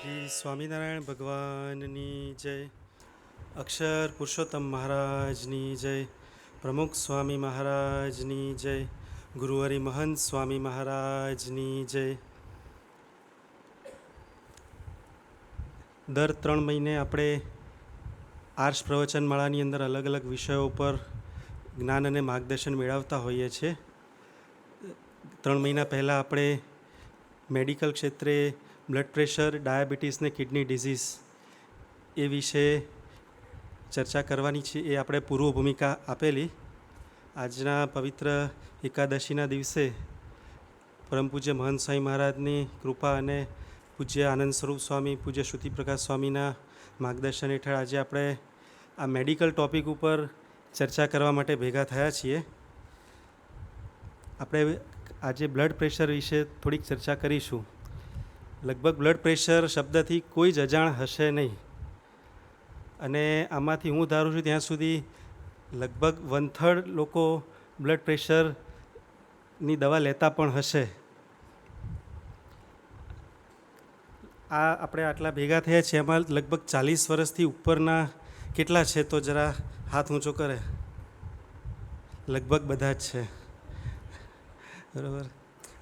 શ્રી સ્વામિનારાયણ ભગવાનની જય, અક્ષર પુરુષોત્તમ મહારાજની જય, પ્રમુખ સ્વામી મહારાજની જય, ગુરુહરિ મહંત સ્વામી મહારાજની જય. દર 3 મહિને આપણે આર્ષ પ્રવચનમાળાની અંદર અલગ અલગ વિષયો પર જ્ઞાન અને માર્ગદર્શન મેળવતા હોઈએ છીએ. 3 મહિના પહેલાં આપણે મેડિકલ ક્ષેત્રે બ્લડ પ્રેશર, ડાયાબિટીસ ને કિડની ડિઝીઝ એ વિશે ચર્ચા કરવાની છે. એ આપણે પૂર્વ ભૂમિકા આપેલી. આજના પવિત્ર એકાદશીના દિવસે પરમ પૂજ્ય મહંત સ્વામી મહારાજની કૃપા અને પૂજ્ય આનંદ સ્વરૂપ સ્વામી, પૂજ્ય શ્રુતિપ્રકાશ સ્વામીના માર્ગદર્શન હેઠળ આજે આપણે આ મેડિકલ ટૉપિક ઉપર ચર્ચા કરવા માટે ભેગા થયા છીએ. આપણે આજે બ્લડ પ્રેશર વિશે થોડીક ચર્ચા કરીશું. લગભગ બ્લડ પ્રેશર શબ્દથી કોઈ જ અજાણ હશે નહીં, અને આમાંથી હું ધારું છું ત્યાં સુધી લગભગ 1/3 લોકો બ્લડ પ્રેશરની દવા લેતા પણ હશે. આ આપણે આટલા ભેગા થયા છે એમાં લગભગ 40 વર્ષથી ઉપરના કેટલા છે? તો જરા હાથ ઊંચો કરે. લગભગ બધા જ છે, બરાબર.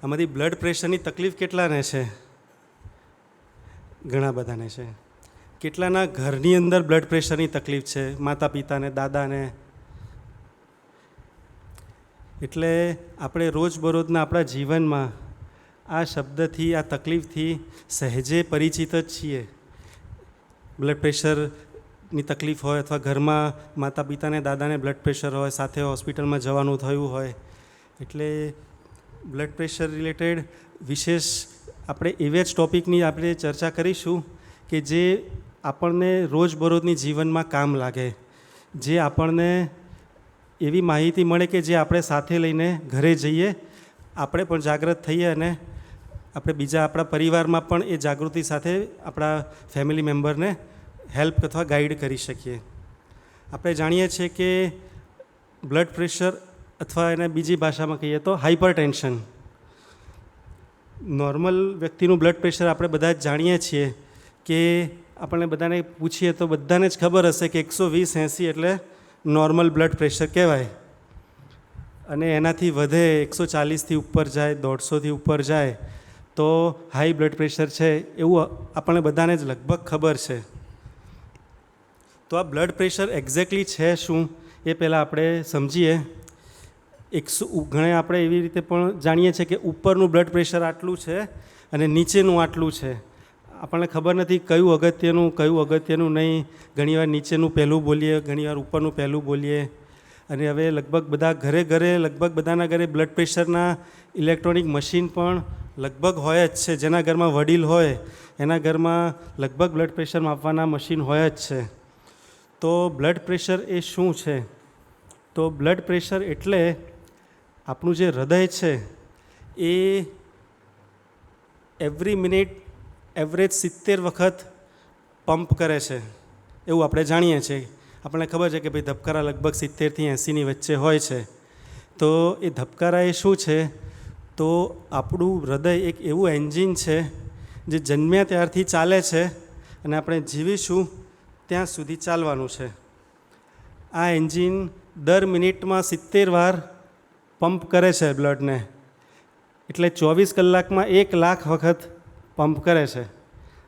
આમાંથી બ્લડ પ્રેશરની તકલીફ કેટલાને છે? ઘણા બધાને છે. કેટલાના ઘરની અંદર બ્લડ પ્રેશરની તકલીફ છે? માતા પિતાને, દાદાને. એટલે આપણે રોજબરોજના આપણા જીવનમાં આ શબ્દથી, આ તકલીફથી સહેજે પરિચિત જ છીએ. બ્લડ પ્રેશરની તકલીફ હોય અથવા ઘરમાં માતા પિતાને, દાદાને બ્લડ પ્રેશર હોય, સાથે હોસ્પિટલમાં જવાનું થયું હોય, એટલે બ્લડ પ્રેશર રિલેટેડ વિશેષ આપણે એવા જ ટૉપિકની આપણે ચર્ચા કરીશું કે જે આપણને રોજબરોજની જીવનમાં કામ લાગે, જે આપણને એવી માહિતી મળે કે જે આપણે સાથે લઈને ઘરે જઈએ, આપણે પણ જાગૃત થઈએ અને આપણે બીજા આપણા પરિવારમાં પણ એ જાગૃતિ સાથે આપણા ફેમિલી મેમ્બરને હેલ્પ અથવા ગાઈડ કરી શકીએ. આપણે જાણીએ છીએ કે બ્લડ પ્રેશર અથવા એને બીજી ભાષામાં કહીએ તો હાઇપર ટેન્શન. નોર્મલ વ્યક્તિનું બ્લડ પ્રેશર આપણે બધા જ જાણીએ છીએ કે આપણને બધાને પૂછીએ તો બધાને જ ખબર હશે કે 120/80 એટલે નોર્મલ બ્લડ પ્રેશર કહેવાય. અને એનાથી વધે 140થી ઉપર જાય, 150થી ઉપર જાય તો હાઈ બ્લડ પ્રેશર છે એવું આપણને બધાને જ લગભગ ખબર છે. તો આ બ્લડ પ્રેશર એક્ઝેક્ટલી છે શું એ પહેલાં આપણે સમજીએ. ઘણા આપણે એવી રીતે પણ જાણીએ છીએ કે ઉપરનું બ્લડ પ્રેશર આટલું છે અને નીચેનું આટલું છે. આપણને ખબર નથી કયું અગત્યનું નહીં. ઘણીવાર નીચેનું પહેલું બોલીએ, ઘણીવાર ઉપરનું પહેલું બોલીએ. અને હવે લગભગ બધા ઘરે લગભગ બધાના ઘરે બ્લડ પ્રેશરના ઇલેક્ટ્રોનિક મશીન પણ લગભગ હોય જ છે. જેના ઘરમાં વડીલ હોય એના ઘરમાં લગભગ બ્લડ પ્રેશર માપવાના મશીન હોય જ છે. તો બ્લડ પ્રેશર એ શું છે? તો બ્લડ પ્રેશર એટલે આપણું જે હૃદય છે એ એવરી મિનિટ એવરેજ 70 વખત પંપ કરે છે એવું આપણે જાણીએ છીએ. આપણને ખબર છે કે ભાઈ ધબકારા લગભગ 70થી 80ની વચ્ચે હોય છે. તો એ ધબકારા એ શું છે? તો આપણું હૃદય એક એવું એન્જિન છે જે જન્મ્યા ત્યારથી ચાલે છે અને આપણે જીવીશું ત્યાં સુધી ચાલવાનું છે. આ એન્જિન દર મિનિટમાં 70 વાર પંપ કરે છે બ્લડને, એટલે 24 કલાકમાં 1 લાખ વખત પંપ કરે છે.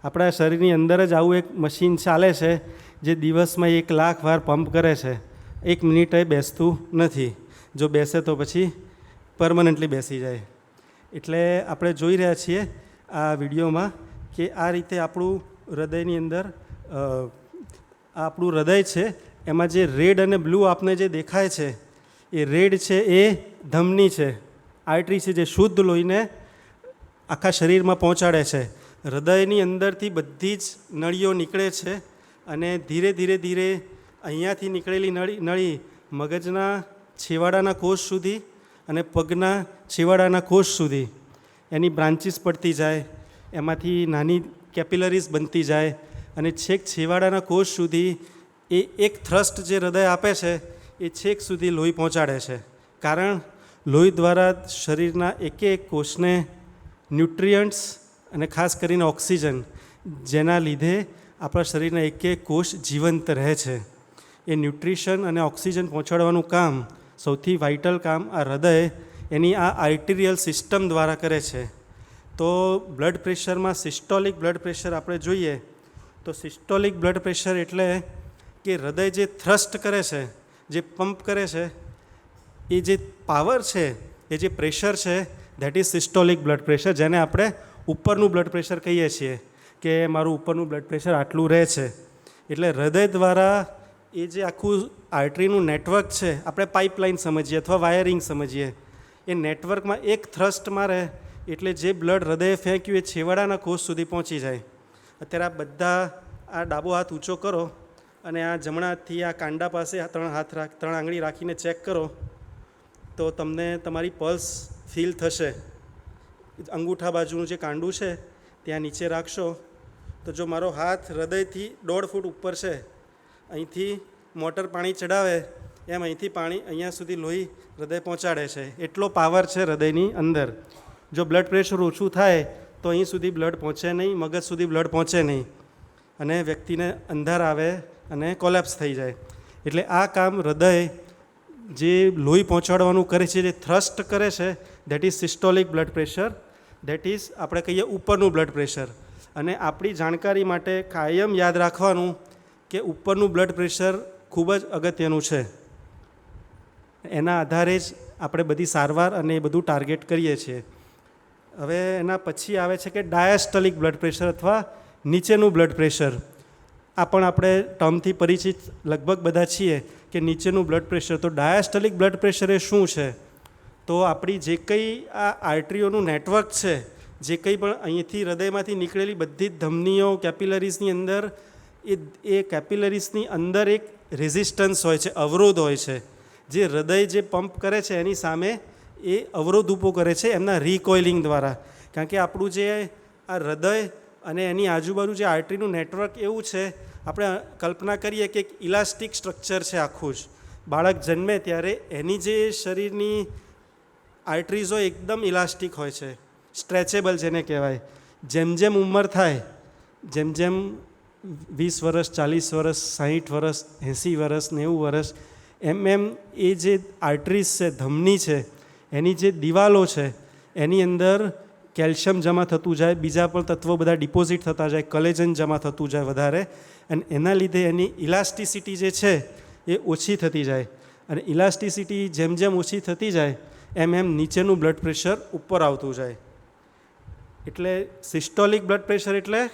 આપણા શરીરની અંદર જ આવું એક મશીન ચાલે છે જે દિવસમાં 1 લાખ વાર પંપ કરે છે. 1 મિનિટે બેસતું નથી. જો બેસે તો પછી પરમનન્ટલી બેસી જાય. એટલે આપણે જોઈ રહ્યા છીએ આ વિડીયોમાં કે આ રીતે આપણું હૃદયની અંદર આપણું હૃદય છે એમાં જે રેડ અને બ્લુ આપને જે દેખાય છે એ રેડ છે એ ધમની છે, આર્ટરી છે જે શુદ્ધ લોહીને આખા શરીરમાં પહોંચાડે છે. હૃદયની અંદરથી બધી જ નળીઓ નીકળે છે અને ધીરે ધીરે અહીંયાથી નીકળેલી નળી મગજના છેવાડાના કોષ સુધી અને પગના છેવાડાના કોષ સુધી એની બ્રાન્ચીસ પડતી જાય, એમાંથી નાની કેપિલરીઝ બનતી જાય અને છેક છેવાડાના કોષ સુધી એ એક થ્રસ્ટ જે હૃદય આપે છે એ છેક સુધી લોહી પહોંચાડે છે. કારણ લોહી દ્વારા શરીરના એક કોષને ન્યુટ્રિયન્ટ્સ અને ખાસ કરીને ઓક્સિજન જેના લીધે આપણા શરીરના એક એક કોષ જીવંત રહે છે. એ ન્યુટ્રિશન અને ઓક્સિજન પહોંચાડવાનું કામ, સૌથી વાઇટલ કામ આ હૃદય એની આ આર્ટિરિયલ સિસ્ટમ દ્વારા કરે છે. તો બ્લડ પ્રેશરમાં સિસ્ટોલિક બ્લડ પ્રેશર આપણે જોઈએ તો સિસ્ટોલિક બ્લડ પ્રેશર એટલે કે હૃદય જે થ્રસ્ટ કરે છે, જે પંપ કરે છે, એ જે પાવર છે, એ જે પ્રેશર છે, that is systolic blood pressure, જેને આપણે ઉપરનું બ્લડ પ્રેશર કહીએ છીએ કે મારું ઉપરનું બ્લડ પ્રેશર આટલું રહે છે. એટલે હૃદય દ્વારા એ જે આખું આર્ટરીનું નેટવર્ક છે, આપણે પાઇપલાઇન સમજીએ અથવા વાયરિંગ સમજીએ, એ નેટવર્કમાં એક થ્રસ્ટ મારે એટલે જે બ્લડ હૃદયે ફેંક્યું એ છેવાડાના કોષ સુધી પહોંચી જાય. અત્યારે આ બધા આ ડાબો હાથ ઊંચો કરો અને આ જમણા હાથથી આ કાંડા પાસે ત્રણ આંગળી રાખીને ચેક કરો તો તમને તમારી પલ્સ ફીલ થશે. અંગૂઠા બાજુનું જે કાંડું છે ત્યાં નીચે રાખશો તો જો મારો હાથ હૃદયથી 1.5 ફૂટ ઉપર છે, અહીંથી મોટર પાણી ચડાવે એમ અહીંથી પાણી અહીંયા સુધી લોહી હૃદય પહોંચાડે છે. એટલો પાવર છે હૃદયની અંદર. જો બ્લડ પ્રેશર ઓછું થાય તો અહીં સુધી બ્લડ પહોંચે નહીં, મગજ સુધી બ્લડ પહોંચે નહીં અને વ્યક્તિને અંધાર આવે અને કોલેપ્સ થઈ જાય. એટલે આ કામ હૃદય જે લોહી પહોંચાડવાનું કરે છે, જે થ્રસ્ટ કરે છે, that is systolic blood pressure, that is આપણે કહીએ ઉપરનું બ્લડ પ્રેશર. અને આપણી જાણકારી માટે કાયમ યાદ રાખવાનું કે ઉપરનું બ્લડ પ્રેશર ખૂબ જ અગત્યનું છે. એના આધારે જ આપણે બધી સારવાર અને એ બધું ટાર્ગેટ કરીએ છીએ. હવે એના પછી આવે છે કે ડાયાસ્ટોલિક બ્લડ પ્રેશર અથવા નીચેનું બ્લડ પ્રેશર. આ પણ આપણે ટર્મથી પરિચિત લગભગ બધા છીએ કે નીચેનું બ્લડ પ્રેશર. તો ડાયાસ્ટોલિક બ્લડ પ્રેશર એ શું છે? તો આપણી જે કંઈ આ આર્ટરીઓનું નેટવર્ક છે, જે કંઈ પણ અહીંથી હૃદયમાંથી નીકળેલી બધી જ ધમનીઓ કેપિલરીઝની અંદર, એ કેપિલરીઝની અંદર એક રેઝિસ્ટન્સ હોય છે, અવરોધ હોય છે, જે હૃદય જે પંપ કરે છે એની સામે એ અવરોધ ઊભો કરે છે એમના રિકોઇલિંગ દ્વારા. કારણ કે આપણું જે આ હૃદય અને એની આજુબાજુ જે આર્ટરીનું નેટવર્ક એવું છે, આપણે કલ્પના કરીએ કે એક ઇલાસ્ટિક સ્ટ્રક્ચર છે આખું જ. બાળક જન્મે ત્યારે એની જે શરીરની આર્ટરીઝ હોય એકદમ ઇલાસ્ટિક હોય છે, સ્ટ્રેચેબલ જેને કહેવાય. જેમ જેમ ઉંમર થાય, જેમ જેમ 20 વર્ષ, 40 વર્ષ, 60 વર્ષ, 80 વર્ષ, 90 વર્ષ, એમ એમ એ જે આર્ટરીઝ છે, ધમની છે, એની જે દિવાલો છે એની અંદર કેલ્શિયમ જમા થતું જાય, બીજા પણ તત્વો બધા ડિપોઝિટ થતા જાય, કોલેજન જમા થતું જાય વધારે, અને એના લીધે એની ઇલાસ્ટિસિટી જે છે એ ઓછી થતી જાય. અને ઇલાસ્ટિસિટી જેમ જેમ ઓછી થતી જાય એમ એમ નીચેનું બ્લડ પ્રેશર ઉપર આવતું જાય. એટલે સિસ્ટોલિક બ્લડ પ્રેશર એટલે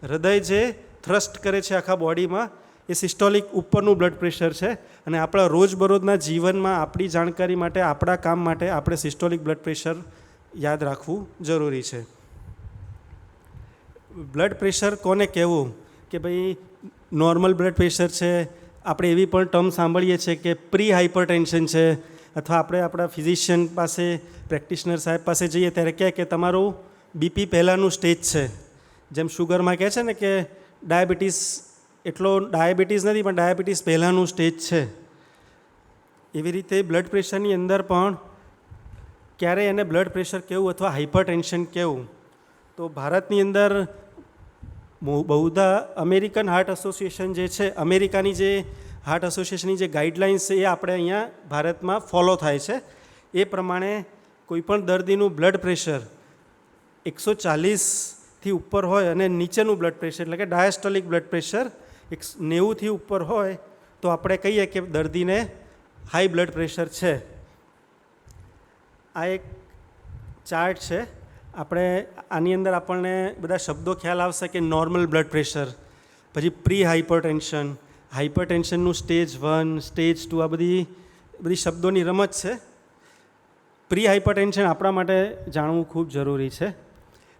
હૃદય જે થ્રસ્ટ કરે છે આખા બોડીમાં, એ સિસ્ટોલિક ઉપરનું બ્લડ પ્રેશર છે. અને આપણા રોજબરોજના જીવનમાં આપણી જાણકારી માટે, આપણા કામ માટે આપણે સિસ્ટોલિક બ્લડ પ્રેશર યાદ રાખવું જરૂરી છે. બ્લડ પ્રેશર કોને કહેવું કે ભાઈ નોર્મલ બ્લડ પ્રેશર છે, આપણે એવી પણ ટર્મ સાંભળીએ છીએ કે પ્રી હાઇપરટેન્શન છે, અથવા આપણે આપણા ફિઝિશિયન પાસે, પ્રેક્ટિશનર સાહેબ પાસે જઈએ ત્યારે કહે કે તમારું બીપી પહેલાંનું સ્ટેજ છે. જેમ શુગરમાં કહે છે ને કે ડાયાબિટીસ, એટલો ડાયાબિટીસ નથી પણ ડાયાબિટીસ પહેલાંનું સ્ટેજ છે. એવી રીતે બ્લડ પ્રેશરની અંદર પણ ક્યારે એને બ્લડ પ્રેશર કહેવું અથવા હાઇપરટેન્શન કહેવું? તો ભારતની અંદર બહુધા અમેરિકન હાર્ટ એસોસિએશન જે છે, અમેરિકાની જે હાર્ટ એસોસિએશનની જે ગાઈડલાઇન્સ છે એ આપણે અહીંયા ભારતમાં ફોલો થાય છે. એ પ્રમાણે કોઈપણ દર્દીનું બ્લડ પ્રેશર 140થી ઉપર હોય અને નીચેનું બ્લડ પ્રેશર એટલે કે ડાયાસ્ટોલિક બ્લડ પ્રેશર 90થી ઉપર હોય તો આપણે કહીએ કે દર્દીને હાઈ બ્લડ પ્રેશર છે. આ એક ચાર્ટ છે. આપણે આની અંદર આપણને બધા શબ્દો ખ્યાલ આવશે કે નોર્મલ બ્લડ પ્રેશર, પછી પ્રી હાઇપરટેન્શન, હાઇપરટેન્શનનું સ્ટેજ 1, સ્ટેજ 2, આ બધી શબ્દોની રમત છે. પ્રી હાઇપરટેન્શન આપણા માટે જાણવું ખૂબ જરૂરી છે.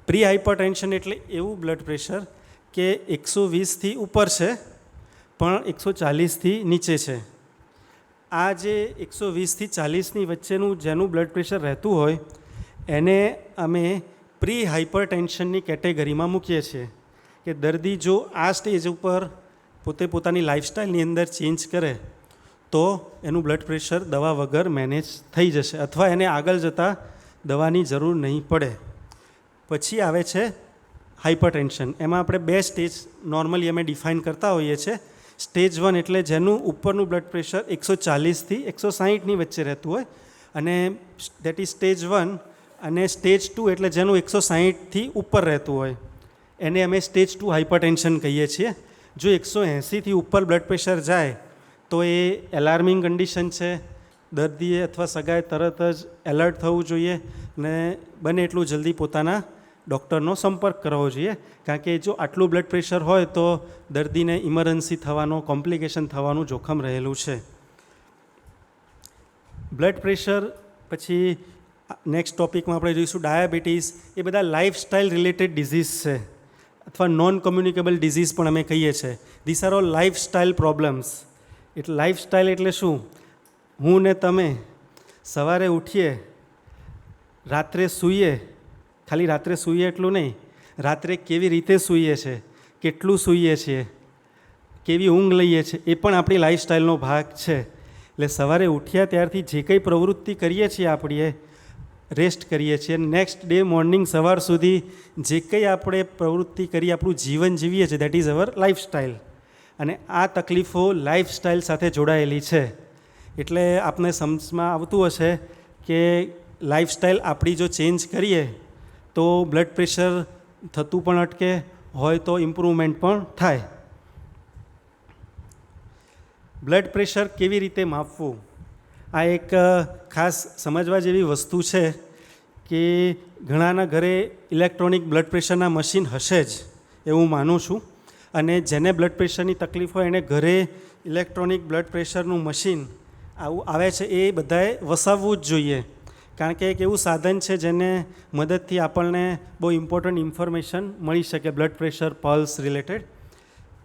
પ્રી હાઇપરટેન્શન એટલે એવું બ્લડ પ્રેશર કે 120થી ઉપર છે પણ 140થી નીચે છે. આ જે 120થી 40ની વચ્ચેનું જેનું બ્લડ પ્રેશર રહેતું હોય એને અમે પ્રી હાઇપરટેન્શનની કેટેગરીમાં મૂકીએ છીએ. કે દર્દી જો આ સ્ટેજ ઉપર પોતે પોતાની લાઈફસ્ટાઈલની અંદર ચેન્જ કરે તો એનું બ્લડ પ્રેશર દવા વગર મેનેજ થઈ જશે, અથવા એને આગળ જતાં દવાની જરૂર નહીં પડે. પછી આવે છે હાઇપરટેન્શન. એમાં આપણે 2 સ્ટેજ નોર્મલી અમે ડિફાઇન કરતા હોઈએ છીએ. સ્ટેજ 1 એટલે જેનું ઉપરનું બ્લડ પ્રેશર 140થી 160ની વચ્ચે રહેતું હોય, અને દેટ ઇઝ સ્ટેજ 1. અને સ્ટેજ 2 એટલે જેનું 160થી ઉપર રહેતું હોય, એને અમે સ્ટેજ 2 હાઇપરટેન્શન કહીએ છીએ. જો 180થી ઉપર બ્લડ પ્રેશર જાય તો એ એલાર્મિંગ કન્ડિશન છે. દર્દીએ અથવા સગાએ તરત જ એલર્ટ થવું જોઈએ અને બને એટલું જલ્દી પોતાના ડૉક્ટરનો સંપર્ક કરવો જોઈએ, કારણ કે જો આટલું બ્લડ પ્રેશર હોય તો દર્દીને ઇમરજન્સી થવાનો, કોમ્પ્લિકેશન થવાનું જોખમ રહેલું છે. બ્લડ પ્રેશર પછી નેક્સ્ટ ટોપિકમાં આપણે જોઈશું ડાયાબિટીસ. એ બધા લાઇફસ્ટાઇલ રિલેટેડ ડિઝીઝ છે, અથવા નોન કમ્યુનિકેબલ ડિઝીઝ પણ અમે કહીએ છીએ. This are all lifestyle problems. એટલે લાઇફસ્ટાઇલ એટલે શું? હું ને તમે સવારે ઉઠીએ, રાત્રે સૂઈએ, ખાલી રાત્રે સૂઈએ એટલું નહીં, રાત્રે કેવી રીતે સૂઈએ છીએ, કેટલું સૂઈએ છીએ, કેવી ઊંઘ લઈએ છીએ, એ પણ આપણી લાઇફસ્ટાઇલનો ભાગ છે. એટલે સવારે ઉઠ્યા ત્યારથી જે કંઈ પ્રવૃત્તિ કરીએ છીએ, આપણે રેસ્ટ કરીએ છીએ, નેક્સ્ટ ડે મોર્નિંગ સવાર સુધી જે કંઈ આપણે પ્રવૃત્તિ કરી, આપણું જીવન જીવીએ છીએ, દેટ ઇઝ અવર લાઇફસ્ટાઇલ. અને આ તકલીફો લાઇફસ્ટાઇલ સાથે જોડાયેલી છે. એટલે આપને સમજમાં આવતું હશે કે લાઇફસ્ટાઇલ આપણી જો ચેન્જ કરીએ તો બ્લડ પ્રેશર થતું પણ અટકે, હોય તો ઇમ્પ્રુવમેન્ટ પણ થાય. બ્લડ પ્રેશર કેવી રીતે માપવું? આ એક ખાસ સમજવા જેવી વસ્તુ છે કે ઘણાના ઘરે ઇલેક્ટ્રોનિક બ્લડ પ્રેશરના મશીન હશે જ, એવું માનું છું. અને જેને બ્લડ પ્રેશરની તકલીફ હોય એને ઘરે ઇલેક્ટ્રોનિક બ્લડ પ્રેશરનું મશીન આવું આવે છે, એ બધાએ વસાવવું જ જોઈએ, કારણ કે એક એવું સાધન છે જેને મદદથી આપણને બહુ ઇમ્પોર્ટન્ટ ઇન્ફોર્મેશન મળી શકે બ્લડ પ્રેશર, પલ્સ રિલેટેડ.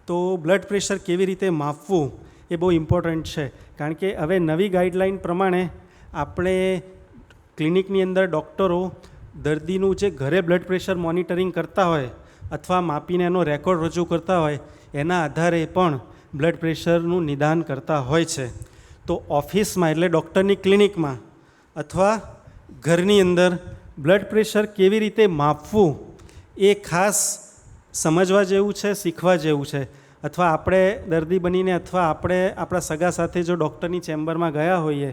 તો બ્લડ પ્રેશર કેવી રીતે માપવું એ બહુ ઇમ્પોર્ટન્ટ છે, કારણ કે હવે નવી ગાઈડલાઇન પ્રમાણે આપણે ક્લિનિકની અંદર ડૉક્ટરો દર્દીનું જે ઘરે બ્લડ પ્રેશર મોનિટરિંગ કરતા હોય અથવા માપીને એનો રેકોર્ડ રજૂ કરતા હોય, એના આધારે પણ બ્લડ પ્રેશરનું નિદાન કરતા હોય છે. તો ઓફિસમાં એટલે ડૉક્ટરની ક્લિનિકમાં અથવા ઘરની અંદર બ્લડ પ્રેશર કેવી રીતે માપવું એ ખાસ સમજવા જેવું છે, શીખવા જેવું છે. અથવા આપણે દર્દી બનીને અથવા આપણે આપણા સગા સાથે જો ડૉક્ટરની ચેમ્બરમાં ગયા હોઈએ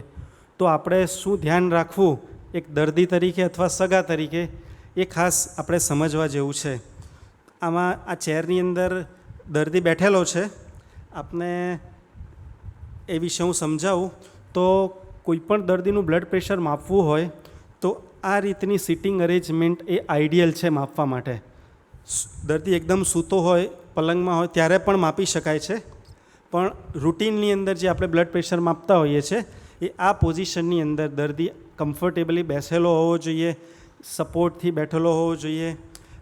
તો આપણે શું ધ્યાન રાખવું એક દર્દી તરીકે અથવા સગા તરીકે, એ ખાસ આપણે સમજવા જેવું છે. આમાં આ ચેરની અંદર દર્દી બેઠેલો છે, આપને એ વિશે હું સમજાવું તો કોઈ પણ દર્દીનું બ્લડ પ્રેશર માપવું હોય તો આ રીતની સિટિંગ અરેન્જમેન્ટ એ આઈડિયલ છે માપવા માટે. દર્દી એકદમ સૂતો હોય, પલંગમાં હોય ત્યારે પણ માપી શકાય છે, પણ રૂટિનની અંદર જે આપણે બ્લડ પ્રેશર માપતા હોઈએ છીએ એ આ પોઝિશનની અંદર દર્દી કમ્ફર્ટેબલી બેસેલો હોવો જોઈએ, સપોર્ટથી બેઠેલો હોવો જોઈએ,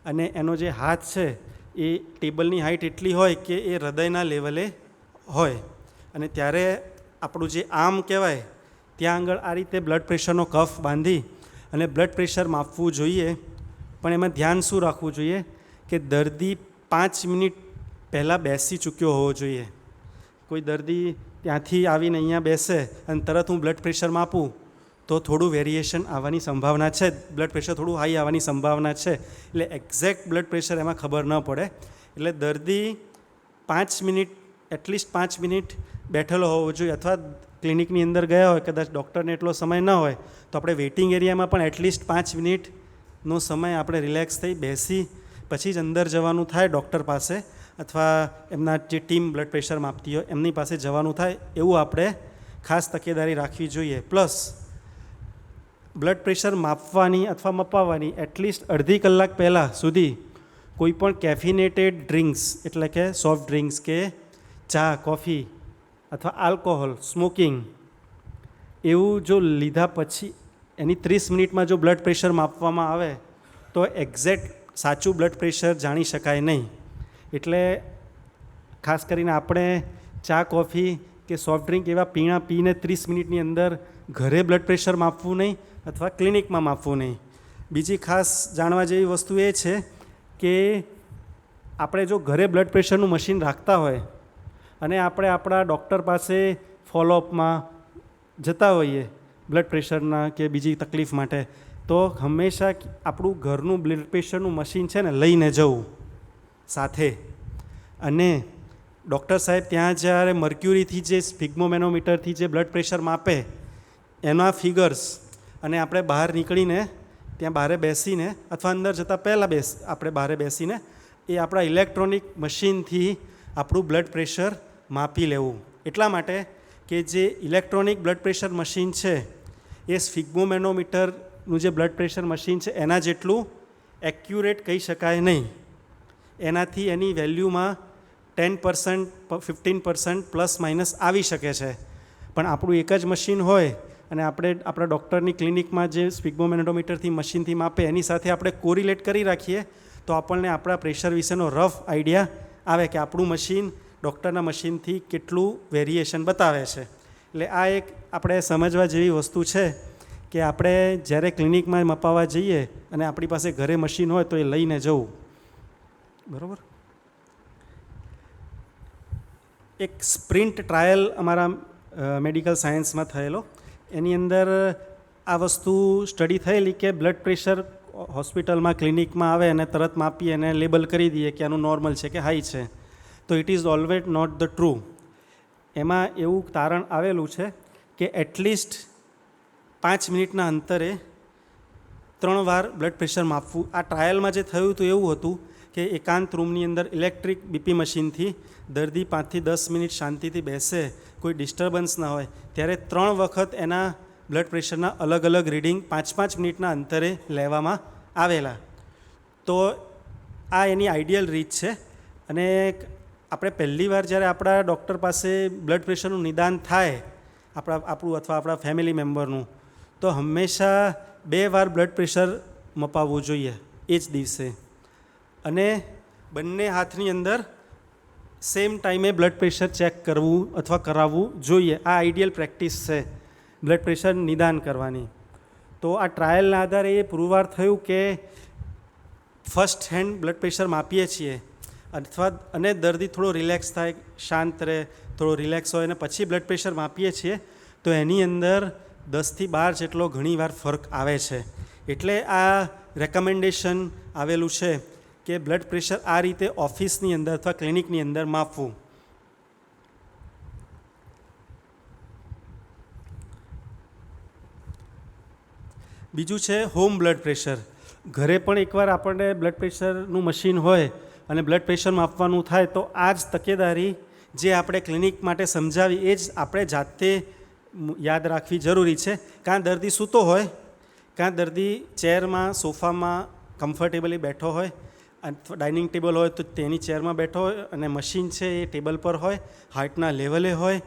અને એનો જે હાથ છે એ ટેબલની હાઇટ એટલી હોય કે એ હૃદયના લેવલે હોય, અને ત્યારે આપણું જે આર્મ કહેવાય ત્યાં આગળ આ રીતે બ્લડ પ્રેશરનો કફ બાંધી અને બ્લડ પ્રેશર માપવું જોઈએ. પણ એમાં ધ્યાન શું રાખવું જોઈએ કે દર્દી 5 મિનિટ પહેલાં બેસી ચૂક્યો હોવો જોઈએ. કોઈ દર્દી ત્યાંથી આવીને અહીંયા બેસે અને તરત હું બ્લડ પ્રેશર માપું તો થોડું વેરિએશન આવવાની સંભાવના છે, બ્લડ પ્રેશર થોડું હાઈ આવવાની સંભાવના છે. એટલે એક્ઝેક્ટ બ્લડ પ્રેશર એમાં ખબર ન પડે. એટલે દર્દી 5 મિનિટ, એટલીસ્ટ 5 મિનિટ બેઠેલો હોવો જોઈએ. અથવા ક્લિનિકની અંદર ગયા હોય, કદાચ ડૉક્ટરને એટલો સમય ન હોય તો આપણે વેઇટિંગ એરિયામાં પણ એટલીસ્ટ 5 મિનિટનો સમય આપણે રિલેક્સ થઈ બેસી પછી જ અંદર જવાનું થાય ડૉક્ટર પાસે, અથવા એમના જે ટીમ બ્લડ પ્રેશર માપતી હોય એમની પાસે જવાનું થાય, એવું આપણે ખાસ તકેદારી રાખવી જોઈએ. પ્લસ બ્લડ પ્રેશર માપવાની અથવા મપાવવાની એટલીસ્ટ અડધી કલાક પહેલાં સુધી કોઈ પણ કેફિનેટેડ ડ્રિંક્સ એટલે કે સોફ્ટ ડ્રિંક્સ કે ચા, કોફી અથવા આલ્કોહોલ, સ્મોકિંગ એવું જો લીધા પછી એની 30 મિનિટમાં જો બ્લડ પ્રેશર માપવામાં આવે તો એક્ઝેક્ટ સાચું બ્લડ પ્રેશર જાણી શકાય નહીં. એટલે ખાસ કરીને આપણે ચા, કોફી કે સોફ્ટ ડ્રિંક એવા પીણા પીને 30 મિનિટની અંદર ઘરે બ્લડ પ્રેશર માપવું નહીં અથવા ક્લિનિકમાં માપવું નહીં. બીજી ખાસ જાણવા જેવી વસ્તુ એ છે કે આપણે જો ઘરે બ્લડ પ્રેશરનું મશીન રાખતા હોય અને આપણે આપણા ડૉક્ટર પાસે ફોલોઅપમાં જતા હોઈએ બ્લડ પ્રેશરના કે બીજી તકલીફ માટે, તો હંમેશા આપણું ઘરનું બ્લડ પ્રેશરનું મશીન છે ને લઈને જવું સાથે. અને ડૉક્ટર સાહેબ ત્યાં જ્યારે મર્ક્યુરીથી જે સ્ફિગ્મોમેનોમીટરથી જે બ્લડ પ્રેશર માપે એના ફિગર્સ, અને આપણે બહાર નીકળીને ત્યાં બહાર બેસીને અથવા અંદર જતાં પહેલાં આપણે બહાર બેસીને એ આપણા ઇલેક્ટ્રોનિક મશીનથી આપણું બ્લડ પ્રેશર માપી લેવું. એટલા માટે કે જે ઇલેક્ટ્રોનિક બ્લડ પ્રેશર મશીન છે એ સ્ફિગ્મોમેનોમીટરનું જે બ્લડ પ્રેશર મશીન છે એના જેટલું એક્યુરેટ કહી શકાય નહીં. એનાથી એની વેલ્યુમાં 10%, 15% પ્લસ માઇનસ આવી શકે છે. પણ આપણું એક જ મશીન હોય અને આપણે આપણા ડૉક્ટરની ક્લિનિકમાં જે સ્ફિગ્મોમેનોમીટરથી મશીનથી માપે એની સાથે આપણે કોરિલેટ કરી રાખીએ તો આપણને આપણા પ્રેશર વિશેનો રફ આઈડિયા આવે કે આપણું મશીન ડૉક્ટરના મશીનથી કેટલું વેરિએશન બતાવે છે. એટલે આ એક આપણે સમજવા જેવી વસ્તુ છે કે આપણે જ્યારે ક્લિનિકમાં મપાવવા જઈએ અને આપણી પાસે ઘરે મશીન હોય તો એ લઈને જવું. બરાબર. એક સ્પ્રિન્ટ ટ્રાયલ અમારા મેડિકલ સાયન્સમાં થયેલો, એની અંદર આ વસ્તુ સ્ટડી થયેલી કે બ્લડ પ્રેશર હોસ્પિટલમાં ક્લિનિકમાં આવે અને તરત માપીએ અને લેબલ કરી દઈએ કે આનું નોર્મલ છે કે હાઈ છે, તો it is always not the true. એમાં એવું તારણ આવેલું છે કે એટલીસ્ટ 5 મિનિટના અંતરે 3 વાર બ્લડ પ્રેશર માપવું. આ ટ્રાયલમાં જે થયું હતું એવું હતું કે એકાંત રૂમની અંદર ઇલેક્ટ્રિક બીપી મશીનથી દર્દી 5 થી 10 મિનિટ શાંતિથી બેસે, કોઈ ડિસ્ટર્બન્સ ના હોય, ત્યારે 3 વખત એના બ્લડ પ્રેશરના અલગ અલગ રીડિંગ 5-5 મિનિટના અંતરે લેવામાં આવેલા. તો આ એની આઈડિયલ રીત છે. અને આપણે પહેલી વાર જ્યારે આપણા ડૉક્ટર પાસે બ્લડ પ્રેશરનું નિદાન થાય આપણું અથવા આપણા ફેમિલી મેમ્બરનું, તો હંમેશા 2 વાર બ્લડ પ્રેશર મપાવવું જોઈએ એ જ દિવસે. અને બંને હાથની અંદર સેમ ટાઈમે બ્લડ પ્રેશર ચેક કરવું અથવા કરાવવું જોઈએ. આ આઈડિયલ પ્રેક્ટિસ છે બ્લડ પ્રેશર નિદાન કરવાની. તો આ ટ્રાયલના આધારે એ પુરવાર થયું કે ફર્સ્ટ હેન્ડ બ્લડ પ્રેશર માપીએ છીએ અને દર્દી થોડો રિલેક્સ થાય, શાંત રહે, થોડો રિલેક્સ હોય અને પછી બ્લડ પ્રેશર માપીએ છીએ તો એની અંદર 10 થી 12 જેટલો ઘણીવાર ફરક આવે છે. એટલે આ રેકમેન્ડેશન આવેલું છે કે બ્લડ પ્રેશર આ રીતે ઓફિસની અંદર અથવા ક્લિનિકની અંદર માપવું. બીજું છે હોમ બ્લડ પ્રેશર. ઘરે પણ એકવાર આપણને બ્લડ પ્રેશરનું મશીન હોય અને બ્લડ પ્રેશર માપવાનું થાય તો આ જ તકેદારી જે આપણે ક્લિનિક માટે સમજાવી એ જ આપણે જાતે યાદ રાખવી જરૂરી છે. કાં દર્દી સૂતો હોય, કાં દર્દી ચેરમાં, સોફામાં કમ્ફર્ટેબલી બેઠો હોય, અથવા ડાઇનિંગ ટેબલ હોય તો તેની ચેરમાં બેઠો હોય અને મશીન છે એ ટેબલ પર હોય, હાર્ટના લેવલે હોય,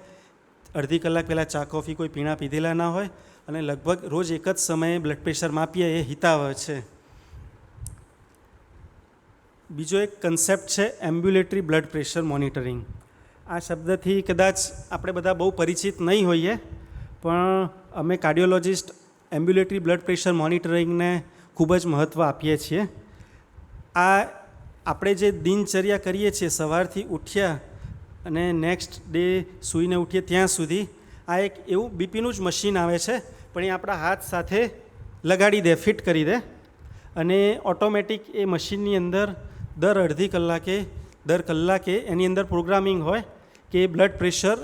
અડધી કલાક પહેલાં ચા કોફી કોઈ પીણા પીધેલા ના હોય અને લગભગ રોજ એક જ સમયે બ્લડ પ્રેશર માપીએ એ હિતાવહ છે. બીજો એક કન્સેપ્ટ છે એમ્બ્યુલેટરી બ્લડ પ્રેશર મોનિટરિંગ. આ શબ્દથી કદાચ આપણે બધા બહુ પરિચિત નહીં હોઈએ, પણ અમે કાર્ડિયોલોજિસ્ટ એમ્બ્યુલેટરી બ્લડ પ્રેશર મોનિટરિંગને ખૂબ જ મહત્ત્વ આપીએ છીએ. આ આપણે જે દિનચર્યા કરીએ છીએ સવારથી ઉઠ્યા અને નેક્સ્ટ ડે સૂઈને ઉઠીએ ત્યાં સુધી, આ એક એવું બીપીનું જ મશીન આવે છે પણ એ આપણા હાથ સાથે લગાડી દે, ફિટ કરી દે અને ઓટોમેટિક એ મશીનની અંદર દર કલાકે એની અંદર પ્રોગ્રામિંગ હોય કે બ્લડ પ્રેશર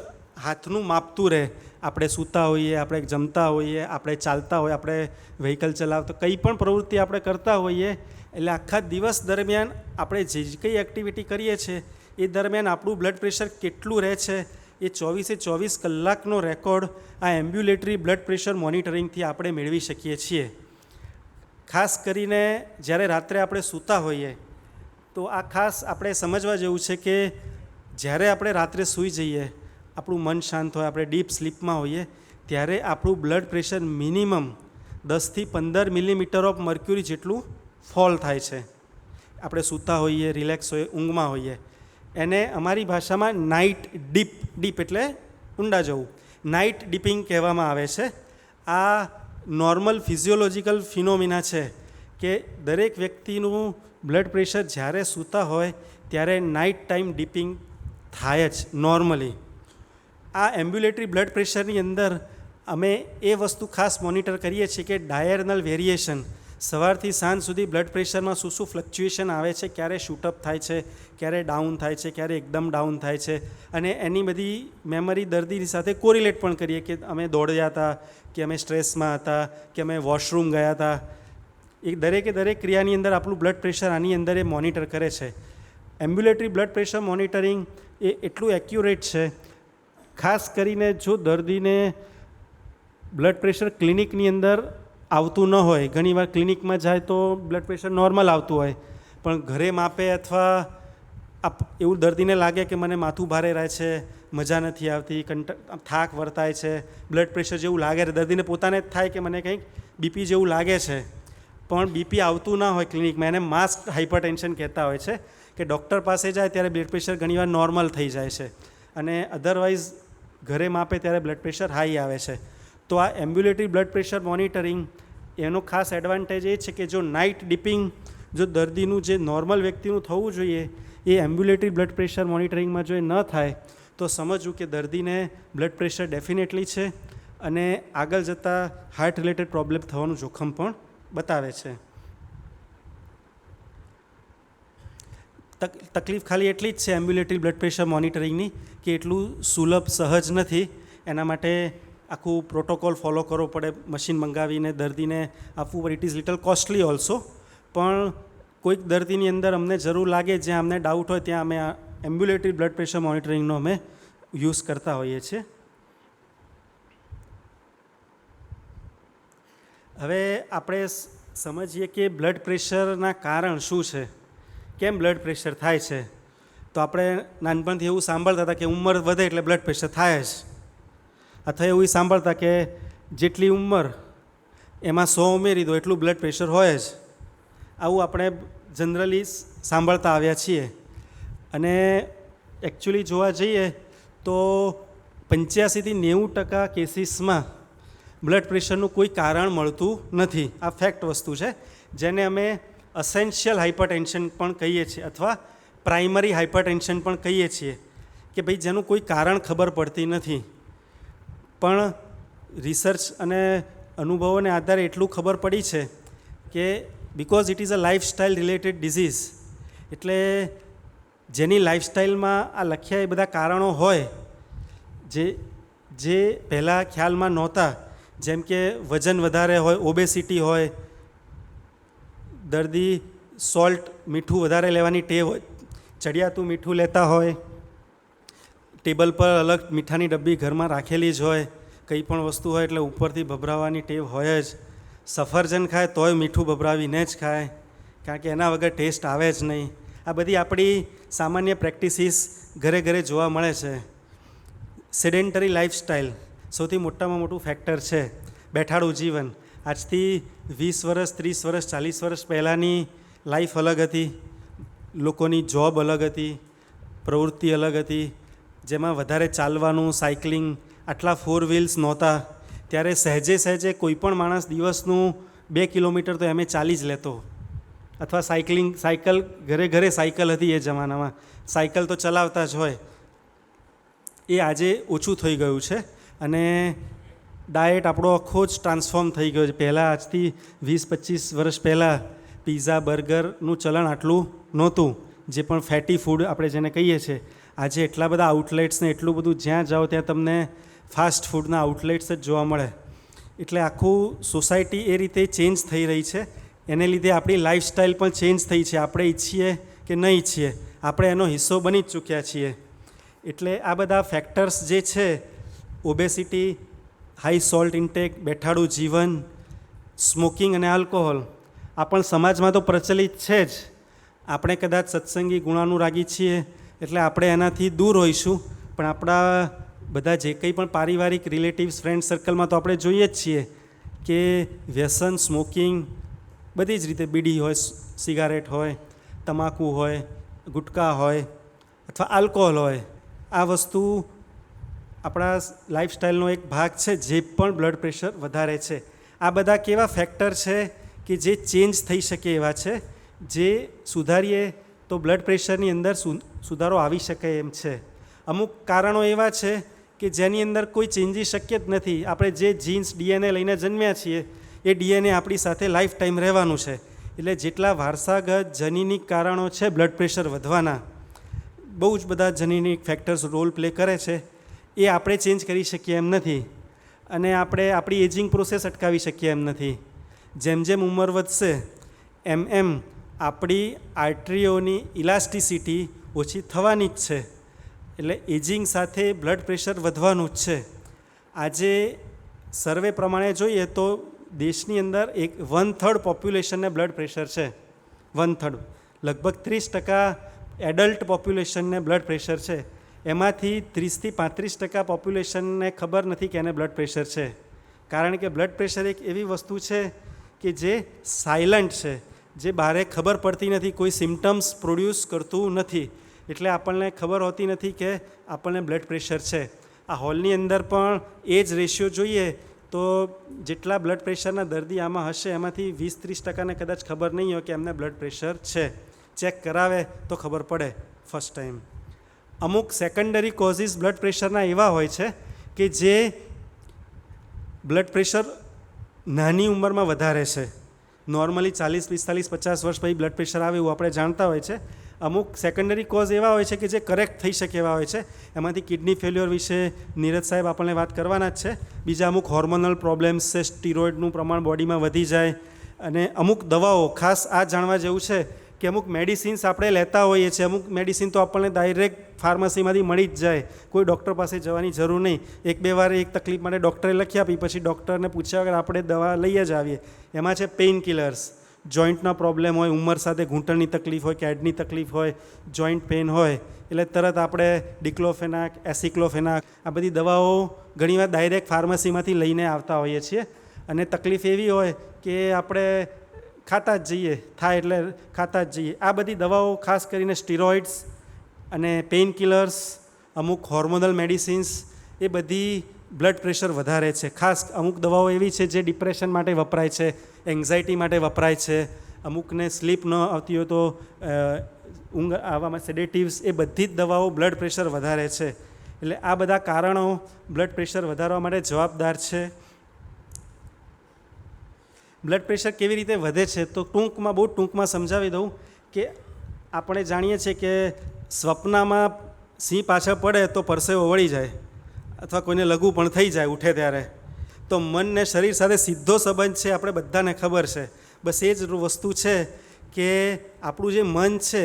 હાથનું માપતું રહે. આપણે સૂતા હોઈએ, આપણે જમતા હોઈએ, આપણે ચાલતા હોઈએ, આપણે વ્હીકલ ચલાવતા, કંઈ પણ પ્રવૃત્તિ આપણે કરતા હોઈએ, એટલે આખા દિવસ દરમિયાન આપણે જે કંઈ એક્ટિવિટી કરીએ છીએ એ દરમિયાન આપણું બ્લડ પ્રેશર કેટલું રહે છે એ 24 કલાકનો રેકોર્ડ આ એમ્બ્યુલેટરી બ્લડ પ્રેશર મોનિટરિંગથી આપણે મેળવી શકીએ છીએ. ખાસ કરીને જ્યારે રાત્રે આપણે સૂતા હોઈએ તો આ ખાસ આપણે સમજવા જેવું છે કે જ્યારે આપણે રાત્રે સૂઈ જઈએ, આપણું મન શાંત હોય, આપણે ડીપ સ્લીપમાં હોઈએ, ત્યારે આપણું બ્લડ પ્રેશર મિનિમમ 10 થી 15 મિલીમીટર ઓફ મર્ક્યુરી જેટલું ફોલ થાય છે. આપણે સૂતા હોઈએ, રિલેક્સ હોઈએ, ઊંઘમાં હોઈએ, એને અમારી ભાષામાં નાઇટ ડીપ એટલે ઊંડા જવું, નાઇટ ડીપિંગ કહેવામાં આવે છે. આ નોર્મલ ફિઝિયોલોજીકલ ફિનોમિના છે કે દરેક વ્યક્તિનું બ્લડ પ્રેશર જ્યારે સૂતા હોય ત્યારે નાઇટ ટાઈમ ડીપિંગ થાય જ નોર્મલી. આ એમ્બ્યુલેટરી બ્લડ પ્રેશરની અંદર અમે એ વસ્તુ ખાસ મોનિટર કરીએ છીએ કે ડાયરનલ વેરિએશન, સવારથી સાંજ સુધી બ્લડ પ્રેશરમાં શું શું ફ્લક્ચ્યુએશન આવે છે, ક્યારે શૂટઅપ થાય છે, ક્યારે ડાઉન થાય છે, ક્યારે એકદમ ડાઉન થાય છે, અને એની બધી મેમરી દર્દીની સાથે કોરિલેટ પણ કરીએ કે અમે દોડ્યા હતા, કે અમે સ્ટ્રેસમાં હતા, કે અમે વોશરૂમ ગયા હતા. એ દરેક ક્રિયાની અંદર આપણું બ્લડ પ્રેશર આની અંદર એ મોનિટર કરે છે. એમ્બ્યુલેટરી બ્લડ પ્રેશર મોનિટરિંગ એ એટલું એક્યુરેટ છે, ખાસ કરીને જો દર્દીને બ્લડ પ્રેશર ક્લિનિકની અંદર આવતું ન હોય. ઘણીવાર ક્લિનિકમાં જાય તો બ્લડ પ્રેશર નોર્મલ આવતું હોય, પણ ઘરે માપે અથવા એવું દર્દીને લાગે કે મને માથું ભારે રહે છે, મજા નથી આવતી, થાક વર્તાય છે, બ્લડ પ્રેશર જેવું લાગે છે, દર્દીને પોતાને જ થાય કે મને કંઈક બીપી જેવું લાગે છે, પણ બીપી આવતું ના હોય ક્લિનિકમાં. એને માસ્ક હાઇપરટેન્શન કહેતા હોય છે, કે ડૉક્ટર પાસે જાય ત્યારે બ્લડ પ્રેશર ઘણીવાર નોર્મલ થઈ જાય છે, અને અધરવાઇઝ ઘરે માપે ત્યારે બ્લડ પ્રેશર હાઈ આવે છે. તો આ એમ્બ્યુલેટરી બ્લડ પ્રેશર મોનિટરિંગ એનો ખાસ એડવાન્ટેજ એ છે કે જો નાઇટ ડિપિંગ જો દર્દીનું જે નોર્મલ વ્યક્તિનું થવું જોઈએ એ એમ્બ્યુલેટરી બ્લડ પ્રેશર મોનિટરિંગમાં જો એ ન થાય તો સમજવું કે દર્દીને બ્લડ પ્રેશર ડેફિનેટલી છે, અને આગળ જતાં હાર્ટ રિલેટેડ પ્રોબ્લેમ થવાનું જોખમ પણ બતાવે છે. તકલીફ ખાલી એટલી જ છે એમ્બ્યુલેટરી બ્લડ પ્રેશર મોનિટરિંગની કે એટલું સુલભ સહજ નથી. એના માટે આખું પ્રોટોકોલ ફોલો કરવો પડે, મશીન મંગાવીને દર્દીને આપવું પડે. It is little costly also, પણ કોઈક દર્દીની અંદર અમને જરૂર લાગે જ્યાં અમને ડાઉટ હોય ત્યાં અમે આ એમ્બ્યુલેટરી બ્લડ પ્રેશર મોનિટરિંગનો અમે યુઝ કરતા હોઈએ છીએ. હવે આપણે સમજીએ કે બ્લડ પ્રેશરના કારણ શું છે, કેમ બ્લડ પ્રેશર થાય છે. તો આપણે નાનપણથી એવું સાંભળતા હતા કે ઉંમર વધે એટલે બ્લડ પ્રેશર થાય જ, અથવા એવું સાંભળતા કે જેટલી ઉંમર એમાં 100 ઉમેરી દો એટલું બ્લડ પ્રેશર હોય જ. આવું આપણે જનરલી સાંભળતા આવ્યા છીએ, અને એકચ્યુઅલી જોવા જઈએ તો 85-90% કેસીસમાં બ્લડ પ્રેશરનું કોઈ કારણ મળતું નથી. આ ફેક્ટ વસ્તુ છે, જેને અમે અસેન્શિયલ હાઇપરટેન્શન પણ કહીએ છીએ, અથવા પ્રાઇમરી હાઇપરટેન્શન પણ કહીએ છીએ, કે ભાઈ જેનું કોઈ કારણ ખબર પડતી નથી. પણ રિસર્ચ અને અનુભવોને આધારે એટલું ખબર પડી છે કે because it is a lifestyle related disease, એટલે જેની લાઇફસ્ટાઇલમાં આ લખ્યા એ બધા કારણો હોય જે પહેલાં ખ્યાલમાં નહોતા, જેમ કે વજન વધારે હોય, ઓબેસિટી હોય, દર્દી સોલ્ટ મીઠું વધારે લેવાની ટેવ હોય, ચડિયાતું મીઠું લેતા હોય, ટેબલ પર અલગ મીઠાની ડબ્બી ઘરમાં રાખેલી જ હોય, કંઈ પણ વસ્તુ હોય એટલે ઉપરથી ભભરાવાની ટેવ હોય જ, સફરજન ખાય તોય મીઠું ભભરાવીને જ ખાય, કારણ કે એના વગર ટેસ્ટ આવે જ નહીં. આ બધી આપણી સામાન્ય પ્રેક્ટિસીસ ઘરે ઘરે જોવા મળે છે. સેડેન્ટરી લાઈફસ્ટાઈલ સૌથી મોટામાં મોટું ફેક્ટર છે. બેઠાડું જીવન. આજથી 20 વર્ષ, 30 વર્ષ, 40 વર્ષ પહેલાંની લાઈફ અલગ હતી, લોકોની જોબ અલગ હતી, પ્રવૃત્તિ અલગ હતી, જેમાં વધારે ચાલવાનું, સાયકલિંગ, આટલા 4 વ્હીલ્સ નહોતા. ત્યારે સહેજે કોઈ પણ માણસ દિવસનું 2 કિલોમીટર તો એમ ચાલી જ લેતો, અથવા સાયકલ ઘરે સાયકલ હતી એ જમાનામાં, સાયકલ તો ચલાવતા જ હોય. એ આજે ઓછું થઈ ગયું છે, અને ડાયટ આપણો આખો જ ટ્રાન્સફોર્મ થઈ ગયો છે. પહેલાં આજથી 20-25 વર્ષ પહેલાં પીઝા, બર્ગરનું ચલણ આટલું નહોતું, જે પણ ફેટી ફૂડ આપણે જેને કહીએ છીએ. આજે એટલા બધા આઉટલેટ્સ ને એટલું બધું, જ્યાં જાઓ ત્યાં તમને ફાસ્ટ ફૂડના આઉટલેટ્સ જ જોવા મળે. એટલે આખું સોસાયટી એ રીતે ચેન્જ થઈ રહી છે. એને લીધે આપણી લાઈફસ્ટાઈલ પણ ચેન્જ થઈ છે. આપણે ઈચ્છીએ કે નહીં ઈચ્છીએ, આપણે એનો હિસ્સો બની જ ચૂક્યા છીએ. એટલે આ બધા ફેક્ટર્સ જે છે, ઓબેસિટી, હાઈ સોલ્ટ ઇન્ટેક, બેઠાડું જીવન, સ્મોકિંગ અને આલ્કોહોલ, આ પણ સમાજમાં તો પ્રચલિત છે જ. આપણે કદાચ સત્સંગી, ગુણાનુરાગી છીએ એટલે આપણે એનાથી દૂર હોઈશું, પણ આપણા બધા જે કંઈ પણ પારિવારિક રિલેટિવ્સ, ફ્રેન્ડ સર્કલમાં તો આપણે જોઈએ જ છીએ કે વ્યસન, સ્મોકિંગ, બધી જ રીતે, બીડી હોય, સિગારેટ હોય, તમાકુ હોય, ગુટકા હોય, અથવા આલ્કોહોલ હોય, આ વસ્તુ આપણા લાઈફસ્ટાઈલનો એક ભાગ છે, જે પણ બ્લડ પ્રેશર વધારે છે. આ બધા કેવા ફેક્ટર છે કે જે ચેન્જ થઈ શકે એવા છે, જે સુધારીએ તો બ્લડ પ્રેશરની અંદર સુધારો આવી શકે એમ છે. અમુક કારણો એવા છે કે જેની અંદર કોઈ ચેન્જીસ શક્ય જ નથી. આપણે જે જીન્સ DNA લઈને જન્મ્યા છીએ એ DNA આપણી સાથે લાઈફ ટાઈમ રહેવાનું છે. એટલે જેટલા વારસાગત જનીનિક કારણો છે બ્લડ પ્રેશર વધવાના, બહુ જ બધા જનીનિક ફેક્ટર્સ રોલ પ્લે કરે છે, એ આપણે ચેન્જ કરી શકીએ એમ નથી. અને આપણે આપણી એજિંગ પ્રોસેસ અટકાવી શકીએ એમ નથી. જેમ જેમ ઉંમર વધશે એમ આપણી આર્ટરીઓની ઇલાસ્ટિસિટી ઓછી થવાની જ છે. એટલે એજિંગ સાથે બ્લડ પ્રેશર વધવાનું જ છે. આજે સર્વે પ્રમાણે જોઈએ તો દેશની અંદર 1/3 પોપ્યુલેશનને બ્લડ પ્રેશર છે. 1/3 લગભગ 30% એડલ્ટ પોપ્યુલેશનને બ્લડ પ્રેશર છે. એમાંથી 30થી 35% પોપ્યુલેશનને ખબર નથી કે એને બ્લડ પ્રેશર છે. કારણ કે બ્લડ પ્રેશર એક એવી વસ્તુ છે કે જે સાયલન્ટ છે, જે બહારે ખબર પડતી નથી, કોઈ સિમ્ટમ્સ પ્રોડ્યુસ કરતું નથી. એટલે આપણને ખબર હોતી નથી કે આપણને બ્લડ પ્રેશર છે. આ હોલની અંદર પણ એ જ રેશિયો જોઈએ તો જેટલા બ્લડ પ્રેશરના દર્દી આમાં હશે એમાંથી 20-30%ને કદાચ ખબર નહીં હોય કે એમને બ્લડ પ્રેશર છે. ચેક કરાવે તો ખબર પડે ફર્સ્ટ ટાઈમ. અમુક સેકન્ડરી કોઝિસ બ્લડ પ્રેશરના એવા હોય છે કે જે બ્લડ પ્રેશર નાની ઉંમરમાં વધારે છે. નોર્મલી 40-45-50 વર્ષ પછી બ્લડ પ્રેશર આવે એવું આપણે જાણતા હોય છે. અમુક સેકન્ડરી કોઝ એવા હોય છે કે જે કરેક્ટ થઈ શકે એવા હોય છે. એમાંથી કિડની ફેલ્યોર વિશે નીરજ સાહેબ આપણને વાત કરવાના જ છે. બીજા અમુક હોર્મોનલ પ્રોબ્લેમ્સ છે, સ્ટીરોઇડનું પ્રમાણ બોડીમાં વધી જાય, અને અમુક દવાઓ ખાસ આ જાણવા જેવું છે કે અમુક મેડિસિન્સ આપણે લેતા હોઈએ છીએ. અમુક મેડિસિન તો આપણને ડાયરેક્ટ ફાર્મસીમાંથી મળી જ જાય, કોઈ ડૉક્ટર પાસે જવાની જરૂર નહીં. 1-2 વાર એક તકલીફ માટે ડૉક્ટરે લખી આપી, પછી ડૉક્ટરને પૂછ્યા વગર આપણે દવા લઈ જ આવીએ. એમાં છે પેઇન કિલર્સ. જોઈન્ટના પ્રોબ્લેમ હોય, ઉંમર સાથે ઘૂંટણની તકલીફ હોય, કેડની તકલીફ હોય, જોઈન્ટ પેઇન હોય, એટલે તરત આપણે ડિક્લોફેનાક, એસિક્લોફેનાક આ બધી દવાઓ ઘણીવાર ડાયરેક્ટ ફાર્મસીમાંથી લઈને આવતા હોઈએ છીએ. અને તકલીફ એવી હોય કે આપણે ખાતા જ જઈએ, થાય એટલે ખાતા જ જઈએ. આ બધી દવાઓ ખાસ કરીને સ્ટીરોઇડ્સ અને પેઇન કિલર્સ, અમુક હોર્મોનલ મેડિસિન્સ, એ બધી બ્લડ પ્રેશર વધારે છે. ખાસ અમુક દવાઓ એવી છે જે ડિપ્રેશન માટે વપરાય છે, એન્ઝાયટી માટે વપરાય છે, અમુકને સ્લીપ ન આવતી હોય તો ઊંઘ આવવામાં સેડેટિવ્સ, એ બધી જ દવાઓ બ્લડ પ્રેશર વધારે છે. એટલે આ બધા કારણો બ્લડ પ્રેશર વધારવા માટે જવાબદાર છે. બ્લડ પ્રેશર કેવી રીતે વધે છે તો બહુ ટૂંકમાં સમજાવી દઉં કે આપણે જાણીએ છીએ કે સ્વપ્નમાં સિંહ પાછળ પડે તો પરસેવો વળી જાય, અથવા કોઈને લઘુ પણ થઈ જાય ઉઠે ત્યારે. તો મન ને શરીર સાથે સીધો સંબંધ છે, આપણે બધાને ખબર છે. બસ એ જ વસ્તુ છે કે આપણું જે મન છે,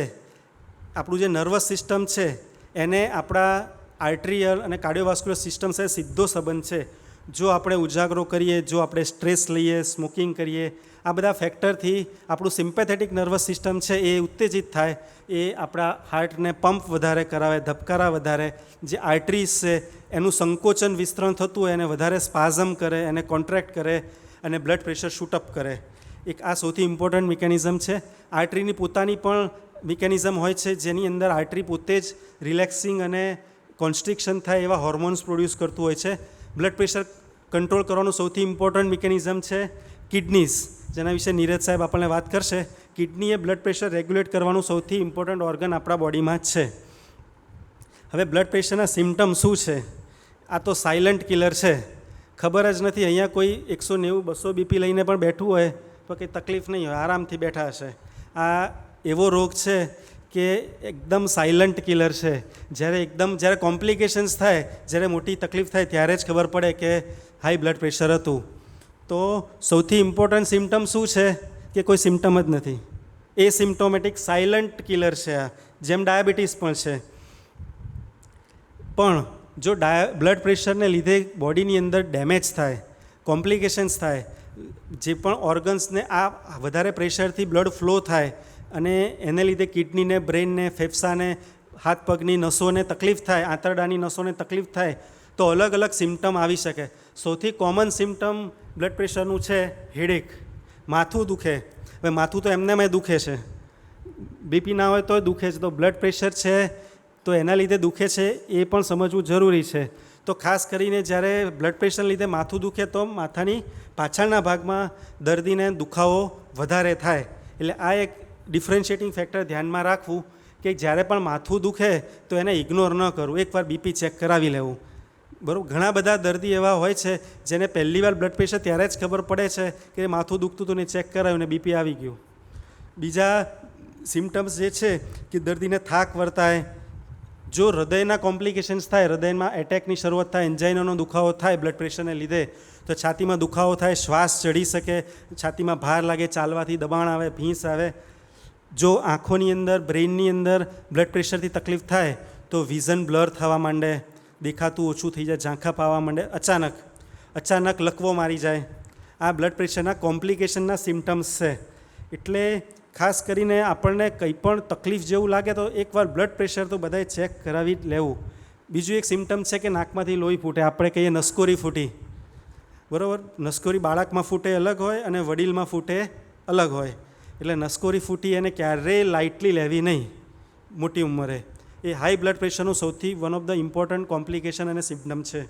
આપણું જે નર્વસ સિસ્ટમ છે, એને આપણા આર્ટરીયલ અને કાર્ડિયોવાસ્ક્યુલર સિસ્ટમ સાથે સીધો સંબંધ છે. જો આપણે ઉજાગરો કરીએ, જો આપણે સ્ટ્રેસ લઈએ, સ્મોકિંગ કરીએ, આ બધા ફેક્ટરથી આપણું સિમ્પેથેટિક નર્વસ સિસ્ટમ છે એ ઉત્તેજિત થાય, એ આપણા હાર્ટને પંપ વધારે કરાવે, ધબકારા વધારે, જે આર્ટરીઝ છે એનું સંકોચન વિસ્તરણ થતું હોય એને વધારે સ્પાઝમ કરે, એને કોન્ટ્રેક્ટ કરે અને બ્લડ પ્રેશર શૂટઅપ કરે. એક આ સૌથી ઇમ્પોર્ટન્ટ મિકેનિઝમ છે. આર્ટરીની પોતાની પણ મિકેનિઝમ હોય છે જેની અંદર આર્ટરી પોતે જ રિલેક્સિંગ અને કોન્સ્ટ્રિક્શન થાય એવા હોર્મોન્સ પ્રોડ્યુસ કરતું હોય છે. બ્લડ પ્રેશર કંટ્રોલ કરવાનું સૌથી ઇમ્પોર્ટન્ટ મિકેનિઝમ છે કિડનીઝ, જેના વિશે નીરજ સાહેબ આપણને વાત કરશે. કિડની એ બ્લડ પ્રેશર રેગ્યુલેટ કરવાનું સૌથી ઇમ્પોર્ટન્ટ ઓર્ગન આપણા બોડીમાં જ છે. હવે બ્લડ પ્રેશરના સિમ્ટમ શું છે? આ તો સાયલન્ટ કિલર છે, ખબર જ નથી. અહીંયા કોઈ 190-200 બીપી લઈને પણ બેઠું હોય તો કંઈ તકલીફ નહીં હોય, આરામથી બેઠા હશે. આ એવો રોગ છે કે એકદમ સાયલન્ટ કિલર છે. જ્યારે કોમ્પ્લિકેશન્સ થાય, જ્યારે મોટી તકલીફ થાય ત્યારે જ ખબર પડે કે હાઈ બ્લડ પ્રેશર હતું. તો સૌથી ઇમ્પોર્ટન્ટ સિમ્ટમ શું છે કે કોઈ સિમ્ટમ જ નથી. એ સિમ્પ્ટોમેટિક સાયલન્ટ કિલર છે. આ જેમ ડાયાબિટીસ પણ છે. પણ જો બ્લડ પ્રેશરને લીધે બોડીની અંદર ડેમેજ થાય, કોમ્પ્લિકેશન્સ થાય, જે પણ ઓર્ગન્સને આ વધારે પ્રેશરથી બ્લડ ફ્લો થાય અને એને લીધે કિડનીને, બ્રેઇનને, ફેફસાને, હાથ પગની નસોને તકલીફ થાય, આંતરડાની નસોને તકલીફ થાય, તો અલગ અલગ સિમ્ટમ આવી શકે. સૌથી કોમન સિમ્ટમ બ્લડ પ્રેશરનું છે હેડેક, માથું દુખે. હવે માથું તો એમનેમાં દુખે છે, બીપી ના હોય તો દુખે છે, તો બ્લડ પ્રેશર છે તો એના લીધે દુખે છે એ પણ સમજવું જરૂરી છે. તો ખાસ કરીને જ્યારે બ્લડ પ્રેશરને લીધે માથું દુખે તો માથાની પાછળના ભાગમાં દર્દીને દુખાવો વધારે થાય. એટલે આ એક ડિફરન્શિએટિંગ ફેક્ટર ધ્યાનમાં રાખવું કે જ્યારે પણ માથું દુખે તો એને ઇગ્નોર ન કરવું, એકવાર બીપી ચેક કરાવી લેવું. બરાબર. ઘણા બધા દર્દી એવા હોય છે જેને પહેલી વાર બ્લડ પ્રેશર ત્યારે જ ખબર પડે છે કે માથું દુખતું હતું ને ચેક કરાયું ને બીપી આવી ગયું. બીજા સિમ્ટમ્સ જે છે કે દર્દીને થાક વર્તાય, જો હૃદયના કોમ્પ્લિકેશન્સ થાય, હૃદયમાં એટેકની શરૂઆત થાય, એન્જાઇનાનો દુખાવો થાય બ્લડ પ્રેશરને લીધે, તો છાતીમાં દુખાવો થાય, શ્વાસ ચડી શકે, છાતીમાં ભાર લાગે, ચાલવાથી દબાણ આવે, ભીંસ આવે. જો આંખોની અંદર, બ્રેઇનની અંદર બ્લડ પ્રેશરથી તકલીફ થાય તો વિઝન બ્લર થવા માંડે, દેખાતું ઓછું થઈ જાય, ઝાંખા પાવા માંડે, અચાનક લકવો મારી જાય. આ બ્લડ પ્રેશરના કોમ્પ્લિકેશનના સિમ્ટમ્સ છે. એટલે ખાસ કરીને આપણને કંઈ પણ તકલીફ જેવું લાગે તો એકવાર બ્લડ પ્રેશર તો બધાએ ચેક કરાવી જ લેવું. બીજું એક સિમ્ટમ છે કે નાકમાંથી લોહી ફૂટે, આપણે કહીએ નસકોરી ફૂટી. બરાબર. નસકોરી બાળકમાં ફૂટે અલગ હોય અને વડીલમાં ફૂટે અલગ હોય. એટલે નસકોરી ફૂટી એને ક્યારેય લાઇટલી લેવી નહીં મોટી ઉંમરે. એ હાઈ બ્લડ પ્રેશરનું સૌથી one of the important complication અને સિમ્ટમ છે.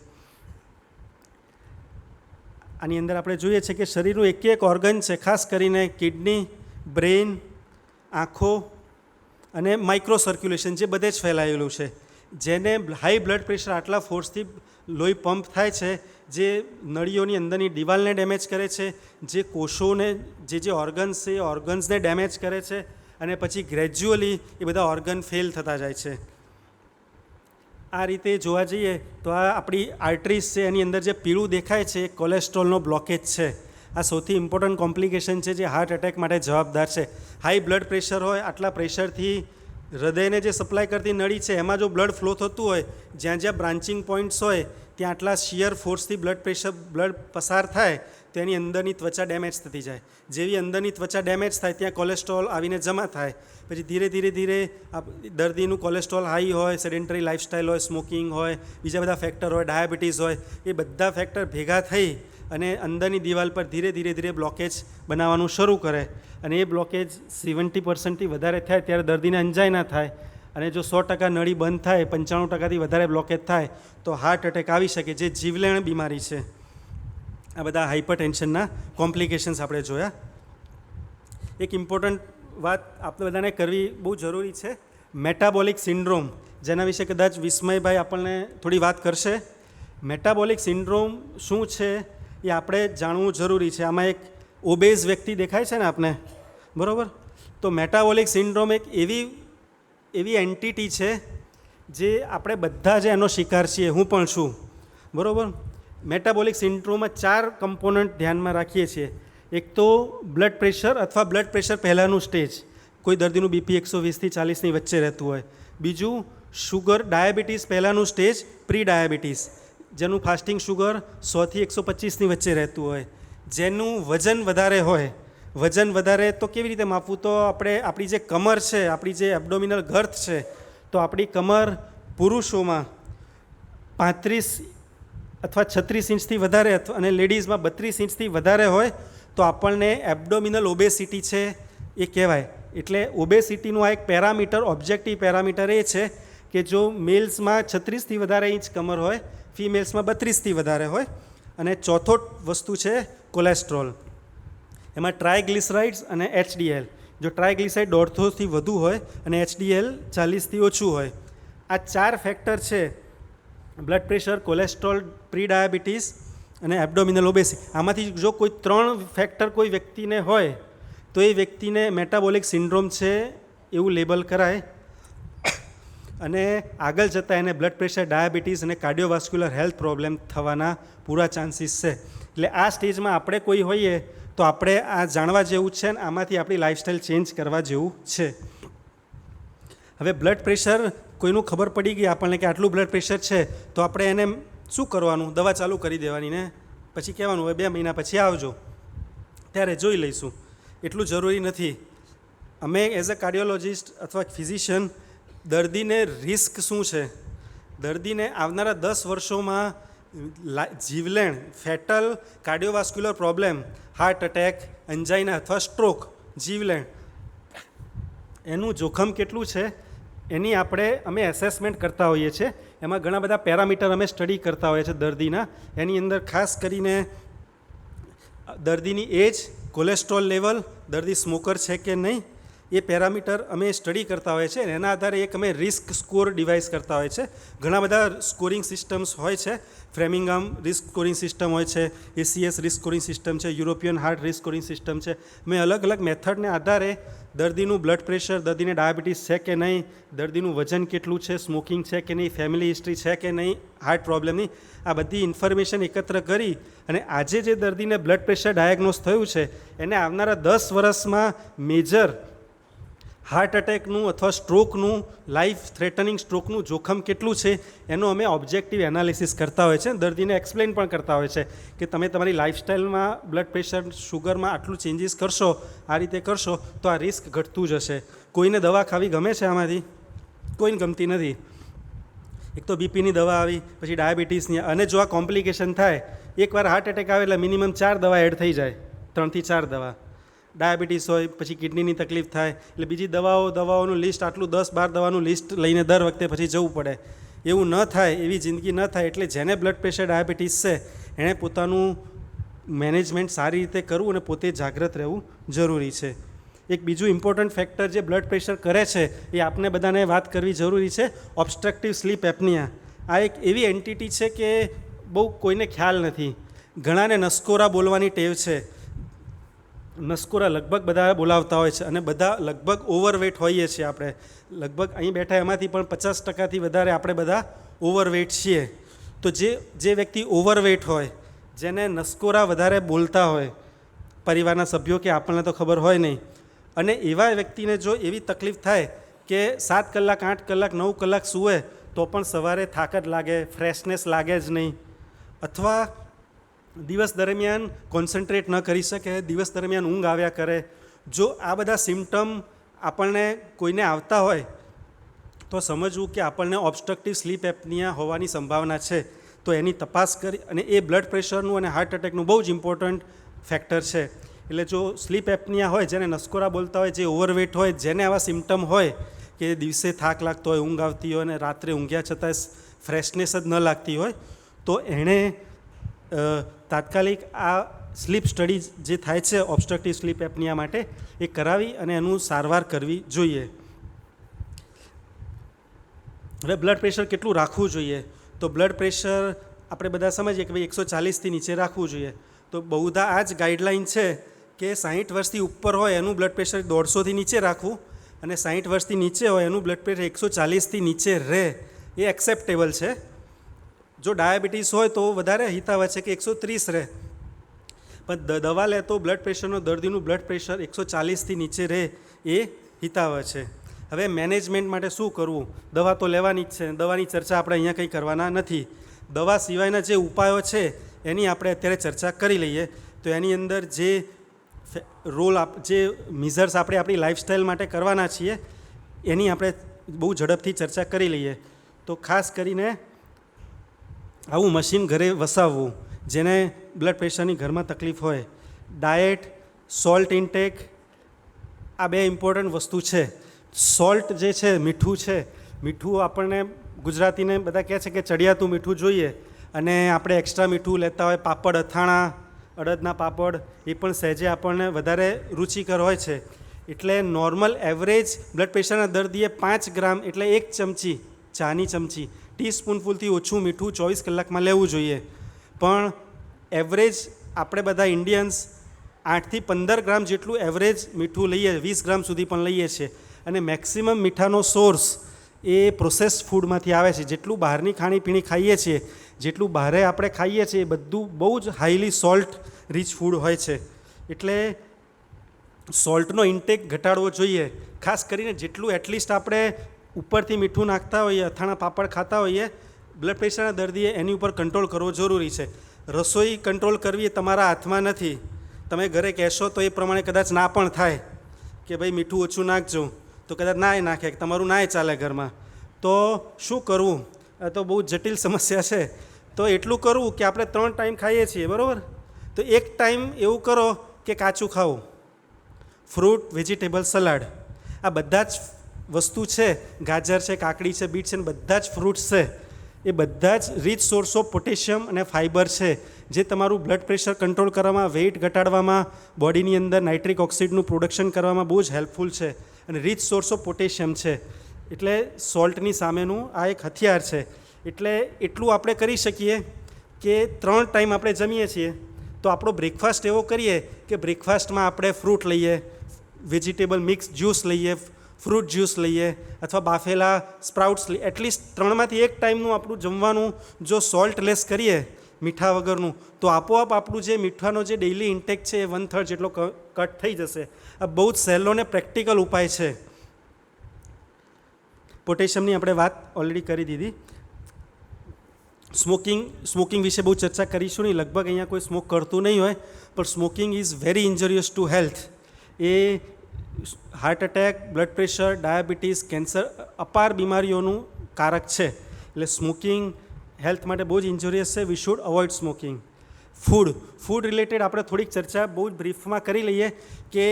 આની અંદર આપણે જોઈએ છીએ કે શરીરનું એક ઓર્ગન છે, ખાસ કરીને કિડની, બ્રેઇન, આંખો અને માઇક્રો સર્ક્યુલેશન જે બધે જ ફેલાયેલું છે. જેને હાઈ બ્લડ પ્રેશર આટલા ફોર્સથી લોહી પંપ થાય છે, જે નળીઓની અંદરની દિવાલને ડેમેજ કરે છે, જે કોષોને, જે ઓર્ગન્સ છે એ ઓર્ગન્સને ડેમેજ કરે છે, અને પછી ગ્રેજ્યુઅલી એ બધા ઓર્ગન ફેલ થતા જાય છે. આ રીતે જોવા જઈએ તો આ આપણી આર્ટરીઝ છે, એની અંદર જે પીળું દેખાય છે એ કોલેસ્ટ્રોલનો બ્લોકેજ છે. આ સૌથી ઇમ્પોર્ટન્ટ કોમ્પ્લિકેશન છે જે હાર્ટ એટેક માટે જવાબદાર છે. હાઈ બ્લડ પ્રેશર હોય, આટલા પ્રેશરથી હૃદયને જે સપ્લાય કરતી નળી છે એમાં જો બ્લડ ફ્લો થતું હોય, જ્યાં જ્યાં બ્રાન્ચિંગ પોઈન્ટ્સ હોય ત્યાં આટલા શિયર ફોર્સથી બ્લડ પસાર થાય તો એની અંદરની ત્વચા ડેમેજ થતી જાય. જેવી અંદરની ત્વચા ડેમેજ થાય ત્યાં કોલેસ્ટ્રોલ આવીને જમા થાય. પછી ધીરે ધીરે દર્દીનું કોલેસ્ટ્રોલ હાઈ હોય, સેડેન્ટરી લાઇફસ્ટાઇલ હોય, સ્મોકિંગ હોય, બીજા બધા ફેક્ટર હોય, ડાયાબિટીસ હોય, એ બધા ફેક્ટર ભેગા થઈ અને અંદરની દિવાલ પર ધીરે બ્લોકેજ બનાવવાનું શરૂ કરે. અને એ બ્લોકેજ 70%થી વધારે થાય ત્યારે દર્દીને અંજાયના થાય. અને જો 100% નળી બંધ થાય, 95%થી વધારે બ્લોકેજ થાય તો હાર્ટ એટેક આવી શકે, જે જીવલેણ બીમારી છે. આ બધા હાઇપર ટેન્શનના કોમ્પ્લિકેશન્સ આપણે જોયા. એક ઇમ્પોર્ટન્ટ વાત આપણે બધાને કરવી બહુ જરૂરી છે, મેટાબોલિક સિન્ડ્રોમ, જેના વિશે કદાચ વિસ્મયભાઈ આપણને થોડી વાત કરશે. મેટાબોલિક સિન્ડ્રોમ શું છે એ આપણે જાણવું જરૂરી છે. આમાં એક ઓબેઝ વ્યક્તિ દેખાય છે ને આપને, બરાબર? તો મેટાબોલિક સિન્ડ્રોમ એક એવી એન્ટિટી છે જે આપણે બધા જ એનો શિકાર છીએ, હું પણ છું, બરાબર? મેટાબોલિક સિન્ડ્રોમમાં 4 કમ્પોનન્ટ ધ્યાનમાં રાખીએ છીએ. એક તો બ્લડ પ્રેશર અથવા બ્લડ પ્રેશર પહેલાંનું સ્ટેજ, કોઈ દર્દીનું બીપી 120થી 40ની વચ્ચે રહેતું હોય. બીજું શુગર, ડાયાબિટીસ પહેલાંનું સ્ટેજ, પ્રી ડાયાબિટીસ, જેનું ફાસ્ટિંગ શુગર 100થી 125ની વચ્ચે રહેતું હોય. જેનું વજન વધારે હોય, વજન વધારે તો કેવી રીતે માપવું? તો આપણી જે કમર છે, આપણી જે એબ્ડોમિનલ ગર્થ છે, તો આપણી કમર પુરુષોમાં 35 અથવા 36 ઇંચથી વધારે અને લેડીઝમાં 32 ઇંચથી વધારે હોય તો આપણને એબ્ડોમિનલ ઓબેસિટી છે એ કહેવાય. એટલે ઓબેસિટીનું આ એક પેરામીટર, ઓબ્જેક્ટિવ પેરામીટર એ છે કે જો મેલ્સમાં 36થી વધારે ઇંચ કમર હોય, ફિમેલ્સમાં 32થી વધારે હોય. અને ચોથો વસ્તુ છે કોલેસ્ટ્રોલ. એમાં ટ્રાયગ્લિસરાઇડ્સ અને HDL. જો ટ્રાયગ્લિસરાઇડ 150થી વધુ હોય અને HDL 40થી ઓછું હોય. આ 4 ફેક્ટર છે, blood pressure, cholesterol, pre diabetes અને એબ્ડોમિનલ ઓબેસિટી. આમાંથી જો કોઈ 3 ફેક્ટર કોઈ વ્યક્તિને હોય તો એ વ્યક્તિને મેટાબોલિક સિન્ડ્રોમ છે એવું લેબલ કરાય. અને આગળ જતાં એને બ્લડ પ્રેશર, ડાયાબિટીસ અને કાર્ડિયોવાસ્ક્યુલર હેલ્થ પ્રોબ્લેમ થવાના પૂરા ચાન્સીસ છે. એટલે આ સ્ટેજમાં આપણે કોઈ હોઈએ તો આપણે આ જાણવા જેવું છે ને આમાંથી આપણી લાઈફસ્ટાઈલ ચેન્જ કરવા જેવું છે. હવે બ્લડ પ્રેશર કોઈનું ખબર પડી ગઈ આપણને કે આટલું બ્લડ પ્રેશર છે તો આપણે એને શું કરવાનું? દવા ચાલુ કરી દેવાની ને પછી કહેવાનું હવે 2 મહિના પછી આવજો, ત્યારે જોઈ લઈશું. એટલું જરૂરી નથી. અમે એઝ અ કાર્ડિયોલોજિસ્ટ અથવા ફિઝિશિયન દર્દીને રિસ્ક શું છે, દર્દીને આવનારા 10 વર્ષોમાં જીવલેણ, fatal cardiovascular problem, heart attack, angina અથવા સ્ટ્રોક, જીવલેણ, એનું જોખમ કેટલું છે એની અમે એસેસમેન્ટ કરતા હોઈએ છીએ. એમાં ઘણા બધા પેરામીટર અમે સ્ટડી કરતા હોઈએ છીએ દર્દીના. એની અંદર ખાસ કરીને દર્દીની એજ, કોલેસ્ટ્રોલ લેવલ, દર્દી સ્મોકર છે કે નહીં, એ પેરામીટર અમે સ્ટડી કરતા હોય છે અને એના આધારે એક અમે રિસ્ક સ્કોર ડિવાઇસ કરતા હોય છે. ઘણા બધા સ્કોરિંગ સિસ્ટમ્સ હોય છે. ફ્રેમિંગામ રિસ્ક સ્કોરિંગ સિસ્ટમ હોય છે, ACS રિસ્ક સ્કોરિંગ સિસ્ટમ છે, European heart risk scoring system છે. મેં અલગ અલગ મેથડને આધારે દર્દીનું બ્લડ પ્રેશર, દર્દીને ડાયાબિટીસ છે કે નહીં, દર્દીનું વજન કેટલું છે, સ્મોકિંગ છે કે નહીં, ફેમિલી હિસ્ટ્રી છે કે નહીં, હાર્ટ પ્રોબ્લેમની, આ બધી ઇન્ફોર્મેશન એકત્ર કરી અને આજે જે દર્દીને બ્લડ પ્રેશર ડાયગ્નોઝ થયું છે એને આવનારા 10 વર્ષમાં મેજર હાર્ટ એટેકનું અથવા સ્ટ્રોકનું, લાઈફ થ્રેટનિંગ સ્ટ્રોકનું જોખમ કેટલું છે એનું અમે ઓબ્જેક્ટિવ એનાલિસિસ કરતા હોય છે. દર્દીને એક્સપ્લેન પણ કરતા હોય છે કે તમે તમારી લાઈફસ્ટાઈલમાં બ્લડ પ્રેશર, શુગરમાં આટલું ચેન્જીસ કરશો, આ રીતે કરશો તો આ રિસ્ક ઘટતું જશે. કોઈને દવા ખાવી ગમે છે આમાંથી? કોઈને ગમતી નથી. એક તો બીપીની દવા આવી, પછી ડાયાબિટીસની, અને જો આ કોમ્પ્લિકેશન થાય, એકવાર હાર્ટ એટેક આવે એટલે મિનિમમ 4 દવા એડ થઈ જાય, 3 થી 4 દવા. ડાયાબિટીસ હોય, પછી કિડનીની તકલીફ થાય એટલે બીજી દવાઓનું લિસ્ટ, આટલું 10-12 દવાનું લિસ્ટ લઈને દર વખતે પછી જવું પડે. એવું ન થાય, એવી જિંદગી ન થાય. એટલે જેને બ્લડ પ્રેશર, ડાયાબિટીસ છે એણે પોતાનું મેનેજમેન્ટ સારી રીતે કરવું અને પોતે જાગૃત રહેવું જરૂરી છે. એક બીજું ઇમ્પોર્ટન્ટ ફેક્ટર જે બ્લડ પ્રેશર કરે છે એ આપણે બધાને વાત કરવી જરૂરી છે, ઓબ્સ્ટ્રક્ટિવ સ્લીપ એપનિયા. આ એક એવી એન્ટિટી છે કે બહુ કોઈને ખ્યાલ નથી. ઘણાને નસકોરા બોલવાની ટેવ છે. નસકોરા લગભગ બધા બોલાવતા હોય છે અને બધા લગભગ ઓવરવેટ હોઈએ છીએ. આપણે લગભગ અહીં બેઠા એમાંથી પણ 50%થી વધારે આપણે બધા ઓવરવેટ છીએ. તો જે વ્યક્તિ ઓવરવેટ હોય, જેને નસકોરા વધારે બોલતા હોય, પરિવારના સભ્યો કે આપણને તો ખબર હોય નહીં, અને એવા વ્યક્તિને જો એવી તકલીફ થાય કે 7 કલાક, 8 કલાક, 9 કલાક સૂવે તો પણ સવારે થાક જ લાગે, ફ્રેશનેસ લાગે જ નહીં, અથવા દિવસ દરમિયાન કોન્સન્ટ્રેટ ન કરી શકે, દિવસ દરમિયાન ઊંઘ આવ્યા કરે, જો આ બધા સિમ્ટમ આપણને કોઈને આવતા હોય તો સમજવું કે આપણને ઓબ્સ્ટ્રક્ટિવ સ્લીપ એપનિયા હોવાની સંભાવના છે. તો એની તપાસ કરી, અને એ બ્લડ પ્રેશરનું અને હાર્ટ એટેકનું બહુ જ ઇમ્પોર્ટન્ટ ફેક્ટર છે. એટલે જો સ્લીપ એપનિયા હોય, જેને નસકોરા બોલતા હોય, જે ઓવરવેટ હોય, જેને આવા સિમ્ટમ હોય કે દિવસે થાક લાગતો હોય, ઊંઘ આવતી હોય અને રાત્રે ઊંઘ્યા છતાંય ફ્રેશનેસ જ ન લાગતી હોય, તો એણે તાત્કાલિક આ સ્લીપ સ્ટડી જે થાય છે ઓબ્સ્ટ્રક્ટિવ સ્લીપ એપનિયા માટે, એ કરાવી અને એનું સારવાર કરવી જોઈએ. હવે બ્લડ પ્રેશર કેટલું રાખવું જોઈએ? તો બ્લડ પ્રેશર આપણે બધા સમજીએ કે ભાઈ 140થી નીચે રાખવું જોઈએ. તો બહુધા આ જ ગાઈડલાઇન છે કે 60 વર્ષથી ઉપર હોય એનું બ્લડ પ્રેશર 150થી નીચે રાખવું, અને 60 વર્ષથી નીચે હોય એનું બ્લડ પ્રેશર 140થી નીચે રહે એ એક્સેપ્ટેબલ છે. જો ડાયાબિટીસ હોય તો વધારે હિતાવહ છે કે 130 રહે, પણ દવા લેતો બ્લડ પ્રેશરનો દર્દીનું બ્લડ પ્રેશર 140થી નીચે રહે એ હિતાવહ છે. હવે મેનેજમેન્ટ માટે શું કરવું? દવા તો લેવાની જ છે, દવાની ચર્ચા આપણે અહીંયા કંઈ કરવાના નથી. દવા સિવાયના જે ઉપાયો છે એની આપણે અત્યારે ચર્ચા કરી લઈએ. તો એની અંદર જે જે મેઝર્સ આપણે આપણી લાઈફસ્ટાઈલ માટે કરવાના છીએ એની આપણે બહુ ઝડપથી ચર્ચા કરી લઈએ. તો ખાસ કરીને આવું મશીન ઘરે વસાવવું જેને બ્લડ પ્રેશરની ઘરમાં તકલીફ હોય. ડાયટ, સોલ્ટ ઇન્ટેક, આ 2 ઇમ્પોર્ટન્ટ વસ્તુ છે. સોલ્ટ જે છે, મીઠું છે, મીઠું આપણને ગુજરાતીને બધા કહે છે કે ચડિયાતું મીઠું જોઈએ, અને આપણે એક્સ્ટ્રા મીઠું લેતા હોય. પાપડ, અથાણા, અડદના પાપડ, એ પણ સહેજે આપણને વધારે રુચિકર હોય છે. એટલે નોર્મલ એવરેજ બ્લડ પ્રેશરના દર્દીએ 5 ગ્રામ એટલે 1 ચમચી, ચાની ચમચી, ટીસ્પૂનફૂલથી ઓછું મીઠું 24 કલાકમાં લેવું જોઈએ. પણ એવરેજ આપણે બધા ઇન્ડિયન્સ 8થી 15 ગ્રામ જેટલું એવરેજ મીઠું લઈએ, 20 ગ્રામ સુધી પણ લઈએ છીએ. અને મેક્સિમમ મીઠાનો સોર્સ એ પ્રોસેસ ફૂડમાંથી આવે છે. જેટલું બહારની ખાણીપીણી ખાઈએ છીએ, જેટલું બહારે આપણે ખાઈએ છીએ, એ બધું બહુ જ હાઈલી સોલ્ટ રીચ ફૂડ હોય છે. એટલે સોલ્ટનો ઇન્ટેક ઘટાડવો જોઈએ. ખાસ કરીને જેટલું એટલીસ્ટ આપણે ઉપરથી મીઠું નાખતા હોઈએ, અથાણા પાપડ ખાતા હોઈએ, બ્લડ પ્રેશરના દર્દીએ એની ઉપર કંટ્રોલ કરવો જરૂરી છે. રસોઈ કંટ્રોલ કરવી એ તમારા હાથમાં નથી. તમે ઘરે કહેશો તો એ પ્રમાણે કદાચ ના પણ થાય કે ભાઈ મીઠું ઓછું નાખજો, તો કદાચ નાય નાખે, તમારું નાય ચાલે ઘરમાં. તો શું કરવું? આ તો બહુ જટિલ સમસ્યા છે. તો એટલું કરવું કે આપણે 3 ટાઈમ ખાઈએ છીએ, બરાબર? તો 1 ટાઈમ એવું કરો કે કાચું ખાવું, ફ્રૂટ, વેજીટેબલ, સલાડ, આ બધા જ વસ્તુ છે. ગાજર છે, કાકડી છે, બીટ છે, બધા જ ફ્રૂટ્સ છે. એ બધા જ રીચ સોર્સ ઓફ પોટેશિયમ અને ફાઇબર છે, જે તમારું બ્લડ પ્રેશર કંટ્રોલ કરવામાં, વેઇટ ઘટાડવામાં, બોડીની અંદર નાઇટ્રિક ઓક્સાઇડનું પ્રોડક્શન કરવામાં બહુ જ હેલ્પફુલ છે. અને રીચ સોર્સ ઓફ પોટેશિયમ છે. એટલે સોલ્ટની સામેનું આ એક હથિયાર છે. એટલે એટલું આપણે કરી શકીએ કે 3 ટાઈમ આપણે જમીએ છીએ તો આપણો બ્રેકફાસ્ટ એવો કરીએ કે બ્રેકફાસ્ટમાં આપણે ફ્રૂટ લઈએ, વેજીટેબલ મિક્સ જ્યુસ લઈએ, ફ્રૂટ જ્યુસ લઈએ અથવા બાફેલા સ્પ્રાઉટ્સ લઈએ. એટલીસ્ટ 3માંથી 1 ટાઈમનું આપણું જમવાનું જો સોલ્ટ લેસ કરીએ, મીઠા વગરનું, તો આપોઆપ આપણું જે મીઠાનો જે ડેઇલી ઇન્ટેક છે એ 1/3 જેટલો કટ થઈ જશે. આ બહુ જ સહેલો ને પ્રેક્ટિકલ ઉપાય છે. પોટેશિયમની આપણે વાત ઓલરેડી કરી દીધી. સ્મોકિંગ વિશે બહુ ચર્ચા કરીશું નહીં, લગભગ અહીંયા કોઈ સ્મોક કરતું નહીં હોય, પણ smoking is very ઇન્જરિયસ to health. A heart attack, blood pressure, diabetes, cancer, અપાર બીમારીઓનું કારક છે. એટલે સ્મોકિંગ હેલ્થ માટે બહુ જ ઇન્જુરિયસ છે. We should avoid smoking. Food related આપણે થોડીક ચર્ચા બહુ જ બ્રીફમાં કરી લઈએ કે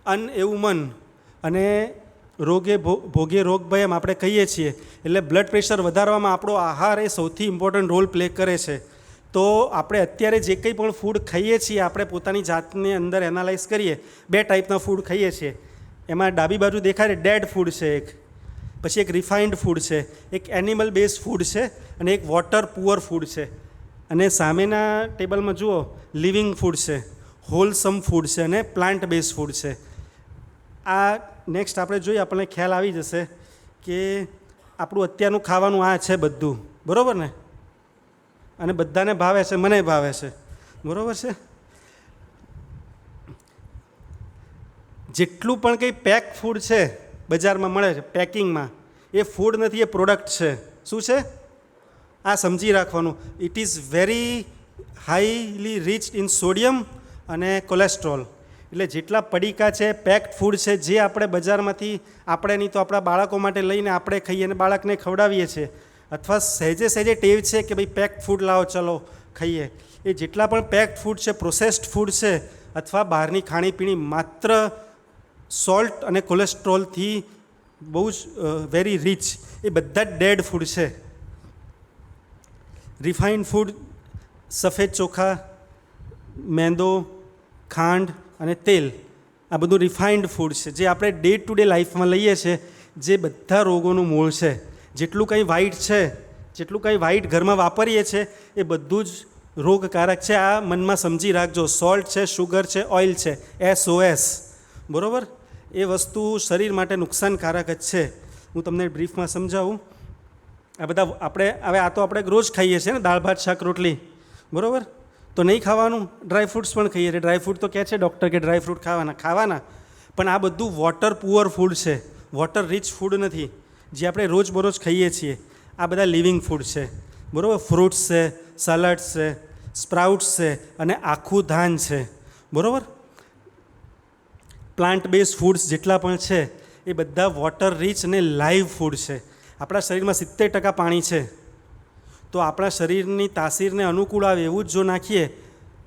અન્ન એવું મન અને રોગે ભોગે રોગ ભય એમ આપણે કહીએ છીએ. એટલે બ્લડ પ્રેશર વધારવામાં આપણો આહાર એ સૌથી ઇમ્પોર્ટન્ટ રોલ પ્લે કરે છે. તો આપણે અત્યારે જે કંઈ પણ ફૂડ ખાઈએ છીએ, આપણે પોતાની જાતને અંદર એનાલાઇઝ કરીએ, 2 ટાઈપના ફૂડ ખાઈએ છીએ. એમાં ડાબી બાજુ દેખાય ડેડ ફૂડ છે એક, પછી એક રિફાઇન્ડ ફૂડ છે, એક એનિમલ બેઝ ફૂડ છે અને એક વોટર પુઅર ફૂડ છે. અને સામેના ટેબલમાં જુઓ લિવિંગ ફૂડ છે, હોલસમ ફૂડ છે અને પ્લાન્ટ બેઝ ફૂડ છે. આ નેક્સ્ટ આપણે જોઈએ આપણને ખ્યાલ આવી જશે કે આપણું અત્યારનું ખાવાનું આ છે બધું, બરાબર ને? અને બધાને ભાવે છે, મને ભાવે છે, બરાબર છે? જેટલું પણ કંઈ પેક ફૂડ છે બજારમાં મળે છે પેકિંગમાં, એ ફૂડ નથી, એ પ્રોડક્ટ છે. શું છે? આ સમજી રાખવાનું. It is very highly rich in sodium અને કોલેસ્ટ્રોલ. એટલે જેટલા પડીકા છે, પેક્ડ ફૂડ છે, જે આપણે બજારમાંથી આપણે નહીં તો આપણા બાળકો માટે લઈને આપણે ખાઈએ અને બાળકને ખવડાવીએ છીએ, અથવા સહેજે ટેવ છે કે ભાઈ પેક્ડ ફૂડ લાવો ચલો ખાઈએ, એ જેટલા પણ પેક્ડ ફૂડ છે, પ્રોસેસ્ડ ફૂડ છે, અથવા બહારની ખાણીપીણી માત્ર સોલ્ટ અને કોલેસ્ટ્રોલથી બહુ જ વેરી રીચ, એ બધા જ ડેડ ફૂડ છે. રિફાઇન્ડ ફૂડ સફેદ ચોખા, મેંદો, ખાંડ અને તેલ, આ બધું રિફાઇન્ડ ફૂડ છે જે આપણે ડે ટુ ડે લાઈફમાં લઈએ છીએ, જે બધા રોગોનું મૂળ છે. જેટલું કંઈ વ્હાઇટ ઘરમાં વાપરીએ છીએ એ બધું જ રોગકારક છે. આ મનમાં સમજી રાખજો. સોલ્ટ છે, શુગર છે, ઓઇલ છે, SOS, બરાબર? એ વસ્તુ શરીર માટે નુકસાનકારક જ છે. હું તમને બ્રીફમાં સમજાવું. આ બધા આપણે રોજ ખાઈએ છીએ ને, દાળ ભાત શાક રોટલી, બરાબર? તો નહીં ખાવાનું? ડ્રાયફ્રૂટ્સ પણ ખાઈએ છીએ. ડ્રાયફ્રૂટ તો કહે છે ડૉક્ટર કે ડ્રાયફ્રૂટ ખાવાના, પણ આ બધું વોટર પુઅર ફૂડ છે, વોટર રીચ ફૂડ નથી જે આપણે રોજબરોજ ખાઈએ છીએ. આ બધા લિવિંગ ફૂડ છે, બરાબર? ફ્રૂટ્સ છે, સલાડ્સ છે, સ્પ્રાઉટ્સ છે અને આખું ધાન છે, બરાબર? પ્લાન્ટ બેઝ ફૂડ્સ જેટલા પણ છે એ બધા વોટર રીચ અને લાઈવ ફૂડ છે. આપણા શરીરમાં 70% પાણી છે, તો આપણા શરીરની તાસીરને અનુકૂળ આવે એવું જ જો નાખીએ,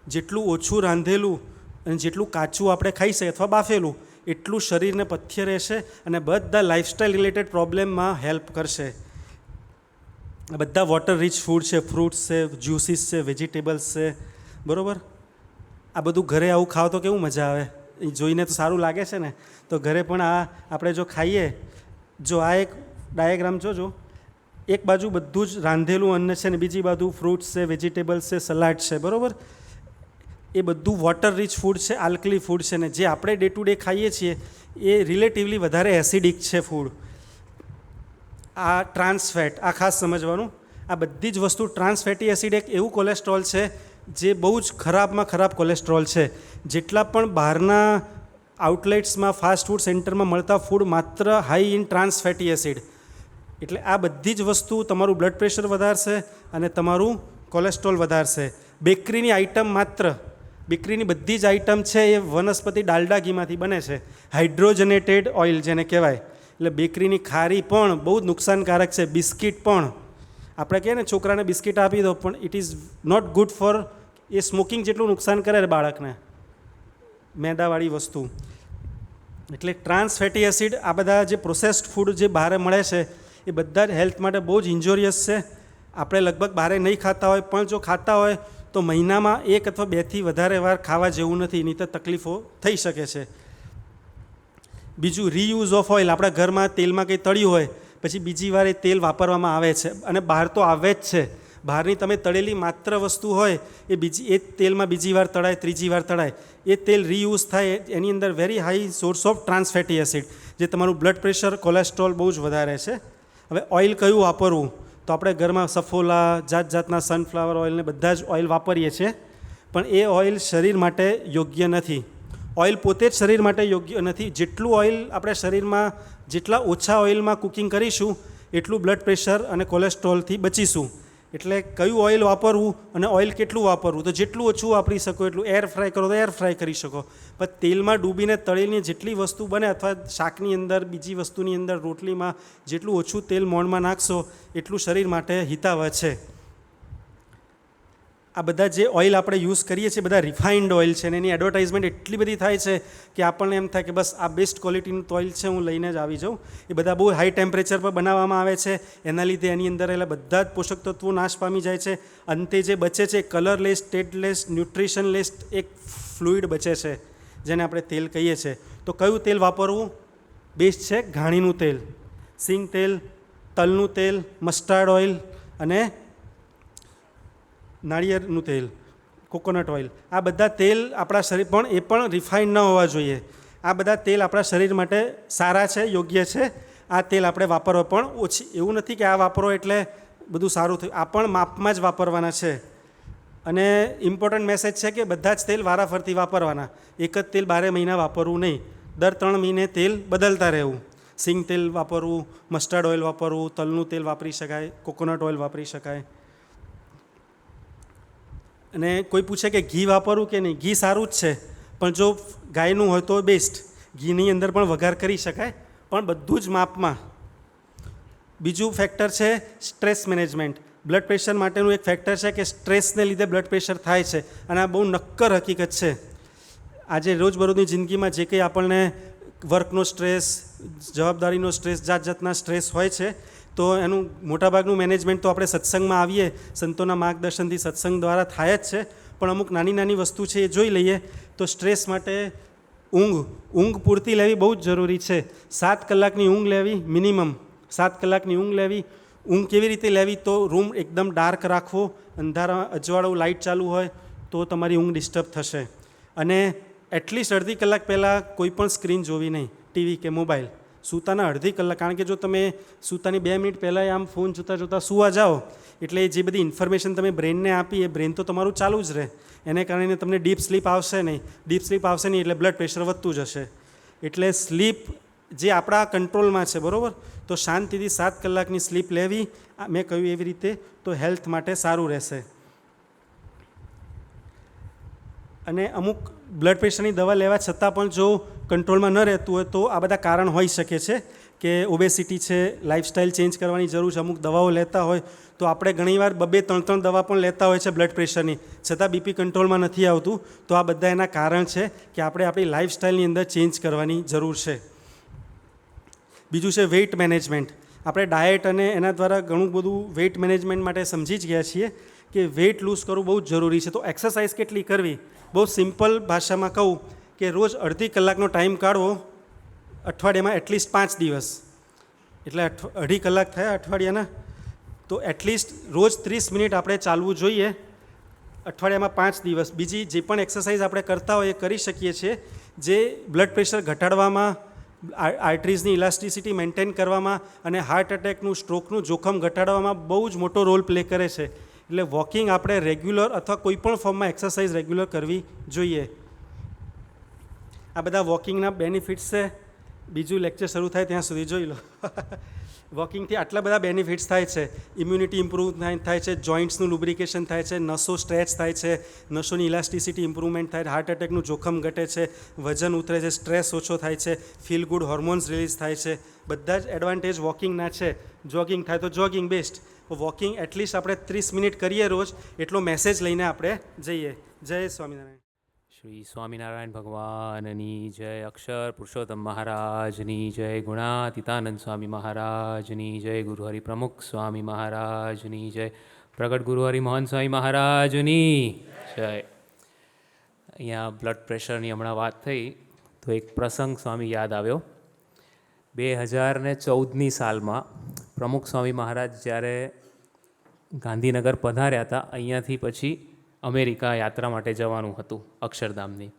જેટલું ઓછું રાંધેલું અને જેટલું કાચું આપણે ખાઈ શકીએ અથવા બાફેલું, એટલું શરીરને પથ્ય રહેશે અને બધા લાઇફસ્ટાઈલ રિલેટેડ પ્રોબ્લેમમાં હેલ્પ કરશે. આ બધા વોટર રીચ ફૂડ છે, ફ્રૂટ્સ છે, જ્યુસીસ છે, વેજીટેબલ્સ છે, બરાબર? આ બધું ઘરે આવું ખાવ તો કેવું મજા આવે, એ જોઈને તો સારું લાગે છે ને. તો ઘરે પણ આ આપણે જો ખાઈએ, જો આ એક ડાયાગ્રામ જોજો, એક બાજુ બધું જ રાંધેલું અન્ન છે ને બીજી બાજુ ફ્રૂટ્સ છે, વેજીટેબલ્સ છે, સલાડ છે, બરાબર? એ બધું વોટર રીચ ફૂડ છે, આલ્કલી ફૂડ છે ને જે આપણે ડે ટુ ડે ખાઈએ છીએ એ રિલેટિવલી વધારે એસિડિક છે ફૂડ. આ ટ્રાન્સફેટ, આ ખાસ સમજવાનું. આ બધી જ વસ્તુ ટ્રાન્સફેટી એસિડ એક એવું કોલેસ્ટ્રોલ છે જે બહુ જ ખરાબમાં ખરાબ કોલેસ્ટ્રોલ છે. જેટલા પણ બહારના આઉટલેટ્સમાં, ફાસ્ટ ફૂડ સેન્ટરમાં મળતા ફૂડ માત્ર હાઈ ઇન ટ્રાન્સફેટી એસિડ. એટલે આ બધી જ વસ્તુ તમારું બ્લડ પ્રેશર વધારશે અને તમારું કોલેસ્ટ્રોલ વધારશે. બેકરીની આઇટમ બેકરીની બધી જ આઇટમ છે એ વનસ્પતિ ડાલડા ઘીમાંથી બને છે, હાઇડ્રોજનેટેડ ઓઇલ જેને કહેવાય. એટલે બેકરીની ખારી પણ બહુ જ નુકસાનકારક છે. બિસ્કિટ પણ આપણે કહીએ ને છોકરાને બિસ્કિટ આપી દો, પણ it is not good for, એ સ્મોકિંગ જેટલું નુકસાન કરે બાળકને, મેદાવાળી વસ્તુ. એટલે ટ્રાન્સ ફેટી એસિડ, આ બધા જે પ્રોસેસ્ડ ફૂડ જે બહાર મળે છે એ બધા જ હેલ્થ માટે બહુ જ ઇન્જોરિયસ છે. આપણે લગભગ બહાર નહીં ખાતા હોય, પણ જો ખાતા હોય તો મહિનામાં 1 અથવા 2થી વધારે વાર ખાવા જેવું નથી, નહીં તો તકલીફો થઈ શકે છે. બીજું રીયુઝ ઓફ ઓઇલ, આપણા ઘરમાં તેલમાં કંઈ તળ્યું હોય પછી બીજી વાર એ તેલ વાપરવામાં આવે છે અને બહાર તો આવે જ છે. બહારની તમે તળેલી માત્ર વસ્તુ હોય એ તેલમાં બીજી વાર તળાય, ત્રીજી વાર તળાય, એ તેલ રીયુઝ થાય. એની અંદર very high source of trans fatty acid, જે તમારું બ્લડ પ્રેશર, કોલેસ્ટ્રોલ બહુ જ વધારે છે. હવે ઓઇલ કયું વાપરવું? તો આપણે ઘરમાં સફોલા, જાત જાતના સનફ્લાવર ઓઇલને બધા જ ઓઇલ વાપરીએ છીએ, પણ એ ઓઇલ શરીર માટે યોગ્ય નથી. ઓઇલ પોતે જ શરીર માટે યોગ્ય નથી. જેટલું ઓઇલ આપણે શરીરમાં, જેટલા ઓછા ઓઇલમાં કુકિંગ કરીશું એટલું બ્લડ પ્રેશર અને કોલેસ્ટ્રોલથી બચીશું. એટલે કયું ઓઇલ વાપરવું અને ઓઇલ કેટલું વાપરવું? તો જેટલું ઓછું વાપરી શકો એટલું. એર ફ્રાય કરો તો એર ફ્રાય કરી શકો, પણ તેલમાં ડૂબીને તળેલી જેટલી વસ્તુ બને, અથવા શાકની અંદર, બીજી વસ્તુની અંદર, રોટલીમાં જેટલું ઓછું તેલ મોણમાં નાખશો એટલું શરીર માટે હિતાવહ છે. આ બધા જે ઓઇલ આપણે યુઝ કરીએ છીએ બધા રિફાઇન્ડ ઓઇલ છે, અને એની એડવર્ટાઇઝમેન્ટ એટલી બધી થાય છે કે આપણને એમ થાય કે બસ આ બેસ્ટ ક્વોલિટીનું ઓઇલ છે, હું લઈને જ આવી જાઉં. એ બધા બહુ હાઈ ટેમ્પરેચર પર બનાવવામાં આવે છે, એના લીધે એની અંદર રહેલા બધા જ પોષક તત્વો નાશ પામી જાય છે. અંતે જે બચે છે કલરલેસ, ટેસ્ટલેસ, ન્યુટ્રિશનલેસ એક ફ્લુઇડ બચે છે, જેને આપણે તેલ કહીએ છીએ. તો કયું તેલ વાપરવું બેસ્ટ છે? ઘાણીનું તેલ, સિંગ તેલ, તલનું તેલ, મસ્ટર્ડ ઓઇલ અને નાળિયેરનું તેલ, કોકોનટ ઓઇલ. આ બધા તેલ આપણા શરીર, પણ એ પણ રિફાઇન્ડ ન હોવા જોઈએ. આ બધા તેલ આપણા શરીર માટે સારા છે, યોગ્ય છે. આ તેલ આપણે વાપરવા પણ ઓછી, એવું નથી કે આ વાપરો એટલે બધું સારું થયું. આ પણ માપમાં જ વાપરવાના છે. અને ઇમ્પોર્ટન્ટ મેસેજ છે કે બધા જ તેલ વારાફરતી વાપરવાના. એક જ તેલ 12 મહિના વાપરવું નહીં, દર 3 મહિને તેલ બદલતા રહેવું. સિંગ તેલ વાપરવું, મસ્ટર્ડ ઓઇલ વાપરવું, તલનું તેલ વાપરી શકાય, કોકોનટ ઓઇલ વાપરી શકાય. અને કોઈ પૂછે કે ઘી વાપરવું કે નહીં, ઘી સારું જ છે, પણ જો ગાયનું હોય તો બેસ્ટ. ઘીની અંદર પણ વઘાર કરી શકાય, પણ બધું જ માપમાં. બીજું ફેક્ટર છે સ્ટ્રેસ મેનેજમેન્ટ. બ્લડ પ્રેશર માટેનું એક ફેક્ટર છે કે સ્ટ્રેસને લીધે બ્લડ પ્રેશર થાય છે, અને આ બહુ નક્કર હકીકત છે. આજે રોજબરોજની જિંદગીમાં જે કંઈ આપણને વર્કનો સ્ટ્રેસ, જવાબદારીનો સ્ટ્રેસ, જાત જાતના સ્ટ્રેસ હોય છે, તો એનું મોટાભાગનું મેનેજમેન્ટ તો આપણે સત્સંગમાં આવીએ, સંતોના માર્ગદર્શનથી, સત્સંગ દ્વારા થાય જ છે. પણ અમુક નાની નાની વસ્તુ છે એ જોઈ લઈએ. તો સ્ટ્રેસ માટે ઊંઘ પૂરતી લેવી બહુ જ જરૂરી છે. 7 કલાકની ઊંઘ લેવી મિનિમમ, 7 કલાકની ઊંઘ લેવી. ઊંઘ કેવી રીતે લેવી? તો રૂમ એકદમ ડાર્ક રાખવો, અંધારા, અજવાળું લાઇટ ચાલુ હોય તો તમારી ઊંઘ ડિસ્ટર્બ થશે. અને એટલીસ્ટ અડધી કલાક પહેલાં કોઈ પણ સ્ક્રીન જોવી નહીં, ટીવી કે મોબાઈલ. સૂતાના અડધી કલાક, કારણ કે જો તમે સૂતાની 2 મિનિટ પહેલાં આમ ફોન જોતાં જોતાં સૂવા જાઓ એટલે જે બધી ઇન્ફોર્મેશન તમે બ્રેનને આપી, એ બ્રેન તો તમારું ચાલુ જ રહે. એને કારણે તમને ડીપ સ્લીપ આવશે નહીં. ડીપ સ્લીપ આવશે નહીં એટલે બ્લડ પ્રેશર વધતું જશે. એટલે સ્લીપ જે આપણા કંટ્રોલમાં છે, બરાબર, તો શાંતિથી 7 કલાકની સ્લીપ લેવી. મેં કહ્યું એવી રીતે, તો હેલ્થ માટે સારું રહેશે. અને અમુક બ્લડ પ્રેશરની દવા લેવા છતાં પણ જો કંટ્રોલમાં ન રહેતું હોય તો આ બધા કારણ હોઈ શકે છે. કે ઓબેસિટી છે, લાઇફસ્ટાઇલ ચેન્જ કરવાની જરૂર છે. અમુક દવાઓ લેતા હોય તો આપણે ઘણીવાર 2-3 દવા પણ લેતા હોય છે બ્લડ પ્રેશરની, છતાં બીપી કંટ્રોલમાં નથી આવતું. તો આ બધા એના કારણ છે કે આપણે આપણી લાઇફસ્ટાઇલની અંદર ચેન્જ કરવાની જરૂર છે. બીજું છે વેઇટ મેનેજમેન્ટ. આપણે ડાયટ અને એના દ્વારા ઘણું બધું વેઇટ મેનેજમેન્ટ માટે સમજી જ ગયા છીએ કે વેઇટ લૂઝ કરવું બહુ જ જરૂરી છે. તો એક્સરસાઇઝ કેટલી કરવી? બહુ સિમ્પલ ભાષામાં કહું કે રોજ અડધી કલાકનો ટાઈમ કાઢવો, અઠવાડિયામાં એટલીસ્ટ 5 દિવસ, એટલે 2.5 કલાક થયા અઠવાડિયાના. તો એટલીસ્ટ રોજ 30 મિનિટ આપણે ચાલવું જોઈએ, અઠવાડિયામાં 5 દિવસ. બીજી જે પણ એક્સરસાઇઝ આપણે કરતા હોય એ કરી શકીએ છીએ, જે બ્લડ પ્રેશર ઘટાડવામાં, આર્ટરીઝની ઇલાસ્ટિસિટી મેન્ટેન કરવામાં અને હાર્ટ એટેકનું, સ્ટ્રોકનું જોખમ ઘટાડવામાં બહુ જ મોટો રોલ પ્લે કરે છે. એટલે વોકિંગ આપણે રેગ્યુલર અથવા કોઈ પણ ફોર્મમાં એક્સરસાઇઝ રેગ્યુલર કરવી જોઈએ. આ બધા વોકિંગના બેનિફિટ્સ છે. બીજું લેક્ચર શરૂ થાય ત્યાં સુધી જોઈ લો. વોકિંગથી આટલા બધા બેનિફિટ્સ થાય છે. ઇમ્યુનિટી ઇમ્પ્રૂવ થાય છે, જોઇન્ટ્સનું લુબ્રિકેશન થાય છે, નસો સ્ટ્રેચ થાય છે, નસોની ઇલાસ્ટિસિટી ઇમ્પ્રુવમેન્ટ થાય છે, હાર્ટ એટેકનું જોખમ ઘટે છે, વજન ઉતરે છે, સ્ટ્રેસ ઓછો થાય છે, ફીલ ગુડ હોર્મોન્સ રિલીઝ થાય છે. બધા જ એડવાન્ટેજ વોકિંગના છે. જોગિંગ થાય તો જોગિંગ બેસ્ટ. વોકિંગ એટલીસ્ટ આપણે 30 મિનિટ કરીએ રોજ, એટલો મેસેજ લઈને આપણે જઈએ. જય સ્વામિનારાયણ. શ્રી સ્વામિનારાયણ ભગવાનની જય. અક્ષર પુરુષોત્તમ મહારાજની જય. ગુણાતીતાનંદ સ્વામી મહારાજની જય. ગુરુહરિ પ્રમુખ સ્વામી મહારાજની જય. પ્રગટ ગુરુહરિ મોહન સ્વામી મહારાજની જય. અહીંયા બ્લડ પ્રેશરની હમણાં વાત થઈ તો એક પ્રસંગ સ્વામી યાદ આવ્યો. 2014ની સાલમાં પ્રમુખ સ્વામી મહારાજ જ્યારે ગાંધીનગર પધાર્યા હતા, અહીંયાથી પછી અમેરિકા યાત્રા માટે જવાનું હતું અક્ષરધામની,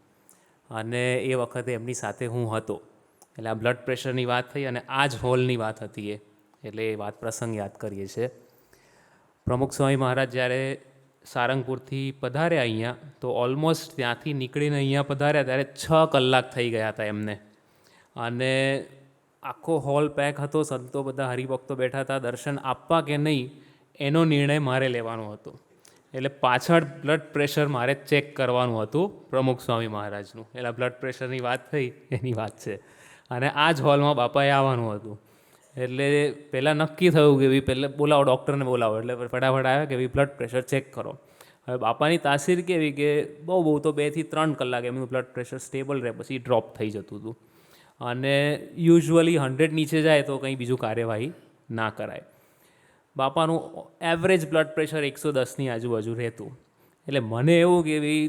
અને એ વખતે એમની સાથે હું હતો. એટલે આ બ્લડ પ્રેશરની વાત થઈ અને આ જ હોલની વાત હતી એટલે એ વાત પ્રસંગ યાદ કરીએ છીએ. પ્રમુખ સ્વામી મહારાજ જ્યારે સારંગપુરથી પધાર્યા અહીંયા, તો ઓલમોસ્ટ ત્યાંથી નીકળીને અહીંયા પધાર્યા ત્યારે 6 કલાક થઈ ગયા હતા એમને. અને આખો હોલ પેક હતો, સંતો બધા હરિભક્તો બેઠા હતા. દર્શન આપવા કે નહીં એનો નિર્ણય મારે લેવાનો હતો. એટલે પાછળ બ્લડ પ્રેશર મારે ચેક કરવાનું હતું પ્રમુખ સ્વામી મહારાજનું. એટલે બ્લડ પ્રેશરની વાત થઈ એની વાત છે. અને આ જ હોલમાં બાપાએ આવવાનું હતું. એટલે પહેલાં નક્કી થયું કે ભાઈ પહેલાં બોલાવો, ડૉક્ટરને બોલાવો. એટલે ફટાફટ આવ્યા કે ભાઈ બ્લડ પ્રેશર ચેક કરો. હવે બાપાની તાસીર કેવી કે બહુ તો 2 થી 3 કલાક એમનું બ્લડ પ્રેશર સ્ટેબલ રહે, પછી ડ્રોપ થઈ જતું હતું. અને યુઝ્યુઅલી 100 નીચે જાય તો કંઈ બીજું કાર્યવાહી ના કરાય. બાપાનું એવરેજ બ્લડ પ્રેશર 110ની આજુબાજુ રહેતું. એટલે મને એવું કે ભાઈ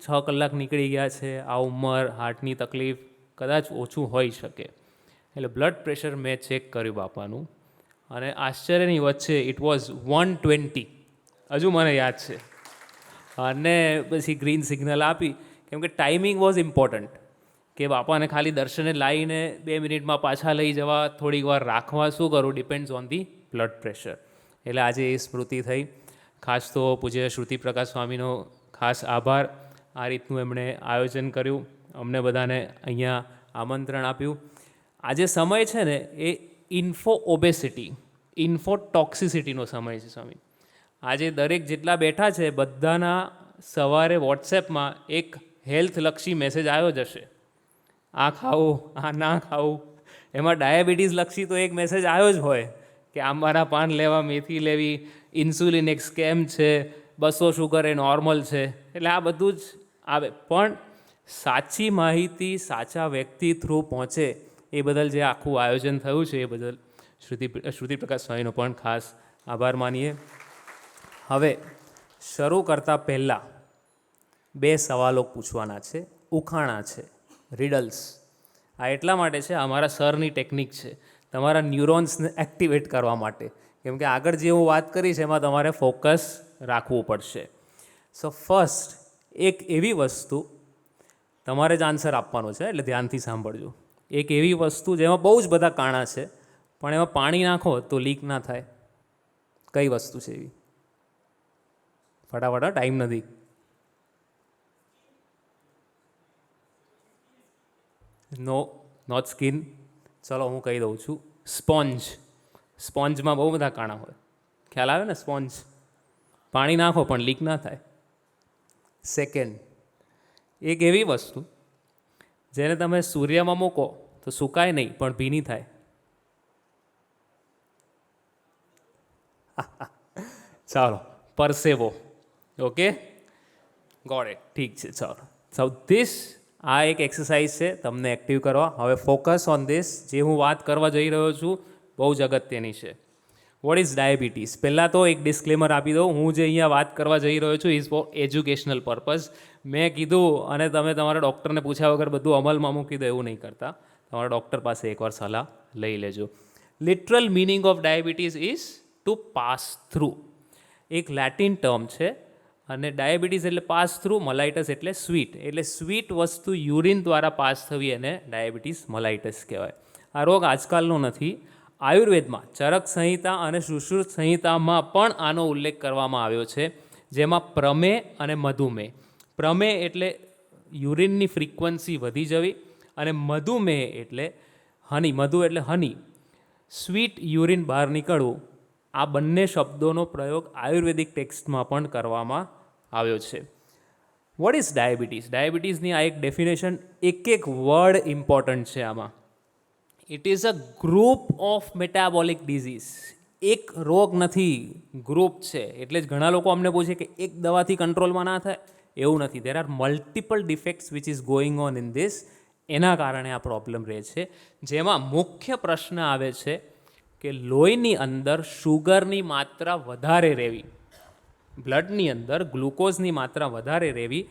6 કલાક નીકળી ગયા છે, આ ઉંમર, હાર્ટની તકલીફ, કદાચ ઓછું હોઈ શકે. એટલે બ્લડ પ્રેશર મેં ચેક કર્યું બાપાનું, અને આશ્ચર્યની વચ્ચે ઇટ વોઝ 120. હજુ મને યાદ છે. અને પછી ગ્રીન સિગ્નલ આપી, કેમ કે ટાઈમિંગ વોઝ ઇમ્પોર્ટન્ટ, કે બાપાને ખાલી દર્શને લાવીને 2 મિનિટમાં પાછા લઈ જવા, થોડીક વાર રાખવા, શું કરું, depends on the blood pressure. એટલે આજે એ સ્મૃતિ થઈ. ખાસ તો પૂજ્ય શ્રુતિ પ્રકાશ સ્વામીનો ખાસ આભાર. આ રીતનું એમણે આયોજન કર્યું, અમને બધાને અહીંયા આમંત્રણ આપ્યું. આજે સમય છે ને એ ઇન્ફો ઓબેસિટી, ઇન્ફો ટોક્સિસિટીનો સમય છે સ્વામી. આજે દરેક જેટલા બેઠા છે બધાના સવારે વોટ્સએપમાં એક હેલ્થલક્ષી મેસેજ આવ્યો જ હશે. આ ખાવું, આ ના ખાવું. એમાં ડાયાબિટીસ લક્ષી તો એક મેસેજ આવ્યો જ હોય કે આંબાના પાન લેવા, મેથી લેવી, ઇન્સ્યુલિન એક સ્કેમ છે, 200 શુગર એ નોર્મલ છે. એટલે આ બધું જ આવે. પણ સાચી માહિતી સાચા વ્યક્તિ થ્રુ પહોંચે એ બદલ જે આખું આયોજન થયું છે એ બદલ શ્રુતિ પ્રકાશ સ્વામીનો પણ ખાસ આભાર માનીએ. હવે શરૂ કરતાં પહેલાં 2 સવાલો પૂછવાના છે, ઉખાણા છે, રિડલ્સ. આ એટલા માટે છે, અમારા સરની ટેકનિક છે તમારા ન્યુરોન્સને એક્ટિવેટ કરવા માટે, કેમ કે આગળ જે હું વાત કરીશ એમાં તમારે ફોકસ રાખવું પડશે. સો ફર્સ્ટ, એક એવી વસ્તુ તમારે જ આન્સર આપવાનો છે, એટલે ધ્યાનથી સાંભળજો. એક એવી વસ્તુ જેમાં બહુ જ બધા કાણા છે, પણ એમાં પાણી નાખો તો લીક ના થાય. કઈ વસ્તુ છે એવી? ફટાફટ, ટાઈમ નથી. નો, નોટ સ્કિન. ચલો હું કહી દઉં છું, સ્પોન્જ. સ્પોન્જમાં બહુ બધા કાણા હોય, ખ્યાલ આવે ને? સ્પોન્જ પાણી નાખો પણ લીક ના થાય. સેકન્ડ, એક એવી વસ્તુ જેને તમે સૂર્યમાં મૂકો તો સુકાય નહીં પણ ભીની થાય. ચાલો, પરસેવો. Okay, got it. ઠીક છે, ચાલો. સો ધીસ, આ એક એક્સરસાઇઝ છે તમને એક્ટિવ કરવા. હવે ફોકસ ઓન ધીસ. જે હું વાત કરવા જઈ રહ્યો છું બહુ જ અગત્યની છે. What is diabetes? પહેલાં તો એક ડિસ્ક્લેમર આપી દઉં, હું જે અહીંયા વાત કરવા જઈ રહ્યો છું ઇઝ ફોર એજ્યુકેશનલ પર્પઝ. મેં કીધું અને તમે તમારા ડૉક્ટરને પૂછ્યા વગર બધું અમલમાં મૂકી દો એવું નહીં કરતા. તમારા ડૉક્ટર પાસે એકવાર સલાહ લઈ લેજો. Literal meaning of diabetes is to pass through. એક લેટિન ટર્મ છે, અને ડાયાબિટીસ એટલે પાસ થ્રુ, મલાઇટસ એટલે સ્વીટ. એટલે સ્વીટ વસ્તુ યુરિન દ્વારા પાસ થવી એને ડાયાબિટીસ મલાઇટસ કહેવાય. આ રોગ આજકાલનો નથી. આયુર્વેદમાં ચરક સંહિતા અને સુશ્રુત સંહિતામાં પણ આનો ઉલ્લેખ કરવામાં આવ્યો છે, જેમાં પ્રમેય અને મધુમેહ. પ્રમેય એટલે યુરિનની ફ્રીક્વન્સી વધી જવી, અને મધુમેહ એટલે હની, મધુ એટલે હની, સ્વીટ યુરિન બહાર નીકળવું. આ બંને શબ્દોનો પ્રયોગ આયુર્વેદિક ટેક્સ્ટમાં પણ કરવામાં આવ્યો છે. What is diabetes? ડાયાબિટીસની આ એક ડેફિનેશન, એક વર્ડ ઇમ્પોર્ટન્ટ છે આમાં. It is a group of metabolic disease. એક રોગ નથી, ગ્રુપ છે. એટલે જ ઘણા લોકો અમને પૂછે કે એક દવાથી કંટ્રોલમાં ના થાય. એવું નથી. There are multiple defects which is going on in this. એના કારણે આ પ્રોબ્લેમ રહે છે. જેમાં મુખ્ય પ્રશ્ન આવે છે કે લોહીની અંદર શુગરની માત્રા વધારે રહેવી, બ્લડની અંદર ગ્લુકોઝની માત્રા વધારે રહેવી,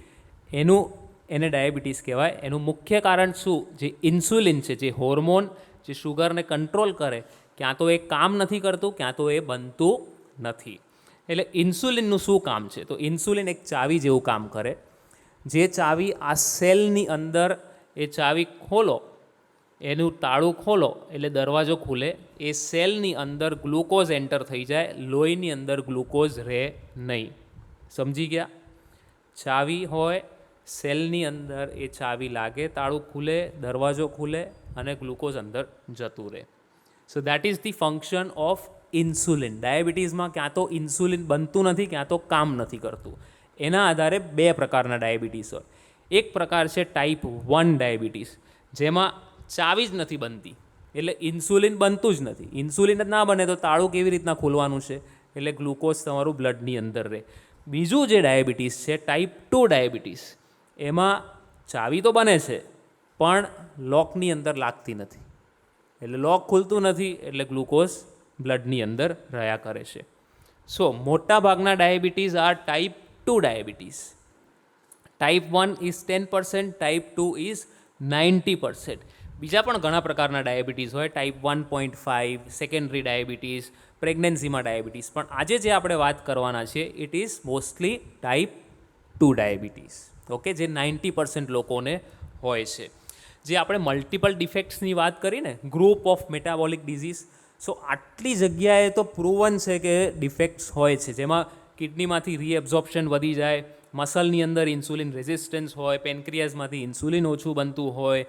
એને ડાયાબિટીસ કહેવાય. એનું મુખ્ય કારણ શું? જે ઇન્સ્યુલિન છે, જે હોર્મોન જે શુગરને કંટ્રોલ કરે, ક્યાં તો એ કામ નથી કરતું, ક્યાં તો એ બનતું નથી. એટલે ઇન્સ્યુલિનનું શું કામ છે? તો ઇન્સ્યુલિન એક ચાવી જેવું કામ કરે. જે ચાવી આ સેલની અંદર, એ ચાવી ખોલો, એનું તાળું ખોલો એટલે દરવાજો ખુલે, એ સેલની અંદર ગ્લુકોઝ એન્ટર થઈ જાય, લોહીની અંદર ગ્લુકોઝ રહે નહીં. સમજી ગયા? ચાવી હોય, સેલની અંદર એ ચાવી લાગે, તાળું ખુલે, દરવાજો ખુલે અને ગ્લુકોઝ અંદર જતું રહે. So that is the function of insulin. ડાયાબિટીસમાં ક્યાં તો ઇન્સ્યુલિન બનતું નથી, ક્યાં તો કામ નથી કરતું. એના આધારે બે પ્રકારના ડાયાબિટીસ હોય. એક પ્રકાર છે ટાઈપ 1 ડાયાબિટીસ, જેમાં ચાવી જ નથી બનતી, એટલે ઇન્સ્યુલિન બનતું જ નથી. ઇન્સ્યુલિન જ ના બને તો તાળું કેવી રીતના ખોલવાનું છે? એટલે ગ્લુકોઝ તમારું બ્લડની અંદર રહે. બીજું જે ડાયાબિટીસ છે ટાઈપ 2 ડાયાબિટીસ, એમાં ચાવી તો બને છે પણ લોકની અંદર લાગતી નથી, એટલે લોક ખુલતું નથી, એટલે ગ્લુકોઝ બ્લડની અંદર રહ્યા કરે છે. સો મોટા ભાગના diabetes are type 2 diabetes. Type 1 is 10%, type 2 is 90%. બીજા પણ ઘણા પ્રકારના ડાયાબિટીસ હોય, ટાઈપ 1.5, સેકન્ડરી ડાયાબિટીસ, પ્રેગ્નન્સીમાં ડાયાબિટીસ. પણ આજે જે આપણે વાત કરવાના છે it is mostly type 2 diabetes. Okay, જે 90% લોકોને હોય છે. જે આપણે મલ્ટિપલ ડિફેક્ટ્સની વાત કરીને, ગ્રુપ ઓફ મેટાબોલિક ડિઝીઝ, સો આટલી જગ્યાએ તો પ્રૂવન છે કે ડિફેક્ટ્સ હોય છે, જેમાં કિડનીમાંથી રીએબ્ઝોર્પ્શન વધી જાય, મસલની અંદર ઇન્સ્યુલિન રેઝિસ્ટન્સ હોય, પેનક્રિયાઝમાંથી ઇન્સ્યુલિન ઓછું બનતું હોય,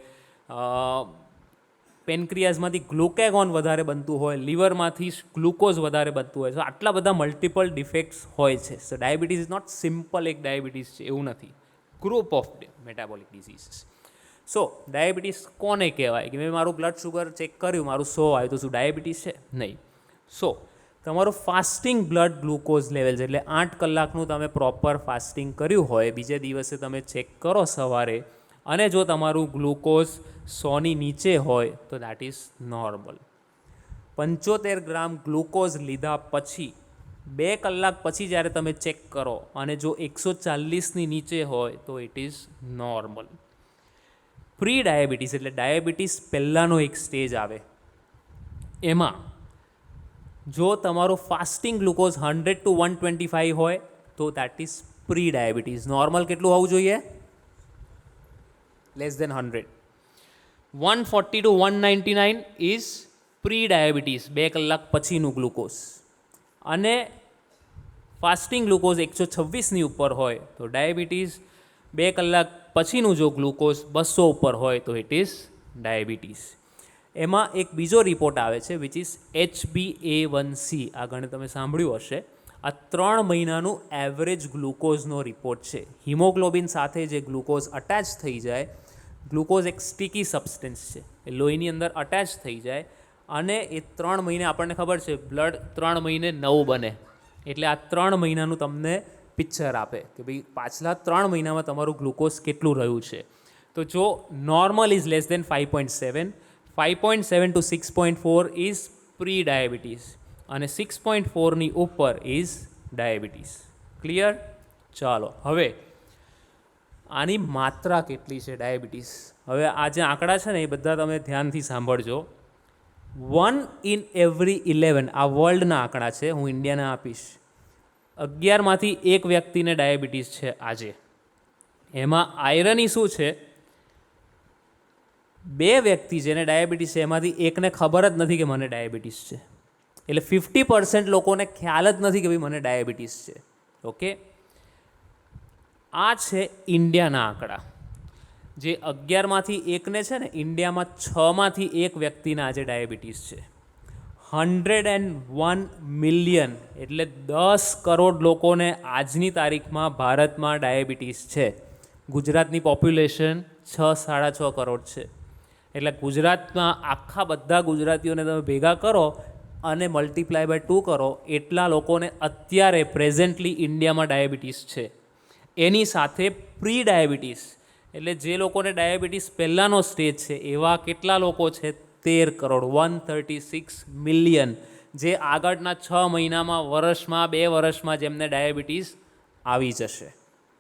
પેનક્રિયાઝમાંથી ગ્લુકેગોન વધારે બનતું હોય, લીવરમાંથી ગ્લુકોઝ વધારે બનતું હોય. સો આટલા બધા મલ્ટિપલ ડિફેક્ટ્સ હોય છે. સો ડાયાબિટીસ ઇઝ નોટ સિમ્પલ એક ડાયાબિટીસ છે એવું નથી, group of metabolic diseases. So diabetes કોને કહેવાય? કે મેં મારું બ્લડ શુગર ચેક કર્યું, મારું 100 આવ્યું, તો શું ડાયાબિટીસ છે? નહીં. સો તમારું ફાસ્ટિંગ બ્લડ ગ્લુકોઝ લેવલ છે, એટલે 8 કલાકનું તમે પ્રોપર ફાસ્ટિંગ કર્યું હોય, બીજે દિવસે તમે ચેક કરો સવારે, અને જો તમારું ગ્લુકોઝ 100ની નીચે હોય તો that is normal. 75 gram glucose લીધા પછી 2 કલાક પછી જ્યારે તમે ચેક કરો અને જો 140ની નીચે હોય તો it is normal. Pre diabetes એટલે ડાયાબિટીસ પહેલાંનો એક સ્ટેજ આવે, એમાં જો તમારો ફાસ્ટિંગ ગ્લુકોઝ 100 to 125 હોય તો that is pre diabetes. Normal કેટલું હોવું જોઈએ? Less than 100. 140 to 199 is pre diabetes, 2 કલાક પછીનું ગ્લુકોઝ. અને ફાસ્ટિંગ ગ્લુકોઝ 126ની ઉપર હોય તો ડાયાબિટીસ, 2 કલાક પછીનું જો ગ્લુકોઝ 200 ઉપર હોય તો ઇટ ઇઝ ડાયાબિટીસ. એમાં એક બીજો રિપોર્ટ આવે છે વિચ ઇઝ HbA1c. આ ગણે તમે સાંભળ્યું હશે. આ 3 મહિનાનું એવરેજ ગ્લુકોઝનો રિપોર્ટ છે. હિમોગ્લોબિન સાથે જે ગ્લુકોઝ અટેચ થઈ જાય, ગ્લુકોઝ એક સ્ટીકી સબસ્ટન્સ છે, એ લોહીની અંદર અટેચ થઈ જાય, અને એ 3 મહિને આપણને ખબર છે બ્લડ 3 મહિને નવું બને, એટલે આ 3 મહિનાનું તમને પિક્ચર આપે કે ભાઈ પાછલા 3 મહિનામાં તમારું ગ્લુકોઝ કેટલું રહ્યું છે. તો જો normal is less than 5.7, 5.7 to 6.4 is pre diabetes, અને 6.4ની ઉપર ઇઝ ડાયાબિટીસ. ક્લિયર? ચાલો, હવે આની માત્રા કેટલી છે ડાયાબિટીસ? હવે આ જે આંકડા છે ને એ બધા તમે ધ્યાનથી સાંભળજો. 1 in every 11, આ વર્લ્ડના આંકડા છે, હું ઇન્ડિયાના આપીશ. 11માંથી 1 વ્યક્તિને ડાયાબિટીસ છે આજે. એમાં આયરની શું છે? 2 વ્યક્તિ જેને ડાયાબિટીસ છે એમાંથી એકને ખબર જ નથી કે મને ડાયાબિટીસ છે. એટલે 50% લોકોને ખ્યાલ જ નથી કે ભાઈ મને ડાયાબિટીસ છે. ઓકે, આ છે ઇન્ડિયાના આંકડા. જે 11માંથી 1ને છે ને, ઇન્ડિયામાં 6માંથી 1 વ્યક્તિને આજે ડાયાબિટીસ છે. 101 મિલિયન એટલે 10 કરોડ લોકોને આજની તારીખમાં ભારતમાં ડાયાબિટીસ છે. ગુજરાતની પોપ્યુલેશન 6-6.5 કરોડ છે. એટલે ગુજરાતમાં આખા બધા ગુજરાતીઓને તમે ભેગા કરો અને મલ્ટીપ્લાય બાય 2 કરો, એટલા લોકોને અત્યારે પ્રેઝન્ટલી ઇન્ડિયામાં ડાયાબિટીસ છે. એની સાથે પ્રી ડાયાબિટીસ એટલે જે લોકોને ડાયાબિટીસ પહેલાંનો સ્ટેજ છે એવા કેટલા લોકો છે? 13 કરોડ, 136 મિલિયન, જે આગળના 6 મહિનામાં, વર્ષમાં, 2 વર્ષમાં જેમને ડાયાબિટીસ આવી જશે.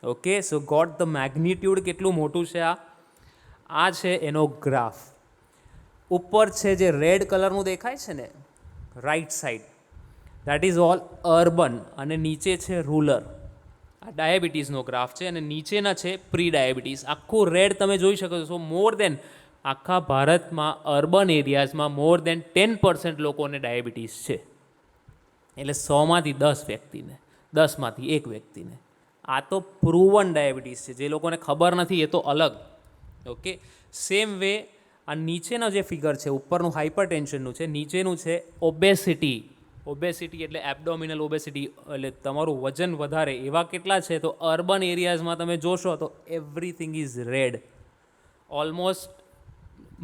Okay, so got the magnitude કેટલું મોટું છે આ છે એનો ગ્રાફ. ઉપર છે જે રેડ કલરનું દેખાય છે ને right side, that is all urban, અને નીચે છે રૂરલ. આ ડાયાબિટીસનો ગ્રાફ છે અને નીચેના છે પ્રી ડાયાબિટીસ. આખું રેડ તમે જોઈ શકો છો. મોર દેન આખા ભારતમાં અર્બન એરિયાઝમાં મોર દેન 10% લોકોને ડાયાબિટીસ છે. એટલે 100માંથી 10 વ્યક્તિને, 10માંથી 1 વ્યક્તિને. આ તો પ્રૂવન ડાયાબિટીસ છે. જે લોકોને ખબર નથી એ તો અલગ. ઓકે, સેમ વે આ નીચેનો જે ફિગર છે, ઉપરનું હાઇપર ટેન્શનનું છે, નીચેનું છે ઓબેસિટી. ઓબેસિટી એટલે એબડોમિનલ ઓબેસિટી, એટલે તમારું વજન વધારે. એવા કેટલા છે? તો અર્બન એરિયાઝમાં તમે જોશો તો everything is red. Almost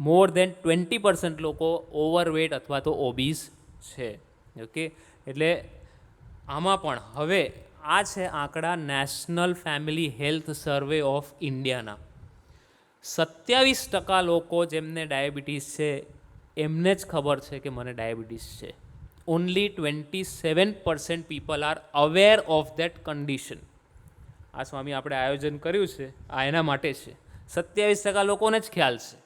more than 20% લોકો ઓવરવેટ અથવા તો ઓબીઝ છે. ઓકે, એટલે આમાં પણ હવે આ છે આંકડા national family health survey of ઇન્ડિયાના. 27% લોકો જેમને ડાયાબિટીસ છે એમને જ ખબર છે કે મને ડાયાબિટીસ છે. Only 27% people are aware of that condition. આ સ્વામી આપણે આયોજન કર્યું છે આ એના માટે છે. 27% લોકોને જ ખ્યાલ છે.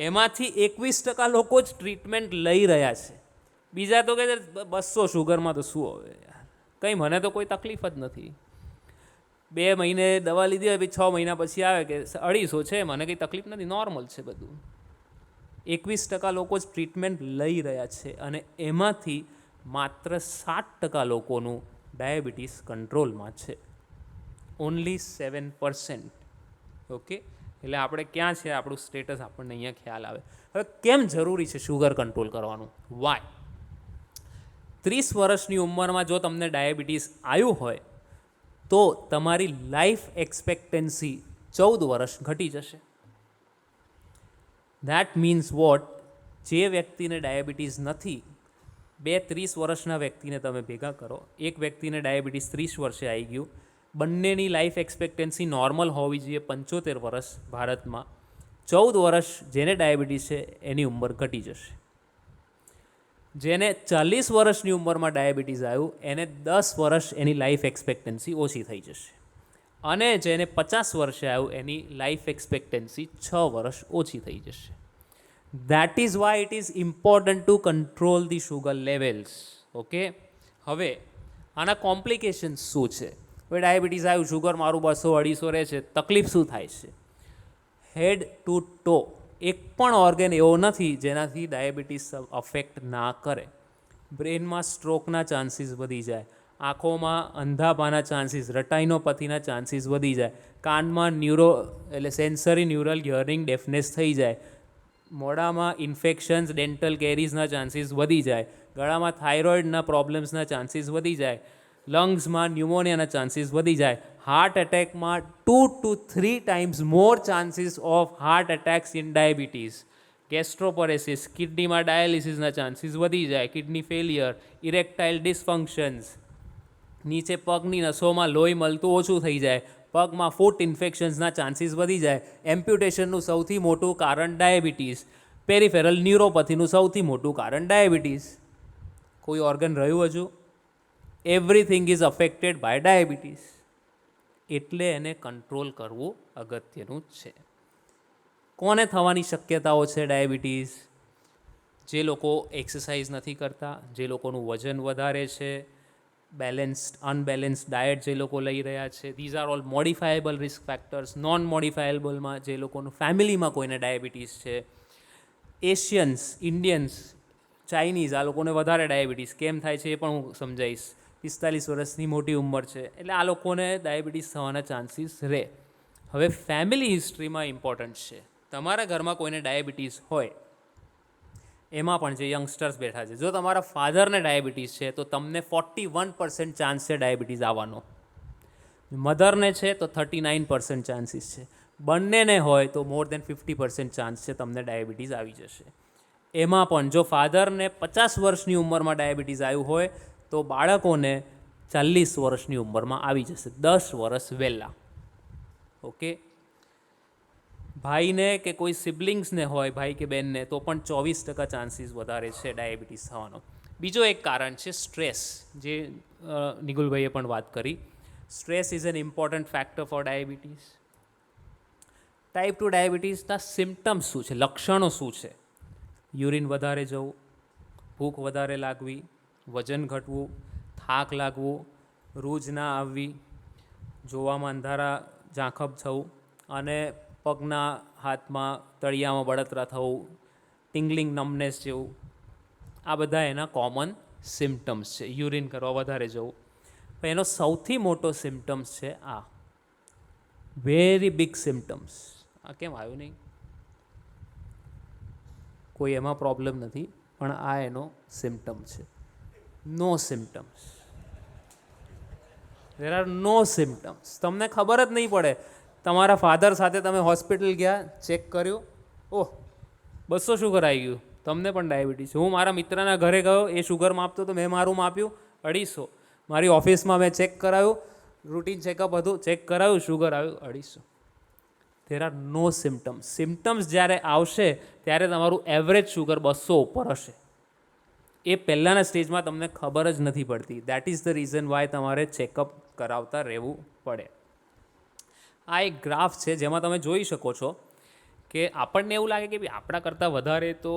એમાંથી 21% લોકો જ ટ્રીટમેન્ટ લઈ રહ્યા છે. બીજા તો કે 200 શુગરમાં તો શું હવે યાર, કંઈ મને તો કોઈ તકલીફ જ નથી. 2 મહિને દવા લીધી હોય, 6 મહિના પછી આવે કે 250 છે, મને કંઈ તકલીફ નથી, નોર્મલ છે બધું. 21% લોકો જ ટ્રીટમેન્ટ લઈ રહ્યા છે અને એમાંથી માત્ર 7% લોકોનું ડાયાબિટીસ કંટ્રોલમાં છે. ઓનલી 7%. ઓકે, એટલે આપણે ક્યાં છે, આપણું સ્ટેટસ આપણને અહીંયા ખ્યાલ આવે. હવે કેમ જરૂરી છે શુગર કંટ્રોલ કરવાનું? વાય? 30 વર્ષની ઉંમરમાં જો તમને ડાયાબિટીસ આવ્યું હોય તો તમારી લાઈફ એક્સપેક્ટન્સી 14 વર્ષ ઘટી જશે. That means what? જે વ્યક્તિને ડાયાબિટીસ નથી, 30 વર્ષના વ્યક્તિને તમે ભેગા કરો, એક વ્યક્તિને ડાયાબિટીસ 30 વર્ષે આવી ગયું, બંનેની લાઈફ એક્સપેક્ટન્સી નોર્મલ હોવી જોઈએ 75 વર્ષ ભારતમાં. 14 વર્ષ જેને ડાયાબિટીસ છે એની ઉંમર ઘટી જશે. જેને 40 વર્ષની ઉંમરમાં ડાયાબિટીસ આવ્યું એને 10 વર્ષ એની લાઈફ એક્સપેક્ટન્સી ઓછી થઈ જશે. અને જેને 50 વર્ષે આવ્યું એની લાઈફ એક્સપેક્ટન્સી 6 વર્ષ ઓછી થઈ જશે. That is why it is important to control the sugar levels. Okay, હવે આના કોમ્પ્લિકેશન્સ શું છે? હવે ડાયાબિટીસ આવ્યું, શુગર મારું 200-250 રહે છે, તકલીફ શું થાય છે? હેડ ટુ ટો એક પણ ઓર્ગન એવો નથી જેનાથી ડાયાબિટીસ અફેક્ટ ના કરે. બ્રેનમાં સ્ટ્રોકના ચાન્સીસ વધી જાય, આંખોમાં અંધાપાના ચાન્સીસ, રટાઇનોપથીના ચાન્સીસ વધી જાય, કાનમાં એટલે સેન્સરી ન્યુરલ હિયરિંગ ડેફનેસ થઈ જાય, મોઢામાં ઇન્ફેક્શન્સ, ડેન્ટલ કેરીઝના ચાન્સીસ વધી જાય, ગળામાં થાઇરોઇડના પ્રોબ્લેમ્સના ચાન્સીસ વધી જાય, લંગ્સમાં ન્યુમોનિયાના ચાન્સીસ વધી જાય, હાર્ટ એટેકમાં 2 to 3 times more chances of heart attacks in diabetes, gastroparesis, કિડનીમાં ડાયાલિસિસના ચાન્સીસ વધી જાય, કિડની ફેલિયર, ઇરેક્ટાઇલ ડિસફંક્શન્સ, નીચે પગની નસોમાં લોહી મળતું ઓછું થઈ જાય, પગમાં ફૂટ ઇન્ફેક્શન્સના ચાન્સીસ વધી જાય, એમ્પ્યુટેશનનું સૌથી મોટું કારણ ડાયાબિટીસ, પેરિફેરલ ન્યુરોપથીનું સૌથી મોટું કારણ ડાયાબિટીસ. કોઈ ઓર્ગન રહ્યું હજુ? Everything is affected by diabetes. એટલે એને કંટ્રોલ કરવું અગત્યનું જ છે. કોને થવાની શક્યતાઓ છે ડાયાબિટીસ? જે લોકો એક્સરસાઇઝ નથી કરતા, જે લોકોનું વજન વધારે છે, અનબેલેન્સ્ડ ડાયટ જે લોકો લઈ રહ્યા છે, these are all modifiable risk factors. Non મોડિફાયેબલમાં જે લોકોનું ફેમિલીમાં કોઈને ડાયાબિટીસ છે, એશિયન્સ, ઇન્ડિયન્સ, ચાઇનીઝ, આ લોકોને વધારે ડાયાબિટીસ કેમ થાય છે એ પણ હું સમજાવીશ. 45 વર્ષની મોટી ઉંમર છે એટલે આ લોકોને ડાયાબિટીસ થવાના ચાન્સીસ રહે. હવે ફેમિલી હિસ્ટ્રીમાં ઇમ્પોર્ટન્ટ છે. તમારા ઘરમાં કોઈને ડાયાબિટીસ હોય, એમાં પણ જે યંગસ્ટર્સ બેઠા છે, જો તમારા ફાધરને ડાયાબિટીસ છે તો તમને 41% ચાન્સ છે ડાયાબિટીસ આવવાનો. મધરને છે તો 39% ચાન્સીસ છે. બંનેને હોય તો મોર દેન 50% ચાન્સ છે તમને ડાયાબિટીસ આવી જશે. એમાં પણ જો ફાધરને 50 વર્ષની ઉંમરમાં ડાયાબિટીસ આવ્યું હોય તો બાળકોને 40 વર્ષની ઉંમરમાં આવી જશે, 10 વર્ષ વહેલા. ઓકે, ભાઈને કે કોઈ સિબ્લિંગ્સને હોય, ભાઈ કે બહેનને, તો પણ 24% ચાન્સીસ વધારે છે ડાયાબિટીસ થવાનો. બીજો એક કારણ છે સ્ટ્રેસ, જે નિગુલભાઈએ પણ વાત કરી. Stress is an important factor for diabetes. Type 2 ડાયાબિટીસના સિમ્ટમ્સ શું છે, લક્ષણો શું છે? યુરિન વધારે જવું, ભૂખ વધારે લાગવી, વજન ઘટવું, થાક લાગવું, રૂજ ના આવવી, જોવામાં અંધારા ઝાંખપ થવું અને પગના હાથમાં તળિયામાં બળતરા થવું, ટિંગલિંગ નમનેસ જેવું, આ બધા એના કોમન સિમ્ટમ્સ છે. યુરિન કરવા વધારે જવું. પણ એનો સૌથી મોટો સિમ્ટમ્સ છે આ, વેરી બિગ સિમ્ટમ્સ. આ કેમ આવ્યું નહીં? કોઈ એમાં પ્રોબ્લેમ નથી, પણ આ એનો સિમ્ટમ છે. No symptoms. There are no symptoms. તમને ખબર જ નહીં પડે. તમારા ફાધર સાથે તમે હોસ્પિટલ ગયા, ચેક કર્યું, ઓહ 200 શુગર આવી ગયું, તમને પણ ડાયાબિટીસ. હું મારા મિત્રના ઘરે ગયો, એ શુગર માપતો તો મેં મારું માપ્યું 250. મારી ઓફિસમાં મેં ચેક કરાવ્યું, રૂટીન ચેકઅપ હતું, ચેક કરાવ્યું, શુગર આવ્યું 250. There are no symptoms. Symptoms જ્યારે આવશે ત્યારે તમારું એવરેજ શુગર 200 ઉપર હશે. એ પહેલાંના સ્ટેજમાં તમને ખબર જ નથી પડતી. That is the reason Y તમારે ચેકઅપ કરાવતા રહેવું પડે. આ એક ગ્રાફ છે જેમાં તમે જોઈ શકો છો કે આપણને એવું લાગે કે ભાઈ આપણા કરતાં વધારે તો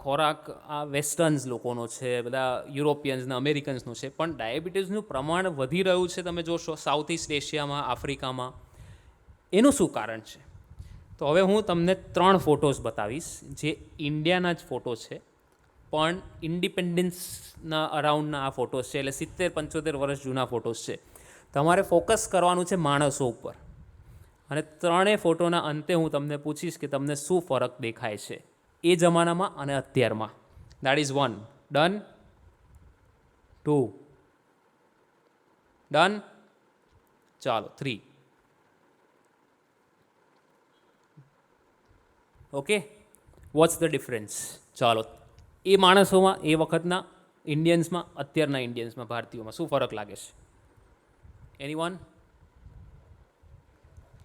ખોરાક આ વેસ્ટર્ન્સ લોકોનો છે, બધા યુરોપિયન્સ ને અમેરિકન્સનો છે, પણ ડાયાબિટીસનું પ્રમાણ વધી રહ્યું છે. તમે જોશો સાઉથ ઇસ્ટ એશિયામાં, આફ્રિકામાં. એનું શું કારણ છે? તો હવે હું તમને 3 ફોટોઝ બતાવીશ જે ઇન્ડિયાના જ ફોટો છે, પણ ઇન્ડિપેન્ડન્સના અરાઉન્ડના આ ફોટોઝ છે, એટલે 70-75 વર્ષ જૂના ફોટોઝ છે. તમારે ફોકસ કરવાનું છે માણસો ઉપર, અને 3 ફોટોના અંતે હું તમને પૂછીશ કે તમને શું ફરક દેખાય છે એ જમાનામાં અને અત્યારમાં. That is 1. ડન? 2 ડન? ચાલો 3. Okay, what's the difference? ચાલો, એ માણસોમાં, એ વખતના ઇન્ડિયન્સમાં, અત્યારના ઇન્ડિયન્સમાં, ભારતીયોમાં શું ફરક લાગે છે? એનીવન?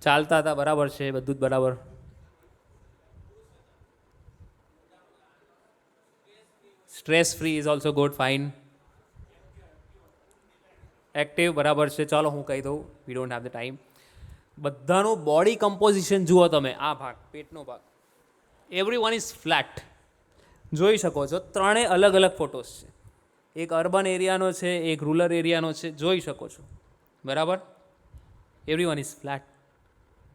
ચાલતા હતા બરાબર છે, બધું જ બરાબર. Stress free is also good, fine. Active બરાબર છે. ચાલો હું કહી દઉં, we don't have the time. બધાનું બોડી કમ્પોઝિશન જુઓ તમે. આ ભાગ, પેટનો ભાગ, એવરી વન ઇઝ ફ્લેટ. જોઈ શકો છો 3 અલગ અલગ ફોટોસ છે. એક અર્બન એરિયાનો છે, એક રૂરલ એરિયાનો છે. જોઈ શકો છો બરાબર. Every one is flat.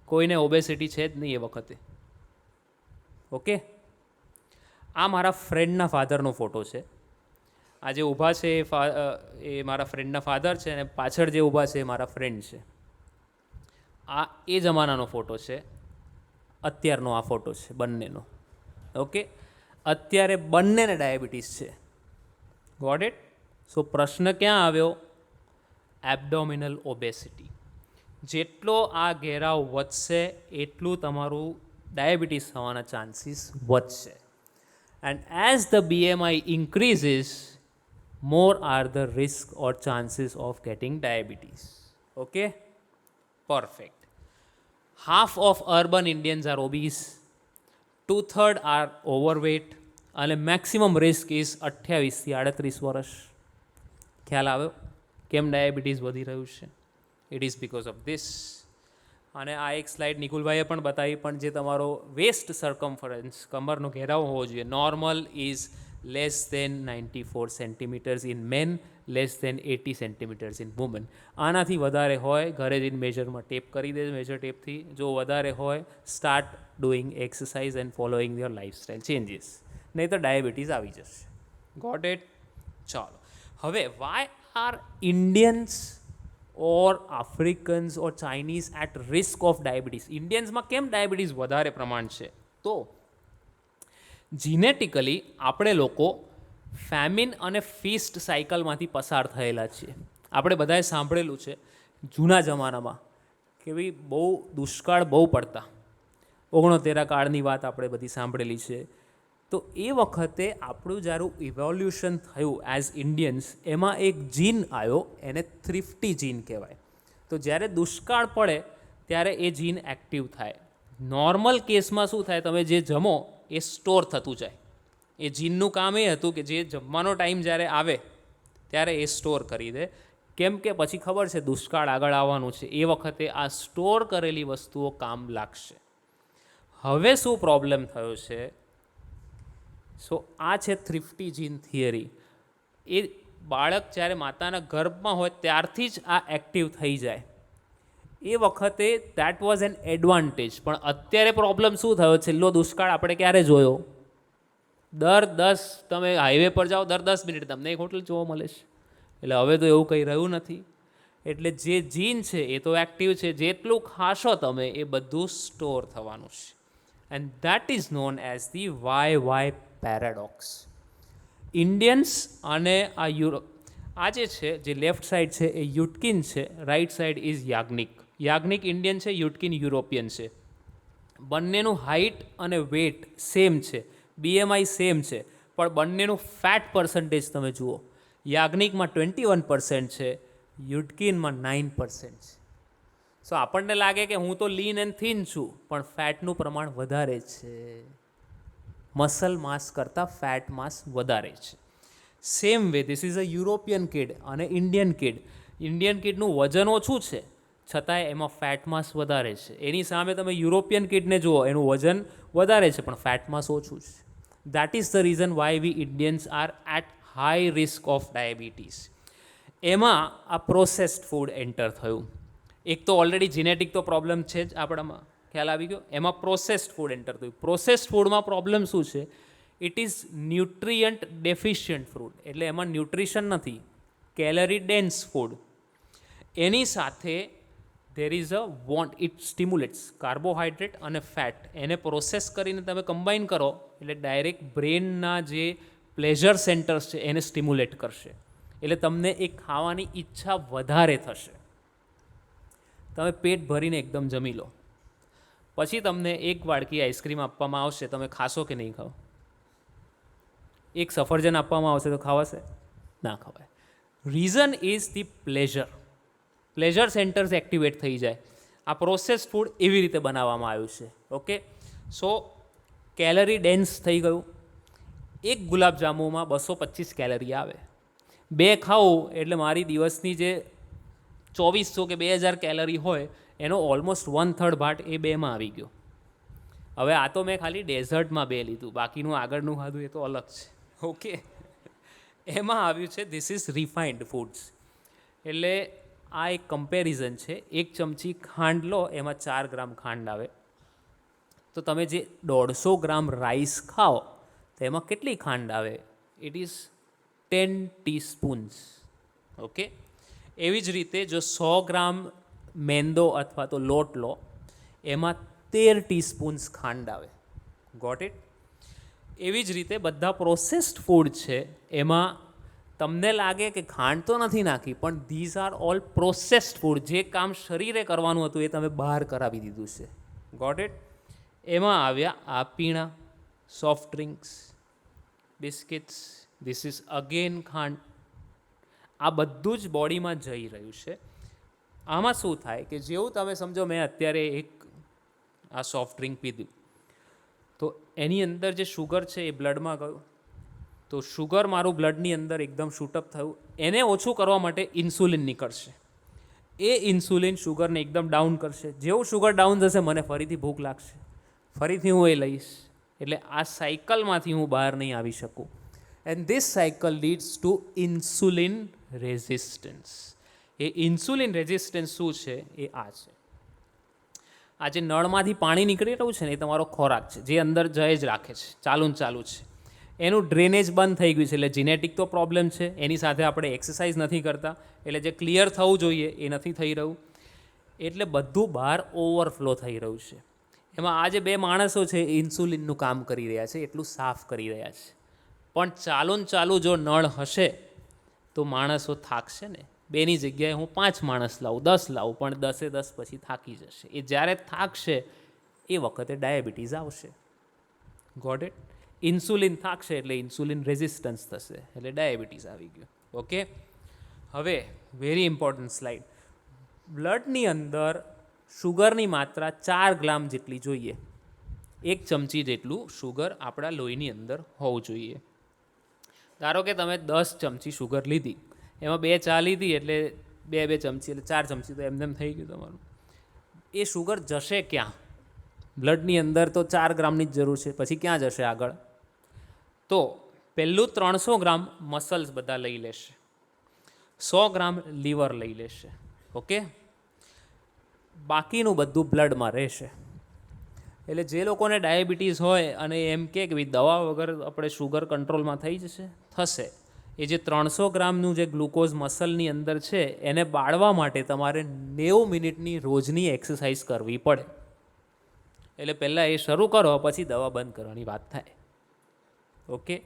કોઈને ઓબેસિટી છે જ નહીં એ વખતે. ઓકે, આ મારા ફ્રેન્ડના ફાધરનો ફોટો છે. આ જે ઊભા છે એ મારા ફ્રેન્ડના ફાધર છે, અને પાછળ જે ઊભા છે એ મારા ફ્રેન્ડ છે. આ એ જમાનાનો ફોટો છે, અત્યારનો આ ફોટો છે, બંનેનો. ઓકે, અત્યારે બંનેને ડાયાબિટીસ છે. Got it? સો પ્રશ્ન ક્યાં આવ્યો? Abdominal obesity. જેટલો આ ઘેરાવ વધશે એટલું તમારું ડાયાબિટીસ થવાના ચાન્સીસ વધશે. And as the BMI increases, more are the risk or chances of getting diabetes. Okay? Perfect. Half of urban Indians are obese, 2/3 are overweight, અને મેક્સિમમ રિસ્ક ઇઝ 28 થી 38 વર્ષ. ખ્યાલ આવ્યો કેમ ડાયાબિટીસ વધી રહ્યું છે? It is because of this. અને આ એક સ્લાઇડ નિકુલભાઈએ પણ બતાવી, પણ જે તમારો વેસ્ટ સર્કમ્ફરન્સ, કમરનો ઘેરાવ હોવો જોઈએ, normal is less than 94 centimetres in men, less than 80 centimetres in woman. આનાથી વધારે હોય ઘરે જઈને મેજરમાં ટેપ કરી દે, મેજર ટેપથી. જો વધારે હોય, start doing exercise and following your lifestyle changes, નહીં તો ડાયાબિટીસ આવી જશે. Got it? ચાલો, હવે why are Indians or Africans or Chinese at risk of diabetes? ઇન્ડિયન્સમાં કેમ ડાયાબિટીસ વધારે પ્રમાણ છે? તો જીનેટિકલી આપણે લોકો ફેમિન અને ફીસ્ટ સાયકલમાંથી પસાર થયેલા છીએ. આપણે બધાએ સાંભળેલું છે જૂના જમાનામાં કે ભાઈ બહુ દુષ્કાળ બહુ પડતા. 69 કાળની વાત આપણે બધી સાંભળેલી છે. તો એ વખતે આપણું જ્યારે ઇવોલ્યુશન થયું એઝ ઇન્ડિયન્સ, એમાં એક જીન આવ્યો, એને થ્રિફ્ટી જીન કહેવાય. તો જ્યારે દુષ્કાળ પડે ત્યારે એ જીન એક્ટિવ થાય. નોર્મલ કેસમાં શું થાય, તમે જે જમો એ સ્ટોર થતું જાય. એ જીનનું કામ એ હતું કે જે જમવાનો ટાઈમ જ્યારે આવે ત્યારે એ સ્ટોર કરી દે. કેમ કે પછી ખબર છે દુષ્કાળ આગળ આવવાનું છે, એ વખતે આ સ્ટોર કરેલી વસ્તુઓ કામ લાગશે. હવે શું પ્રોબ્લેમ થયો છે? સો આ છે થ્રિફ્ટી જીન થિયરી. એ બાળક જ્યારે માતાના ગર્ભમાં હોય ત્યારથી જ આ એક્ટિવ થઈ જાય. એ વખતે દેટ વોઝ એન એડવાન્ટેજ. પણ અત્યારે પ્રોબ્લેમ શું થયો? છેલ્લો દુષ્કાળ આપણે ક્યારે જોયો? તમે હાઈવે પર જાઓ, દર 10 મિનિટ તમને એક હોટલ જોવા મળે છે. એટલે હવે તો એવું કંઈ રહ્યું નથી. એટલે જે જીન છે એ તો એક્ટિવ છે. જેટલું ખાશો તમે એ બધું સ્ટોર થવાનું છે. And that is known as the Y paradox. Indians અને આ જે લેફ્ટ સાઈડ છે એ યુટકિન છે, right side is Yajnik. Yajnik Indian છે, યુટકિન યુરોપિયન છે. બંનેનું હાઇટ અને વેટ સેમ છે, BMI સેમ છે, પણ બંનેનું ફેટ પર્સન્ટેજ તમે જુઓ. યાજ્ઞિકમાં 21% છે, યુટકિનમાં 9% છે. સો આપણને લાગે કે હું તો લીન એન્ડ થીન છું, પણ ફેટનું પ્રમાણ વધારે છે. મસલ માસ કરતાં ફેટ માસ વધારે છે. Same way this is a European kid અને ઇન્ડિયન કિડ. ઇન્ડિયન કિડનું વજન ઓછું છે, છતાંય એમાં ફેટ માસ વધારે છે. એની સામે તમે યુરોપિયન કિડને જુઓ, એનું વજન વધારે છે પણ ફેટ માસ ઓછું છે. That is the reason why we Indians are at high risk of diabetes. એમાં આ પ્રોસેસ્ડ ફૂડ એન્ટર થયું. એક તો ઓલરેડી જીનેટિક તો પ્રોબ્લેમ છે જ આપણામાં, ખ્યાલ આવી ગયો. એમાં પ્રોસેસ્ડ ફૂડ એન્ટર થયું. પ્રોસેસ્ડ ફૂડમાં પ્રોબ્લેમ શું છે? It is nutrient deficient food. એટલે એમાં ન્યુટ્રિશન નથી, કેલરી ડેન્સ ફૂડ. એની સાથે there is a it stimulates carbohydrate અને ફેટ. એને પ્રોસેસ કરીને તમે કમ્બાઈન કરો એટલે ડાયરેક્ટ બ્રેનના જે પ્લેઝર સેન્ટર્સ છે એને સ્ટિમ્યુલેટ કરશે. એટલે તમને એ ખાવાની ઈચ્છા વધારે થશે. તમે પેટ ભરીને એકદમ જમી લો, પછી તમને એક વાડકી આઈસ્ક્રીમ આપવામાં આવશે, તમે ખાશો કે નહીં ખાઓ? એક સફરજન આપવામાં આવશે તો ખાવાશે? ના ખવાય. Reason is the pleasure centres activate થઈ જાય. આ પ્રોસેસ ફૂડ એવી રીતે બનાવવામાં આવ્યું છે. ઓકે, સો કેલરી ડેન્સ થઈ ગયું. એક ગુલાબજાંબુમાં 225 કેલરી આવે. 2 ખાવું એટલે મારી દિવસની જે 2400 કે 2000 કેલરી હોય એનો ઓલમોસ્ટ 1/3 ભાટ એ 2માં આવી ગયો. હવે આ તો મેં ખાલી ડેઝર્ટમાં 2 લીધું, બાકીનું આગળનું ખાધું એ તો અલગ છે. ઓકે, એમાં આવ્યું છે ધીસ ઇઝ રિફાઇન્ડ ફૂડ્સ. એટલે આ એક કમ્પેરિઝન છે. 1 ચમચી ખાંડ લો, એમાં 4 ગ્રામ ખાંડ આવે. તો તમે જે 150 ગ્રામ રાઈસ ખાઓ તો એમાં કેટલી ખાંડ આવે? It is 10 teaspoons. ઓકે, એવી જ રીતે જો 100 ગ્રામ મેંદો અથવા તો લોટ લો, એમાં 13 ટીસ્પૂન્સ ખાંડ આવે. Got it? એવી જ રીતે બધા પ્રોસેસ્ડ ફૂડ છે એમાં તમને લાગે કે ખાંડ તો નથી નાખી, પણ this are all processed food. જે કામ શરીરે કરવાનું હતું એ તમે બહાર કરાવી દીધું છે. Got it? એમાં આવ્યા આ પીણા, soft drinks, biscuits. This is again ખાંડ. આ બધું જ બોડીમાં જઈ રહ્યું છે. આમાં શું થાય કે જેવું તમે સમજો, મેં અત્યારે એક આ સોફ્ટ ડ્રિંક પીધું, તો એની અંદર જે શુગર છે એ બ્લડમાં ગયું. તો શુગર મારું બ્લડની અંદર એકદમ શૂટઅપ થયું. એને ઓછું કરવા માટે ઇન્સ્યુલિન નીકળશે. એ ઇન્સ્યુલિન શુગરને એકદમ ડાઉન કરશે. જેવું શુગર ડાઉન થશે મને ફરીથી ભૂખ લાગશે, ફરીથી હું એ લઈશ. એટલે આ સાયકલમાંથી હું બહાર નહીં આવી શકું. And this cycle leads two insulin resistance. A insulin resistance શું છે? એ આ છે. આ જે નળમાંથી પાણી નીકળી રહ્યું છે ને એ તમારો ખોરાક છે, જે અંદર જય જ રાખે છે, ચાલુ છે. એનું ડ્રેનેજ બંધ થઈ ગયું છે. એટલે જીનેટિક તો પ્રોબ્લેમ છે, એની સાથે આપણે એક્સરસાઇઝ નથી કરતા, એટલે જે ક્લિયર થવું જોઈએ એ નથી થઈ રહ્યું. એટલે બધું બહાર ઓવરફ્લો થઈ રહ્યું છે. એમાં આ જે 2 માણસો છે એ ઇન્સ્યુલિનનું કામ કરી રહ્યા છે, એટલું સાફ કરી રહ્યા છે. પણ ચાલુ જો નળ હશે તો માણસો થાકશે ને. 2ની જગ્યાએ હું 5 માણસ લાવું, 10 લાવું, પણ 10 પછી થાકી જશે. એ જ્યારે થાકશે એ વખતે ડાયાબિટીસ આવશે. Got it? ઇન્સ્યુલિન થાકશે એટલે ઇન્સ્યુલિન રેઝિસ્ટન્સ થશે, એટલે ડાયાબિટીસ આવી ગયું. ઓકે, હવે વેરી ઇમ્પોર્ટન્ટ સ્લાઇડ. બ્લડની અંદર શુગરની માત્રા 4 ગ્રામ જેટલી જોઈએ. 1 ચમચી જેટલું શુગર આપણા લોહીની અંદર હોવું જોઈએ. ધારો કે તમે 10 ચમચી શુગર લીધી, એમાં 2 ચા લીધી એટલે 2 ચમચી એટલે 4 ચમચી તો એમને થઈ ગયું તમારું. એ શુગર જશે ક્યાં? બ્લડની અંદર તો 4 ગ્રામની જ જરૂર છે, પછી ક્યાં જશે આગળ? તો પહેલું 300 ગ્રામ મસલ્સ બધા લઈ લેશે, 100 ગ્રામ લીવર લઈ લેશે, ઓકે. બાકીનું બધું બ્લડમાં રહેશે. એટલે જે લોકોને ડાયાબિટીસ હોય અને એમ કે ભાઈ દવા વગર આપણે શુગર કંટ્રોલમાં થઈ જશે, થશે. એ જે 300 ગ્રામનું જે ગ્લુકોઝ મસલની અંદર છે એને બાળવા માટે તમારે 90 મિનિટની રોજની એક્સરસાઇઝ કરવી પડે. એટલે પહેલાં એ શરૂ કરો, પછી દવા બંધ કરવાની વાત થાય, ઓકે.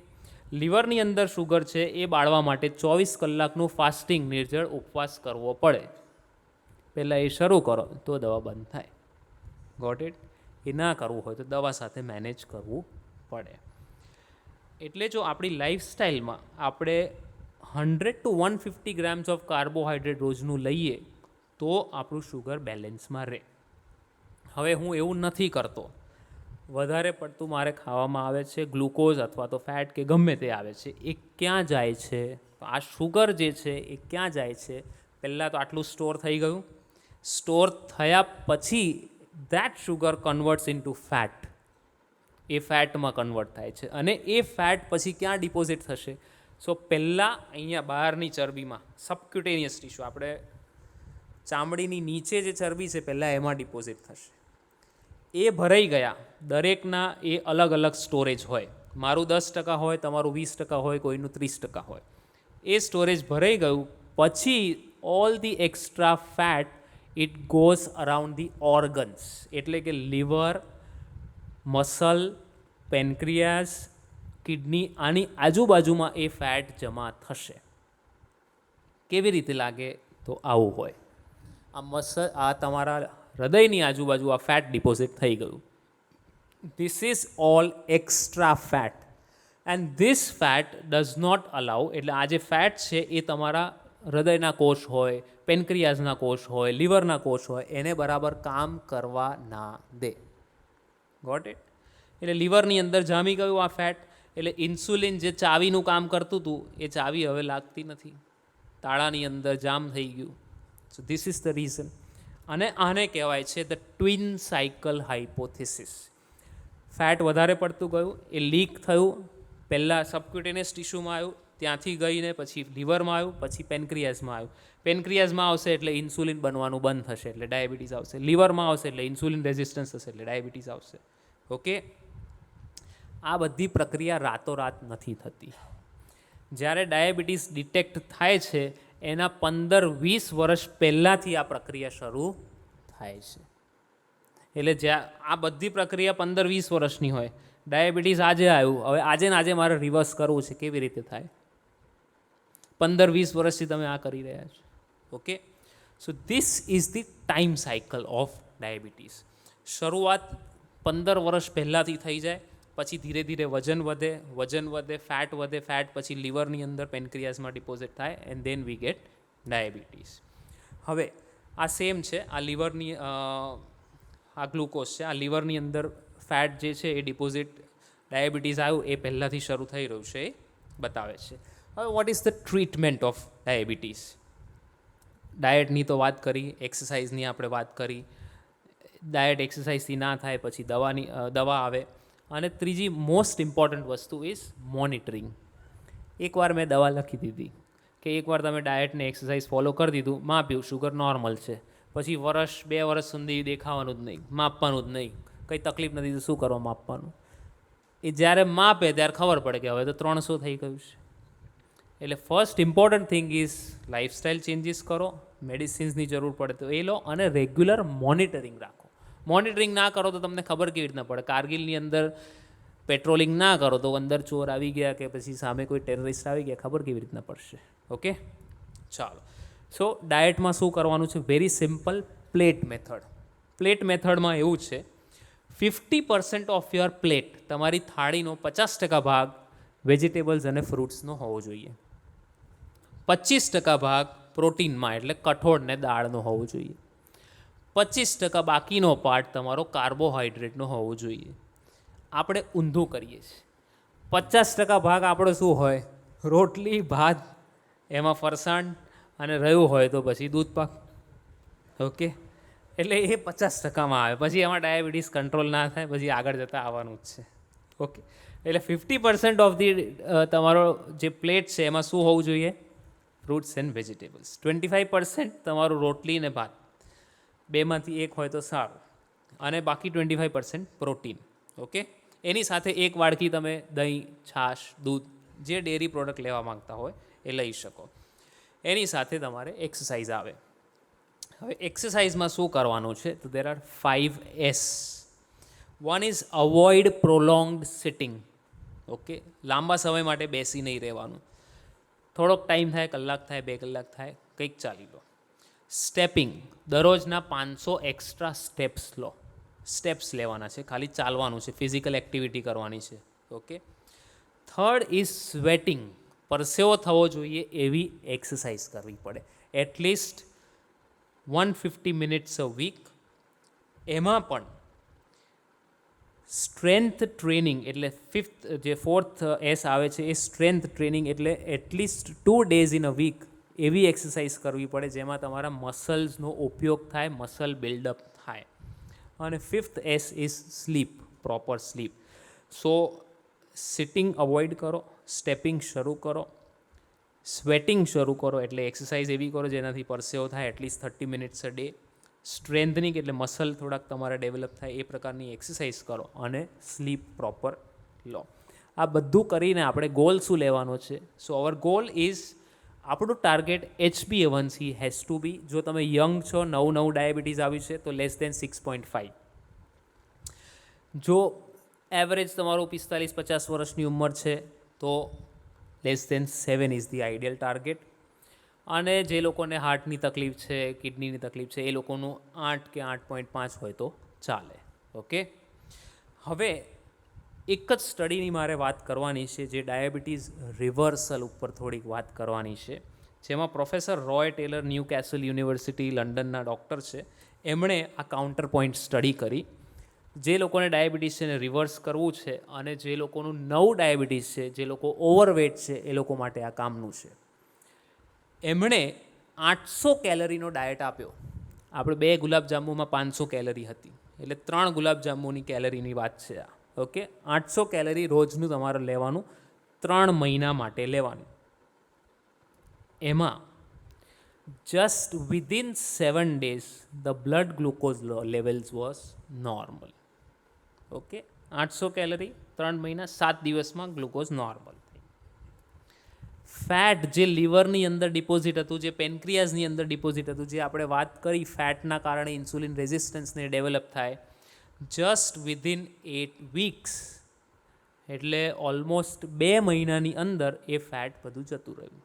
લીવરની અંદર શુગર છે એ બાળવા માટે 24 કલાકનું ફાસ્ટિંગ નિર્જળ ઉપવાસ કરવો પડે. પહેલાં એ શરૂ કરો તો દવા બંધ થાય. Got it? એ ના કરવું હોય તો દવા સાથે મેનેજ કરવું પડે. એટલે જો આપણી લાઈફસ્ટાઈલમાં આપણે 100 to 150 ગ્રામ્સ ઓફ કાર્બોહાઈડ્રેટ રોજનું લઈએ તો આપણું શુગર બેલેન્સમાં રહે. હવે હું એવું નથી કરતો, વધારે પડતું મારે ખાવામાં આવે છે ગ્લુકોઝ અથવા તો ફેટ કે ગમે તે આવે છે, એ ક્યાં જાય છે? તો આ શુગર જે છે એ ક્યાં જાય છે? પહેલાં તો આટલું સ્ટોર થઈ ગયું, સ્ટોર થયા પછી that sugar converts into fat. એ ફેટમાં કન્વર્ટ થાય છે અને એ ફેટ પછી ક્યાં ડિપોઝિટ થશે? સો પહેલાં અહીંયા બહારની ચરબીમાં, સબક્યુટેનિયસ ટિશ્યુ, આપણે ચામડીની નીચે જે ચરબી છે પહેલાં એમાં ડિપોઝિટ થશે. એ ભરાઈ ગયા, દરેકના એ અલગ અલગ સ્ટોરેજ હોય. મારું 10% હોય, તમારું 20% હોય, કોઈનું 30% હોય. એ સ્ટોરેજ ભરાઈ ગયું પછી all the extra fat it goes around the organs, એટલે કે લીવર, મસલ, પેન્ક્રિયાસ, કિડની, આની આજુબાજુમાં એ ફેટ જમા થશે. કેવી રીતે લાગે? તો આવું હોય. આ તમારા હૃદયની આજુબાજુ આ ફેટ ડિપોઝિટ થઈ ગયું. This is all extra fat and this fat does not allow, એટલે આ જે ફેટ છે એ તમારા હૃદયના કોષ હોય, પેન્ક્રિયાઝના કોષ હોય, લીવરના કોષ હોય, એને બરાબર કામ કરવા ના દે. Got it? એટલે લીવરની અંદર જામી ગયું આ ફેટ, એટલે ઇન્સ્યુલિન જે ચાવીનું કામ કરતું હતું એ ચાવી હવે લાગતી નથી, તાળાની અંદર જામ થઈ ગયું. So this is the reason. અને આને કહેવાય છે the twin cycle hypothesis. Fat વધારે પડતું ગયું, એ લીક થયું, પહેલાં સબક્યુટેનિયસ ટિશ્યુમાં આવ્યું, ત્યાંથી ગઈને પછી લીવરમાં આવ્યું, પછી પેન્ક્રિયાઝમાં આવ્યું. પેન્ક્રિયાઝમાં આવશે એટલે ઇન્સ્યુલિન બનવાનું બંધ થશે, એટલે ડાયાબિટીસ આવશે. લીવરમાં આવશે એટલે ઇન્સ્યુલિન રેઝિસ્ટન્સ થશે, એટલે ડાયાબિટીસ આવશે, ઓકે. આ બધી પ્રક્રિયા રાતોરાત નથી થતી. જ્યારે ડાયાબિટીસ ડિટેક્ટ થાય છે એના 15-20 વર્ષ પહેલાંથી આ પ્રક્રિયા શરૂ થાય છે. એટલે જ્યાં આ બધી પ્રક્રિયા 15-20 વર્ષની હોય, ડાયાબિટીસ આજે આવ્યું, હવે આજે ને આજે મારે રિવર્સ કરવું છે, કેવી રીતે થાય? 15-20 વર્ષથી તમે આ કરી રહ્યા છો, okay. So this is the time cycle of diabetes. શરૂઆત 15 વર્ષ પહેલાંથી થઈ જાય, પછી ધીરે ધીરે વજન વધે, ફેટ વધે, ફેટ પછી લીવરની અંદર પેન્ક્રિયાઝમાં ડિપોઝિટ થાય and then we get diabetes. હવે આ સેમ છે, આ લીવરની આ ગ્લુકોઝ છે, આ લીવરની અંદર ફેટ જે છે એ ડિપોઝિટ, ડાયાબિટીસ આવ્યું એ પહેલાંથી શરૂ થઈ રહ્યું છે, એ બતાવે છે. હવે what is the treatment of diabetes? ડાયટની તો વાત કરી, એક્સરસાઇઝની આપણે વાત કરી. ડાયટ એક્સરસાઇઝથી ના થાય પછી દવા આવે. અને ત્રીજી મોસ્ટ ઇમ્પોર્ટન્ટ વસ્તુ ઇઝ મોનિટરિંગ. એકવાર મેં દવા લખી દીધી કે એકવાર તમે ડાયટને એક્સરસાઇઝ ફોલો કરી દીધું, માપ્યું, શુગર નોર્મલ છે, પછી 1-2 વર્ષ સુધી દેખાવાનું જ નહીં, માપવાનું જ નહીં, કંઈ તકલીફ નથી તો શું કરવા માપવાનું? એ જ્યારે માપે ત્યારે ખબર પડે કે હવે તો 300 થઈ ગયું છે. એટલે first important thing is lifestyle changes કરો, મેડિસિન્સની જરૂર પડે તો એ લો, અને રેગ્યુલર મોનિટરિંગ રાખો. મોનિટરિંગ ના કરો તો તમને ખબર કેવી રીતના પડે? કારગિલની અંદર પેટ્રોલિંગ ના કરો તો અંદર ચોર આવી ગયા કે પછી સામે કોઈ ટેરરિસ્ટ આવી ગયા, ખબર કેવી રીતના પડશે? ઓકે, ચાલો. સો ડાયટમાં શું કરવાનું છે? Very simple, plate method. Plate મેથડમાં એવું છે, 50% ઓફ યોર પ્લેટ, તમારી થાળીનો 50% ભાગ વેજીટેબલ્સ અને ફ્રૂટ્સનો હોવો જોઈએ. 25% ભાગ પ્રોટીનમાં એટલે કઠોળ ને દાળનો હોવો જોઈએ. 25% બાકીનો પાર્ટ તમારો કાર્બોહાઈડ્રેટનો હોવો જોઈએ. આપણે ઊંધું કરીએ છીએ. 50% ભાગ આપણો શું હોય? રોટલી, ભાત, એમાં ફરસાણ, અને રહ્યું હોય તો પછી દૂધ પાક, ઓકે. એટલે એ 50%માં આવે. પછી એમાં ડાયાબિટીસ કંટ્રોલ ના થાય, પછી આગળ જતાં આવવાનું જ છે, ઓકે, એટલે 50% ઓફ ધી તમારો જે પ્લેટ છે એમાં શું હોવું જોઈએ? Fruits and vegetables. 25% તમારું રોટલી ને ભાત, બેમાંથી એક હોય તો સારું, અને બાકી 25% પ્રોટીન. ઓકે, એની સાથે એક વાડકી તમે દહીં, છાશ, દૂધ, જે ડેરી પ્રોડક્ટ લેવા માંગતા હોય એ લઈ શકો. એની સાથે તમારે એક્સરસાઇઝ આવે. હવે એક્સરસાઇઝમાં શું કરવાનું છે? તો there are 5 S. One is avoid prolonged sitting. Okay, લાંબા સમય માટે બેસી નહીં રહેવાનું. થોડોક ટાઈમ થાય, કલાક થાય, 2 કલાક થાય, કંઈક ચાલી લો. સ્ટેપિંગ, દરરોજના 500 એક્સ્ટ્રા સ્ટેપ્સ લો. સ્ટેપ્સ લેવાના છે, ખાલી ચાલવાનું છે, ફિઝિકલ એક્ટિવિટી કરવાની છે. ઓકે. થર્ડ ઇઝ સ્વેટિંગ, પરસેવો થવો જોઈએ એવી એક્સરસાઇઝ કરવી પડે. At least 150 minutes a week. એમાં પણ સ્ટ્રેન્થ ટ્રેનિંગ, એટલે ફોર્થ એસ આવે છે એ સ્ટ્રેન્થ ટ્રેનિંગ, એટલે at least 2 days in a week એવી એક્સરસાઇઝ કરવી પડે જેમાં તમારા મસલ્સનો ઉપયોગ થાય, મસલ બિલ્ડઅપ થાય. અને 5th S is sleep, proper sleep. So sitting avoid કરો, સ્ટેપિંગ શરૂ કરો, સ્વેટિંગ શરૂ કરો, એટલે એક્સરસાઇઝ એવી કરો જેનાથી પરસેવો થાય, at least 30 minutes a day. Strengthening, એટલે મસલ થોડાક તમારા ડેવલપ થાય એ પ્રકારની એક્સરસાઇઝ કરો, અને સ્લીપ પ્રોપર લો. આ બધું કરીને આપણે ગોલ શું લેવાનો છે? સો અવર ગોલ ઇઝ, આપણું ટાર્ગેટ HbA1c હેઝ ટુ બી, જો તમે યંગ છો, નવું ડાયાબિટીસ આવ્યું છે તો <6.5. જો એવરેજ તમારું 45-50 વર્ષની ઉંમર છે તો <7 ઇઝ ધી આઈડિયલ ટાર્ગેટ. અને જે લોકોને હાર્ટની તકલીફ છે, કિડનીની તકલીફ છે, એ લોકોનું 8 કે 8.5 હોય તો ચાલે. ઓકે, હવે એક જ સ્ટડીની મારે વાત કરવાની છે જે ડાયાબિટીસ રિવર્સલ ઉપર થોડીક વાત કરવાની છે, જેમાં professor Roy Taylor, Newcastle university લંડનના ડૉક્ટર છે, એમણે આ કાઉન્ટર પોઈન્ટ સ્ટડી કરી. જે લોકોને ડાયાબિટીસ છે એને રિવર્સ કરવું છે, અને જે લોકોનું નવું ડાયાબિટીસ છે, જે લોકો ઓવરવેટ છે, એ લોકો માટે આ કામનું છે. એમણે 800 કેલરીનો ડાયટ આપ્યો. આપણે 2 ગુલાબજાંબુમાં 500 કેલરી હતી, એટલે 3 ગુલાબજાંબુની કેલરીની વાત છે આ. ઓકે, 800 કેલરી રોજનું તમારે લેવાનું, 3 મહિના માટે લેવાનું. એમાં just within 7 days the blood glucose levels was normal. Okay, 800 calorie, 3 મહિના, 7 દિવસમાં ગ્લુકોઝ નોર્મલ. ફેટ જે લીવરની અંદર ડિપોઝિટ હતું, જે પેન્ક્રિયાઝની અંદર ડિપોઝિટ હતું, જે આપણે વાત કરી ફેટના કારણે ઇન્સ્યુલિન રેઝિસ્ટન્સને ડેવલપ થાય, જસ્ટ વિધિન 8 weeks, એટલે ઓલમોસ્ટ 2 મહિનાની અંદર એ ફેટ બધું જતું રહ્યું.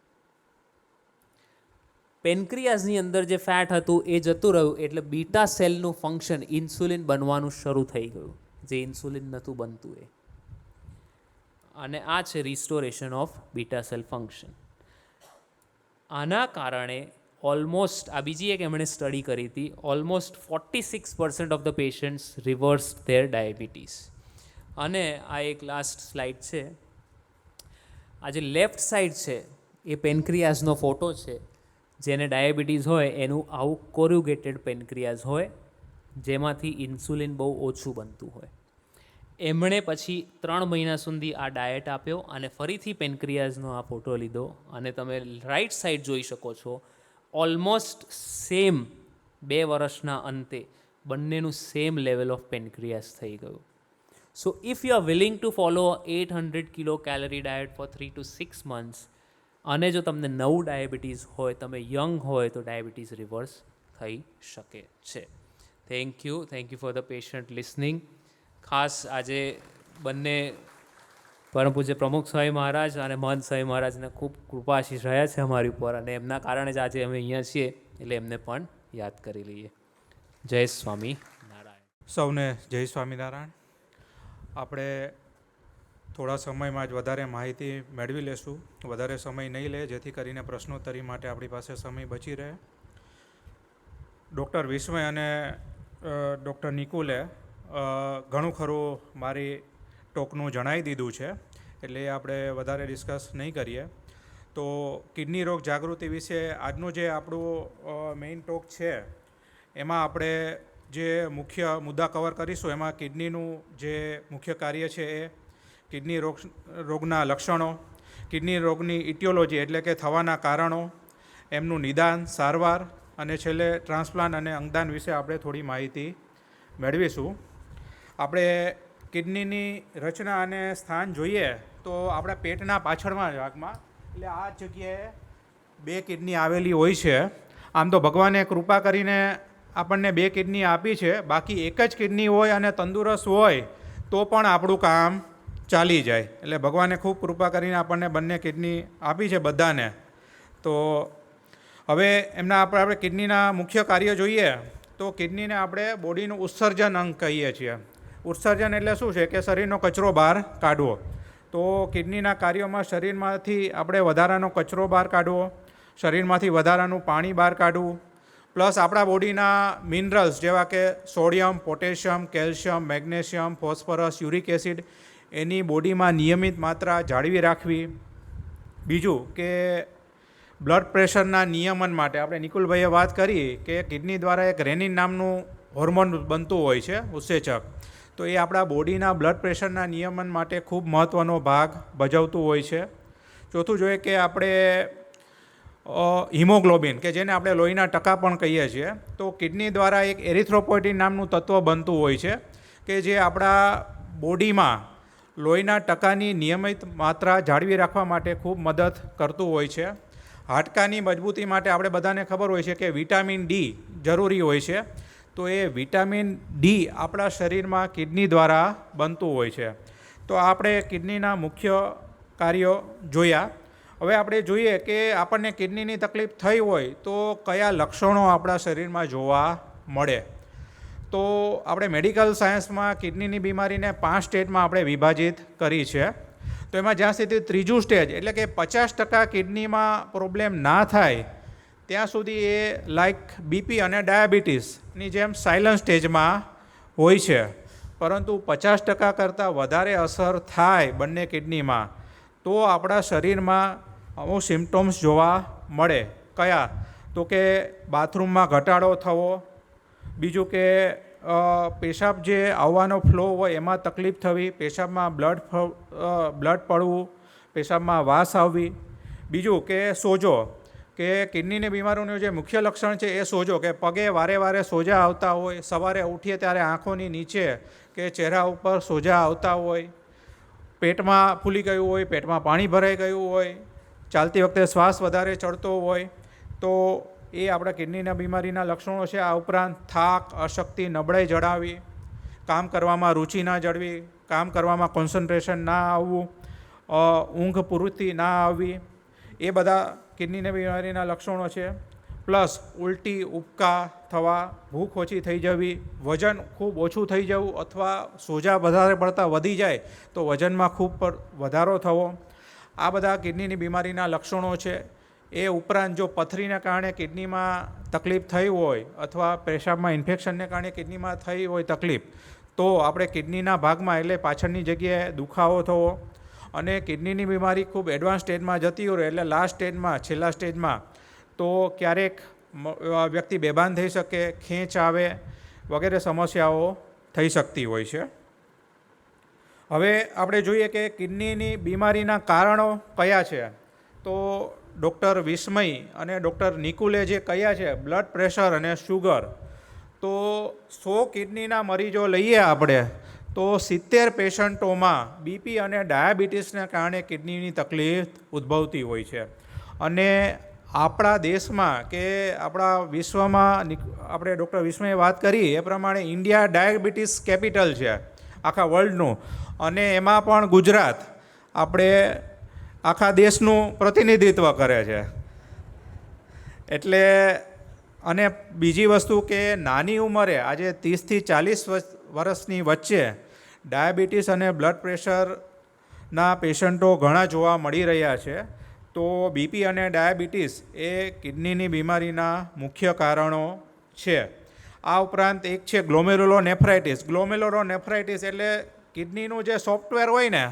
પેન્ક્રિયાઝની અંદર જે ફેટ હતું એ જતું રહ્યું, એટલે બીટા સેલનું ફંક્શન, ઇન્સ્યુલિન બનવાનું શરૂ થઈ ગયું, જે ઇન્સ્યુલિન નહોતું બનતું એ. અને આ છે restoration of beta cell function. આના કારણે ઓલમોસ્ટ, આ બીજી એક એમણે સ્ટડી કરી હતી, almost 46% of the patients reverse there diabetes. અને આ એક લાસ્ટ સ્લાઇડ છે. આ જે લેફ્ટ સાઈડ છે એ પેન્ક્રિયાઝનો ફોટો છે. જેને ડાયાબિટીસ હોય એનું આવું કોરુગેટેડ પેન્ક્રિયાઝ હોય, જેમાંથી ઇન્સ્યુલિન બહુ ઓછું બનતું હોય. એમણે પછી 3 મહિના સુધી આ ડાયટ આપ્યો, અને ફરીથી પેન્ક્રિયાઝનો આ ફોટો લીધો, અને તમે રાઈટ સાઈડ જોઈ શકો છો, ઓલમોસ્ટ સેમ 2 વર્ષના અંતે બંનેનું સેમ લેવલ ઓફ પેન્ક્રિયાઝ થઈ ગયું. So if you are willing to follow 800 kilo calorie diet for 3 to 6 months, અને જો તમને નવું ડાયાબિટીસ હોય, તમે યંગ હોય, તો ડાયાબિટીસ રિવર્સ થઈ શકે છે. Thank you for the patient listening. ખાસ આજે બંને પરમ પૂજ્ય પ્રમુખ સ્વામી મહારાજ અને મહંત સ્વામી મહારાજના ખૂબ કૃપાશીષ રહ્યા છે અમારી ઉપર, અને એમના કારણે જ આજે અમે અહીંયા છીએ, એટલે એમને પણ યાદ કરી લઈએ. જય સ્વામી નારાયણ. સૌને જય સ્વામિનારાયણ. આપણે થોડા સમયમાં જ વધારે માહિતી મેળવી લેશું, વધારે સમય નહીં લે, જેથી કરીને પ્રશ્નોત્તરી માટે આપણી પાસે સમય બચી રહે. ડૉક્ટર વિસ્મય અને ડૉક્ટર નિકુલે ઘણું ખરું મારી ટોકનું જણાવી દીધું છે, એટલે આપણે વધારે ડિસ્કસ નહીં કરીએ. તો કિડની રોગ જાગૃતિ વિશે આજનું જે આપણું મેઇન ટોક છે, એમાં આપણે જે મુખ્ય મુદ્દા કવર કરીશું, એમાં કિડનીનું જે મુખ્ય કાર્ય છે એ, રોગના લક્ષણો, કિડની રોગની ઇટિયોલોજી એટલે કે થવાના કારણો, એમનું નિદાન, સારવાર અને છેલ્લે ટ્રાન્સપ્લાન્ટ અને અંગદાન વિશે આપણે થોડી માહિતી મેળવીશું. આપણે કિડનીની રચના અને સ્થાન જોઈએ તો આપણા પેટના પાછળના ભાગમાં, એટલે આ જગ્યાએ 2 કિડની આવેલી હોય છે. આમ તો ભગવાને કૃપા કરીને આપણને 2 કિડની આપી છે, બાકી એક જ કિડની હોય અને તંદુરસ્ત હોય તો પણ આપણું કામ ચાલી જાય. એટલે ભગવાને ખૂબ કૃપા કરીને આપણને બંને કિડની આપી છે બધાને. તો હવે એમના આપણે કિડનીના મુખ્ય કાર્ય જોઈએ તો કિડનીને આપણે બોડીનું ઉત્સર્જન અંગ કહીએ છીએ. ઉત્સર્જન એટલે શું છે કે શરીરનો કચરો બહાર કાઢવો. તો કિડનીના કાર્યોમાં શરીરમાંથી આપણે વધારાનો કચરો બહાર કાઢવો, શરીરમાંથી વધારાનું પાણી બહાર કાઢવું, પ્લસ આપણા બોડીના મિનરલ્સ જેવા કે sodium, potassium, calcium, magnesium, phosphorus, uric acid એની બોડીમાં નિયમિત માત્રા જાળવી રાખવી. બીજું કે બ્લડ પ્રેશરના નિયમન માટે આપણે નિકુલભાઈએ વાત કરી કે કિડની દ્વારા એક રેનિન નામનું હોર્મોન બનતું હોય છે, ઉત્સેચક. તો એ આપણા બોડીના બ્લડ પ્રેશરના નિયમન માટે ખૂબ મહત્ત્વનો ભાગ ભજવતું હોય છે. ચોથું જોઈએ કે આપણે હિમોગ્લોબિન કે જેને આપણે લોહીના ટકા પણ કહીએ છીએ, તો કિડની દ્વારા એક એરિથ્રોપોઇટિન નામનું તત્વ બનતું હોય છે કે જે આપણા બોડીમાં લોહીના ટકાની નિયમિત માત્રા જાળવી રાખવા માટે ખૂબ મદદ કરતું હોય છે. હાડકાની મજબૂતી માટે આપણે બધાને ખબર હોય છે કે વિટામિન ડી જરૂરી હોય છે. તો એ વિટામિન ડી આપણા શરીરમાં કિડની દ્વારા બનતું હોય છે. તો આપણે કિડનીના મુખ્ય કાર્યો જોયા. હવે આપણે જોઈએ કે આપણને કિડનીની તકલીફ થઈ હોય તો કયા લક્ષણો આપણા શરીરમાં જોવા મળે. તો આપણે મેડિકલ સાયન્સમાં કિડનીની બીમારીને 5 સ્ટેજમાં આપણે વિભાજિત કરી છે. તો એમાં જ્યાં સુધી ત્રીજું સ્ટેજ એટલે કે 50% કિડનીમાં પ્રોબ્લેમ ના થાય ત્યાં સુધી એ લાઈક બીપી અને ડાયાબિટીસની જેમ સાયલન્ટ સ્ટેજમાં હોય છે. પરંતુ 50% કરતાં વધારે અસર થાય બંને કિડનીમાં તો આપણા શરીરમાં અમુક સિમ્ટમ્સ જોવા મળે. કયા? તો કે બાથરૂમમાં ઘટાડો થવો, બીજું કે પેશાબ જે આવવાનો ફ્લો હોય એમાં તકલીફ થવી, પેશાબમાં બ્લડ પડવું, પેશાબમાં વાસ આવવી. બીજું કે સોજો, કે કિડનીની બીમારીનું જે મુખ્ય લક્ષણ છે એ સોજો, કે પગે વારે વારે સોજા આવતા હોય, સવારે ઉઠીએ ત્યારે આંખોની નીચે કે ચહેરા ઉપર સોજા આવતા હોય, પેટમાં ફૂલી ગયું હોય, પેટમાં પાણી ભરાઈ ગયું હોય, ચાલતી વખતે શ્વાસ વધારે ચડતો હોય, તો એ આપણા કિડનીના બીમારીના લક્ષણો છે. આ ઉપરાંત થાક, અશક્તિ, નબળાઈ જણાવી, કામ કરવામાં રુચિ ના જળવી, કામ કરવામાં કોન્સન્ટ્રેશન ના આવવું, ઊંઘ પૂરતી ના આવવી, એ બધા કિડનીની બીમારીના લક્ષણો છે. પ્લસ ઉલટી, ઉબકા થવા, ભૂખ ઓછી થઈ જવી, વજન ખૂબ ઓછું થઈ જવું અથવા સોજા વધારે પડતા વધી જાય તો વજનમાં ખૂબ વધારો થવો, આ બધા કિડનીની બીમારીના લક્ષણો છે. એ ઉપરાંત જો પથરીને કારણે કિડનીમાં તકલીફ થઈ હોય અથવા પેશાબમાં ઇન્ફેક્શનને કારણે કિડનીમાં થઈ હોય તકલીફ, તો આપણે કિડનીના ભાગમાં એટલે પાછળની જગ્યાએ દુખાવો થવો, અને કિડનીની બીમારી ખૂબ એડવાન્સ સ્ટેજમાં જતી હોય એટલે લાસ્ટ સ્ટેજમાં, છેલ્લા સ્ટેજમાં તો ક્યારેક વ્યક્તિ બેભાન થઈ શકે, ખેંચ આવે વગેરે સમસ્યાઓ થઈ શકતી હોય છે. હવે આપણે જોઈએ કે કિડનીની બીમારીના કારણો કયા છે. તો ડૉક્ટર વિસ્મય અને ડૉક્ટર નિકુલે જે કહ્યા છે બ્લડ પ્રેશર અને શુગર, તો 100 કિડનીના મરીજો લઈએ આપણે તો 70 પેશન્ટોમાં બીપી અને ડાયાબિટીસને કારણે કિડનીની તકલીફ ઉદ્ભવતી હોય છે. અને આપણા દેશમાં કે આપણા વિશ્વમાં આપણે ડૉક્ટર વિસ્મયે વાત કરી એ પ્રમાણે ઇન્ડિયા ડાયાબિટીસ કેપિટલ છે આખા વર્લ્ડનું, અને એમાં પણ ગુજરાત આપણે આખા દેશનું પ્રતિનિધિત્વ કરે છે. એટલે અને બીજી વસ્તુ કે નાની ઉંમરે આજે 30થી 40 વર્ષની વચ્ચે ડાયાબિટીસ અને બ્લડ પ્રેશરના પેશન્ટો ઘણા જોવા મળી રહ્યા છે. તો બીપી અને ડાયાબિટીસ એ કિડનીની બીમારીના મુખ્ય કારણો છે. આ ઉપરાંત એક છે ગ્લોમેરુલોનેફ્રાઇટિસ. ગ્લોમેરુલોનેફ્રાઇટિસ એટલે કિડનીનું જે સોફ્ટવેર હોય ને,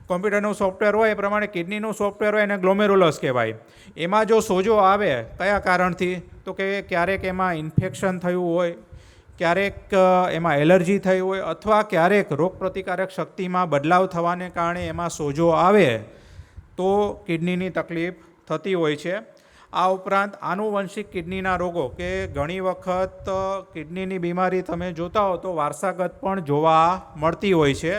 કોમ્પ્યુટરનું સોફ્ટવેર હોય એ પ્રમાણે કિડનીનું સોફ્ટવેર હોય એને ગ્લોમેરુલસ કહેવાય. એમાં જો સોજો આવે કયા કારણથી, તો કે ક્યારેક એમાં ઇન્ફેક્શન થયું હોય, ક્યારેક એમાં એલર્જી થઈ હોય અથવા ક્યારેક રોગપ્રતિકારક શક્તિમાં બદલાવ થવાને કારણે એમાં સોજો આવે તો કિડનીની તકલીફ થતી હોય છે. આ ઉપરાંત આનુવંશિક કિડનીના રોગો કે ઘણી વખત કિડનીની બીમારી તમે જોતા હો તો વારસાગત પણ જોવા મળતી હોય છે.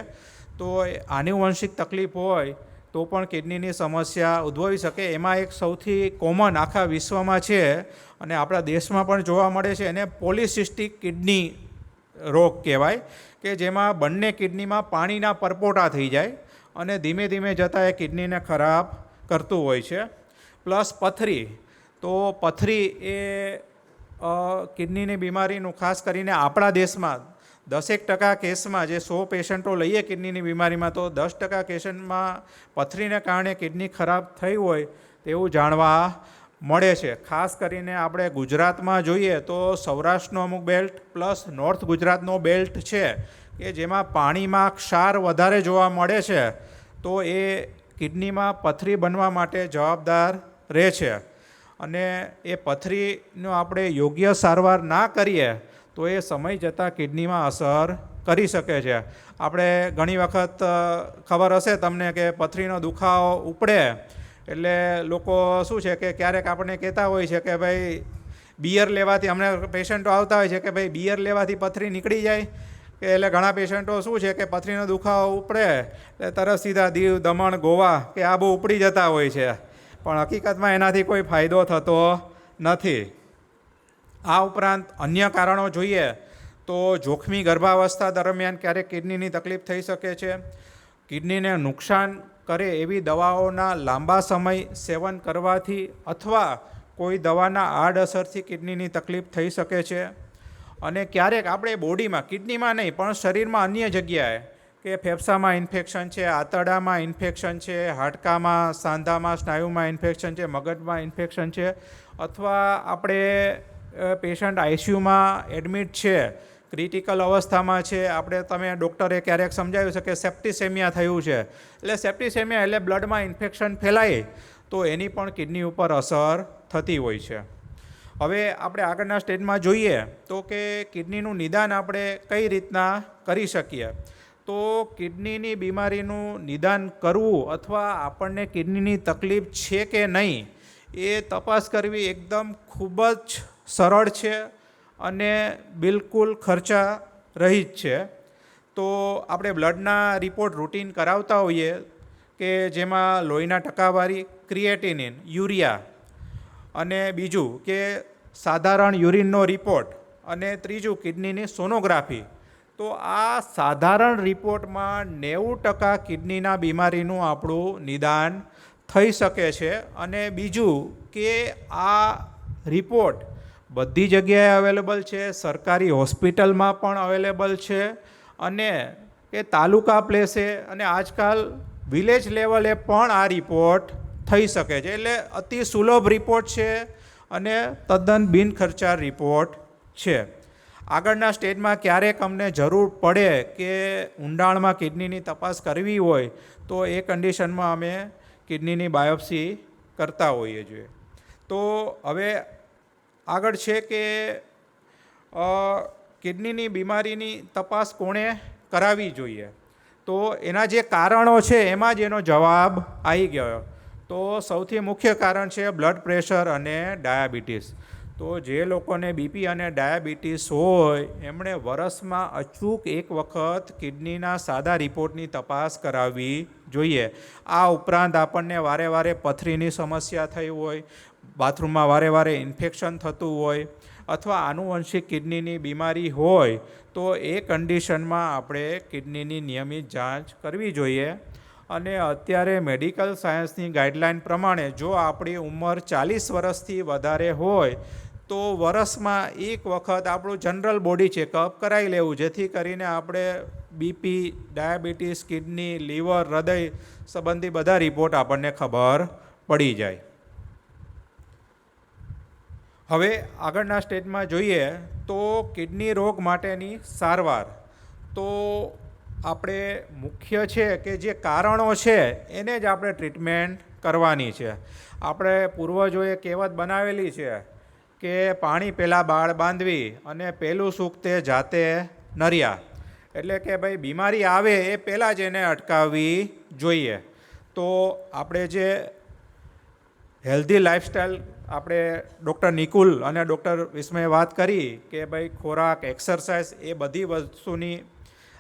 તો આનુવંશિક તકલીફ હોય તો પણ કિડનીની સમસ્યા ઉદ્ભવી શકે. એમાં એક સૌથી કોમન આખા વિશ્વમાં છે અને આપણા દેશમાં પણ જોવા મળે છે, એને પોલિસિસ્ટિક કિડની રોગ કહેવાય, કે જેમાં બંને કિડનીમાં પાણીના પરપોટા થઈ જાય અને ધીમે ધીમે જતાં એ કિડનીને ખરાબ કરતું હોય છે. પ્લસ પથરી, તો પથરી એ કિડનીની બીમારીનું ખાસ કરીને આપણા દેશમાં 10% કેસમાં, જે 100 પેશન્ટો લઈએ કિડનીની બીમારીમાં, તો 10% કેસમાં પથરીને કારણે કિડની ખરાબ થઈ હોય તેવું જાણવા મળે છે. ખાસ કરીને આપણે ગુજરાતમાં જોઈએ તો સૌરાષ્ટ્રનો અમુક બેલ્ટ પ્લસ નોર્થ ગુજરાતનો બેલ્ટ છે કે જેમાં પાણીમાં ક્ષાર વધારે જોવા મળે છે, તો એ કિડનીમાં પથરી બનવા માટે જવાબદાર રહે છે. અને એ પથરીનો આપણે યોગ્ય સારવાર ના કરીએ તો એ સમય જતાં કિડનીમાં અસર કરી શકે છે. આપણે ઘણી વખત ખબર હશે તમને કે પથરીનો દુખાવો ઉપડે એટલે લોકો શું છે કે ક્યારેક આપણને કહેતા હોય છે કે ભાઈ બિયર લેવાથી, અમને પેશન્ટો આવતા હોય છે કે ભાઈ બિયર લેવાથી પથરી નીકળી જાય, કે એટલે ઘણા પેશન્ટો શું છે કે પથરીનો દુખાવો ઉપડે એટલે તરત સીધા દીવ, દમણ, ગોવા કે આ બહુ ઉપડી જતા હોય છે, પણ હકીકતમાં એનાથી કોઈ ફાયદો થતો નથી. આ ઉપરાંત અન્ય કારણો જોઈએ તો જોખમી ગર્ભાવસ્થા દરમિયાન ક્યારેક કિડનીની તકલીફ થઈ શકે છે. કિડનીને નુકસાન કરે એવી દવાઓના લાંબા સમય સેવન કરવાથી અથવા કોઈ દવાના આડઅસરથી કિડનીની તકલીફ થઈ શકે છે. અને ક્યારેક આપણે બોડીમાં, કિડનીમાં નહીં પણ શરીરમાં અન્ય જગ્યાએ, કે ફેફસામાં ઇન્ફેક્શન છે, આંતરડામાં ઇન્ફેક્શન છે, હાડકામાં, સાંધામાં, સ્નાયુમાં ઇન્ફેક્શન છે, મગજમાં ઇન્ફેક્શન છે, અથવા આપણે પેશન્ટ આઈસીયુમાં એડમિટ છે, ક્રિટિકલ અવસ્થામાં છે, તમે ડૉક્ટરે ક્યારેક સમજાવ્યું છે કે સેપ્ટિસેમિયા થયું છે, એટલે સેપ્ટિસેમિયા એટલે બ્લડમાં ઇન્ફેક્શન ફેલાય તો એની પણ કિડની ઉપર અસર થતી હોય છે. હવે આપણે આગળના સ્ટેજમાં જોઈએ તો કે કિડનીનું નિદાન આપણે કઈ રીતના કરી શકીએ. તો કિડનીની બીમારીનું નિદાન કરવું અથવા આપણને કિડનીની તકલીફ છે કે નહીં એ તપાસ કરવી એકદમ ખૂબ જ સરળ છે અને બિલકુલ ખર્ચા રહિત છે. તો આપણે બ્લડના રિપોર્ટ રૂટીન કરાવતા હોઈએ કે જેમાં લોહીના ટકાવારી, ક્રિએટિનિન, યુરિયા, અને બીજું કે સાધારણ યુરિનનો રિપોર્ટ, અને ત્રીજું કિડનીની સોનોગ્રાફી. તો આ સાધારણ રિપોર્ટમાં 90% કિડનીના બીમારીનું આપણું નિદાન થઈ શકે છે. અને બીજું કે આ રિપોર્ટ બધી જગ્યાએ અવેલેબલ છે, સરકારી હોસ્પિટલમાં પણ અવેલેબલ છે, અને કે તાલુકા પ્લેસે અને આજકાલ વિલેજ લેવલે પણ આ રિપોર્ટ થઈ શકે છે. એટલે અતિ સુલભ રિપોર્ટ છે અને તદ્દન બિનખર્ચાળ રિપોર્ટ છે. આગળના સ્ટેજમાં ક્યારેક અમને જરૂર પડે કે ઊંડાણમાં કિડનીની તપાસ કરવી હોય તો એ કન્ડિશનમાં અમે કિડનીની બાયોપ્સી કરતા હોઈએ છીએ. તો હવે આગળ છે કે કિડનીની બીમારીની તપાસ કોણે કરાવવી જોઈએ. તો એના જે કારણો છે એમાં જ એનો જવાબ આવી ગયો. તો સૌથી મુખ્ય કારણ છે બ્લડ પ્રેશર અને ડાયાબિટીસ. તો જે લોકોને બીપી અને ડાયાબિટીસ હોય એમણે વરસમાં અચૂક એક વખત કિડનીના સાદા રિપોર્ટની તપાસ કરાવવી જોઈએ. આ ઉપરાંત આપણને વારે વારે પથરીની સમસ્યા થઈ હોય, બાથરૂમમાં વારે વારે ઇન્ફેક્શન થતું હોય, અથવા આનુવંશિક કિડનીની બીમારી હોય તો એ કન્ડિશનમાં આપણે કિડનીની નિયમિત જાંચ કરવી જોઈએ. અને અત્યારે મેડિકલ સાયન્સની ગાઈડલાઇન પ્રમાણે જો આપણી ઉંમર 40 વર્ષથી વધારે હોય તો વરસમાં એક વખત આપણું જનરલ બોડી ચેકઅપ કરાવી લેવું, જેથી કરીને આપણે બીપી, ડાયાબિટીસ, કિડની, લીવર, હૃદય સંબંધી બધા રિપોર્ટ આપણને ખબર પડી જાય. હવે આગળના સ્ટેજમાં જોઈએ તો કિડની રોગ માટેની સારવાર. તો આપણે મુખ્ય છે કે જે કારણો છે એને જ આપણે ટ્રીટમેન્ટ કરવાની છે. આપણે પૂર્વજોએ કહેવત બનાવેલી છે કે પાણી પહેલાં બાળ બાંધવી અને પહેલું સુખ તે જાતે નર્યા. એટલે કે ભાઈ બીમારી આવે એ પહેલાં જ એને અટકાવવી જોઈએ. તો આપણે જે હેલ્ધી લાઈફસ્ટાઈલ આપણે ડૉક્ટર નિકુલ અને ડૉક્ટર વિસ્મયે વાત કરી કે ભાઈ ખોરાક, એક્સરસાઇઝ એ બધી વસ્તુની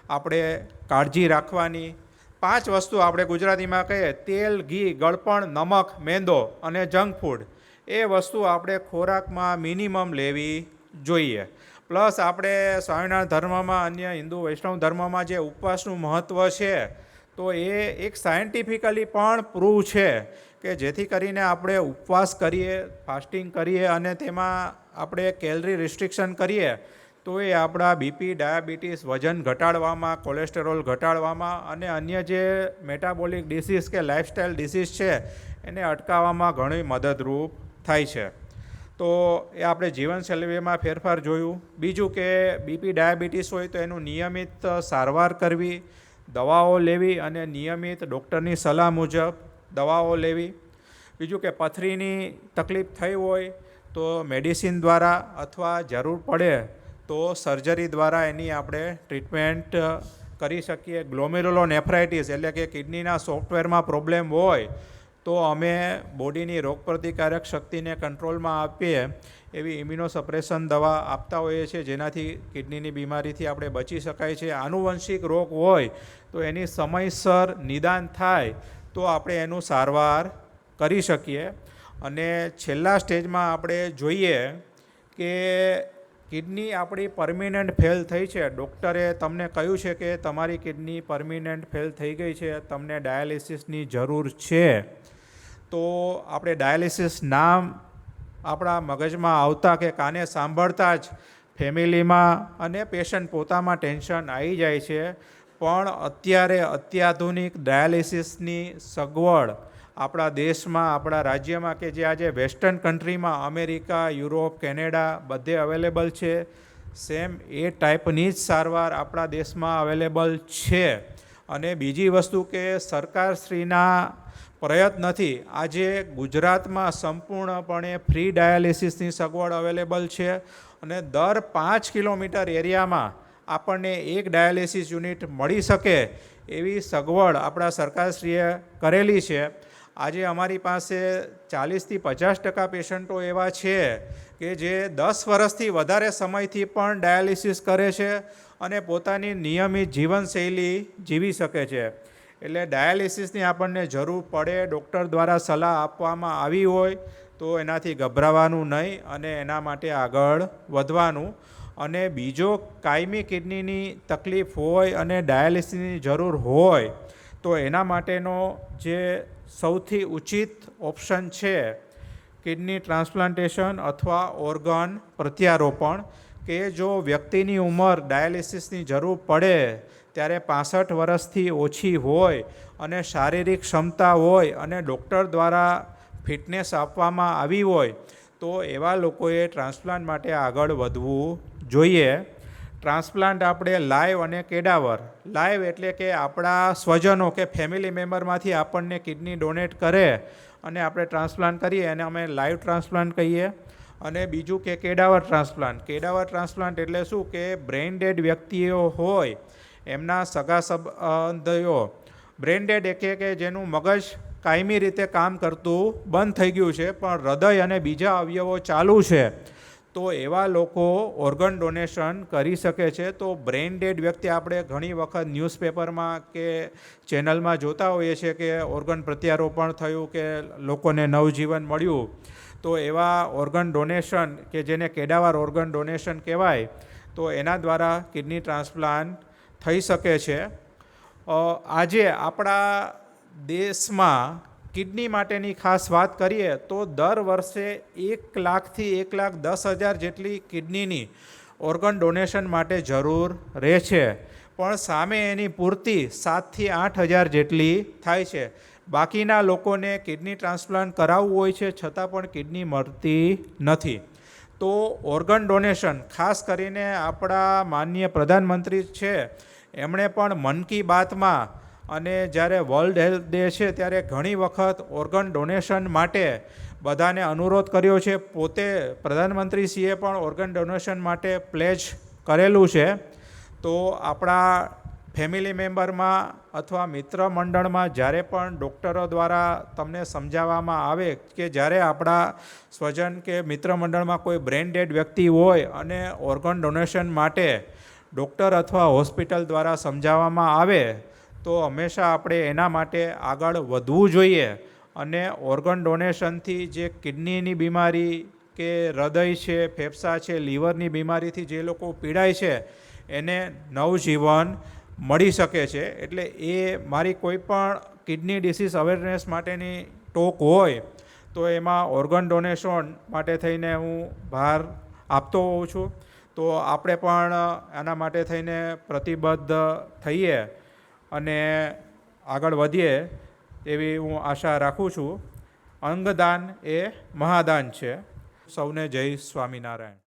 આપણે કાળજી રાખવાની. 5 વસ્તુ આપણે ગુજરાતીમાં કહીએ તેલ, ઘી, ગળપણ, નમક, મેંદો અને જંક ફૂડ, એ વસ્તુ આપણે ખોરાકમાં મિનિમમ લેવી જોઈએ. પ્લસ આપણે સ્વામિનારાયણ ધર્મમાં, અન્ય હિન્દુ વૈષ્ણવ ધર્મમાં જે ઉપવાસનું મહત્ત્વ છે તો એ એક સાયન્ટિફિકલી પણ પ્રૂવ છે કે જેથી કરીને આપણે ઉપવાસ કરીએ, ફાસ્ટિંગ કરીએ અને તેમાં આપણે કેલરી રિસ્ટ્રિક્શન કરીએ તો એ આપણા બીપી, ડાયાબિટીસ, વજન ઘટાડવામાં, કોલેસ્ટેરોલ ઘટાડવામાં અને અન્ય જે મેટાબોલિક ડિસીઝ કે લાઇફસ્ટાઇલ ડિસીઝ છે એને અટકાવવામાં ઘણી મદદરૂપ થાય છે. તો એ આપણે જીવનશૈલીમાં ફેરફાર જોયું. બીજું કે બીપી, ડાયાબિટીસ હોય તો એનું નિયમિત સારવાર કરવી, દવાઓ લેવી અને નિયમિત ડૉક્ટરની સલાહ મુજબ દવાઓ લેવી. બીજું કે પથરીની તકલીફ થઈ હોય તો મેડિસિન દ્વારા અથવા જરૂર પડે તો સર્જરી દ્વારા એની આપણે ટ્રીટમેન્ટ કરી શકીએ. ગ્લોમેરુલોનેફ્રાઇટિસ એટલે કે કિડનીના સોફ્ટવેરમાં પ્રોબ્લેમ હોય તો અમે બોડીની રોગપ્રતિકારક શક્તિને કંટ્રોલમાં આપીએ એવી ઇમ્યુનોસપ્રેશન દવા આપતા હોઈએ છીએ, જેનાથી કિડનીની બીમારીથી આપણે બચી શકાય છે. આનુવંશિક રોગ હોય તો એની સમયસર નિદાન થાય તો આપણે એનું સારવાર કરી શકીએ. અને છેલ્લા સ્ટેજમાં આપણે જોઈએ કે કિડની આપણી પરમિનન્ટ ફેલ થઈ છે, ડૉક્ટરે તમને કહ્યું છે કે તમારી કિડની પરમિનન્ટ ફેલ થઈ ગઈ છે, તમને ડાયાલિસિસની જરૂર છે. તો આપણે ડાયાલિસિસ નામ આપણા મગજમાં આવતા કે કાને સાંભળતા જ ફેમિલીમાં અને પેશન્ટ પોતામાં ટેન્શન આવી જાય છે. પણ અત્યારે અત્યાધુનિક ડાયાલિસિસની સગવડ આપણા દેશમાં, આપણા રાજ્યમાં કે જે આજે વેસ્ટર્ન કન્ટ્રીમાં, અમેરિકા, યુરોપ, કેનેડા બધે અવેલેબલ છે. સેમ એ ટાઈપની જ સારવાર આપણા દેશમાં અવેલેબલ છે. અને બીજી વસ્તુ કે સરકારશ્રીના પ્રયત્નથી આજે ગુજરાતમાં સંપૂર્ણપણે ફ્રી ડાયાલિસિસની સગવડ અવેલેબલ છે. અને દર 5 કિલોમીટર એરિયામાં આપણને એક ડાયાલિસિસ યુનિટ મળી શકે એવી સગવડ આપણા સરકારશ્રીએ કરેલી છે. આજે અમારી પાસે 40-50% પેશન્ટો એવા છે કે જે 10 વર્ષથી વધારે સમયથી પણ ડાયાલિસિસ કરે છે અને પોતાની નિયમિત જીવનશૈલી જીવી શકે છે. એટલે ડાયાલિસિસની આપણને જરૂર પડે, ડૉક્ટર દ્વારા સલાહ આપવામાં આવી હોય તો એનાથી ગભરાવાનું નહીં અને એના માટે આગળ વધવાનું. અને બીજો કાયમી કિડનીની તકલીફ હોય અને ડાયાલિસિસની જરૂર હોય તો એના માટેનો જે સૌથી ઉચિત ઓપ્શન છે કિડની ટ્રાન્સપ્લાન્ટેશન અથવા ઓર્ગન પ્રત્યારોપણ. કે જો વ્યક્તિની ઉંમર ડાયાલિસિસની જરૂર પડે ત્યારે 65 વર્ષથી ઓછી હોય અને શારીરિક ક્ષમતા હોય અને ડૉક્ટર દ્વારા ફિટનેસ આપવામાં આવી હોય તો એવા લોકોએ ટ્રાન્સપ્લાન્ટ માટે આગળ વધવું જોઈએ. ટ્રાન્સપ્લાન્ટ આપણે લાઈવ અને કેડાવર, લાઈવ એટલે કે આપણા સ્વજનો કે ફેમિલી મેમ્બરમાંથી આપણને કિડની ડોનેટ કરે અને આપણે ટ્રાન્સપ્લાન્ટ કરીએ અને અમે લાઈવ ટ્રાન્સપ્લાન્ટ કહીએ. અને બીજું કે કેડાવર ટ્રાન્સપ્લાન્ટ. કેડાવર ટ્રાન્સપ્લાન્ટ એટલે શું કે બ્રેઇન ડેડ વ્યક્તિઓ હોય એમના સગા સંબંધીઓ, બ્રેઇન ડેડ એટલે કે જેનું મગજ કાયમી રીતે કામ કરતું બંધ થઈ ગયું છે પણ હૃદય અને બીજા અવયવો ચાલુ છે, તો એવા લોકો ઓર્ગન ડોનેશન કરી શકે છે. તો બ્રેઇન ડેડ વ્યક્તિ આપણે ઘણી વખત ન્યૂઝપેપરમાં કે ચેનલમાં જોતા હોઈએ છીએ કે ઓર્ગન પ્રત્યારોપણ થયું કે લોકોને નવજીવન મળ્યું. તો એવા ઓર્ગન ડોનેશન કે જેને કેડાવર ઓર્ગન ડોનેશન કહેવાય તો એના દ્વારા કિડની ટ્રાન્સપ્લાન્ટ થઈ શકે છે. આજે આપણા દેશમાં કિડની માટેની ખાસ વાત કરીએ તો દર વર્ષે 1 લાખથી 1,10,000 જેટલી કિડનીની ઓર્ગન ડોનેશન માટે જરૂર રહે છે. પણ સામે એની પૂર્તિ 7,000થી 8,000 જેટલી થાય છે. બાકીના લોકોને કિડની ટ્રાન્સપ્લાન્ટ કરાવવું હોય છે છતાં પણ કિડની મળતી નથી. તો ઓર્ગન ડોનેશન ખાસ કરીને આપણા માનનીય પ્રધાનમંત્રી છે એમણે પણ મન કી બાતમાં અને જ્યારે વર્લ્ડ હેલ્થ ડે છે ત્યારે ઘણી વખત ઓર્ગન ડોનેશન માટે બધાને અનુરોધ કર્યો છે. પોતે પ્રધાનમંત્રીશ્રીએ પણ ઓર્ગન ડોનેશન માટે પ્લેજ કરેલું છે. તો આપણા ફેમિલી મેમ્બરમાં અથવા મિત્ર મંડળમાં જ્યારે પણ ડૉક્ટરો દ્વારા તમને સમજાવવામાં આવે કે જ્યારે આપણા સ્વજન કે મિત્ર મંડળમાં કોઈ બ્રેન ડેડ વ્યક્તિ હોય અને ઓર્ગન ડોનેશન માટે ડૉક્ટર અથવા હોસ્પિટલ દ્વારા સમજાવવામાં આવે તો હંમેશા આપણે એના માટે આગળ વધવું જોઈએ. અને ઓર્ગન ડોનેશનથી જે કિડનીની બીમારી કે હૃદય છે, ફેફસા છે, લીવરની બીમારીથી જે લોકો પીડાય છે એને નવજીવન મળી શકે છે. એટલે એ મારી કોઈ પણ કિડની ડિસીઝ અવેરનેસ માટેની ટોક હોય તો એમાં ઓર્ગન ડોનેશન માટે થઈને હું ભાર આપતો હોઉં છું. તો આપણે પણ આના માટે થઈને પ્રતિબદ્ધ થઈએ અને આગળ વધીએ એવી હું આશા રાખું છું. અંગદાન એ મહાદાન છે. સૌને જય સ્વામિનારાયણ.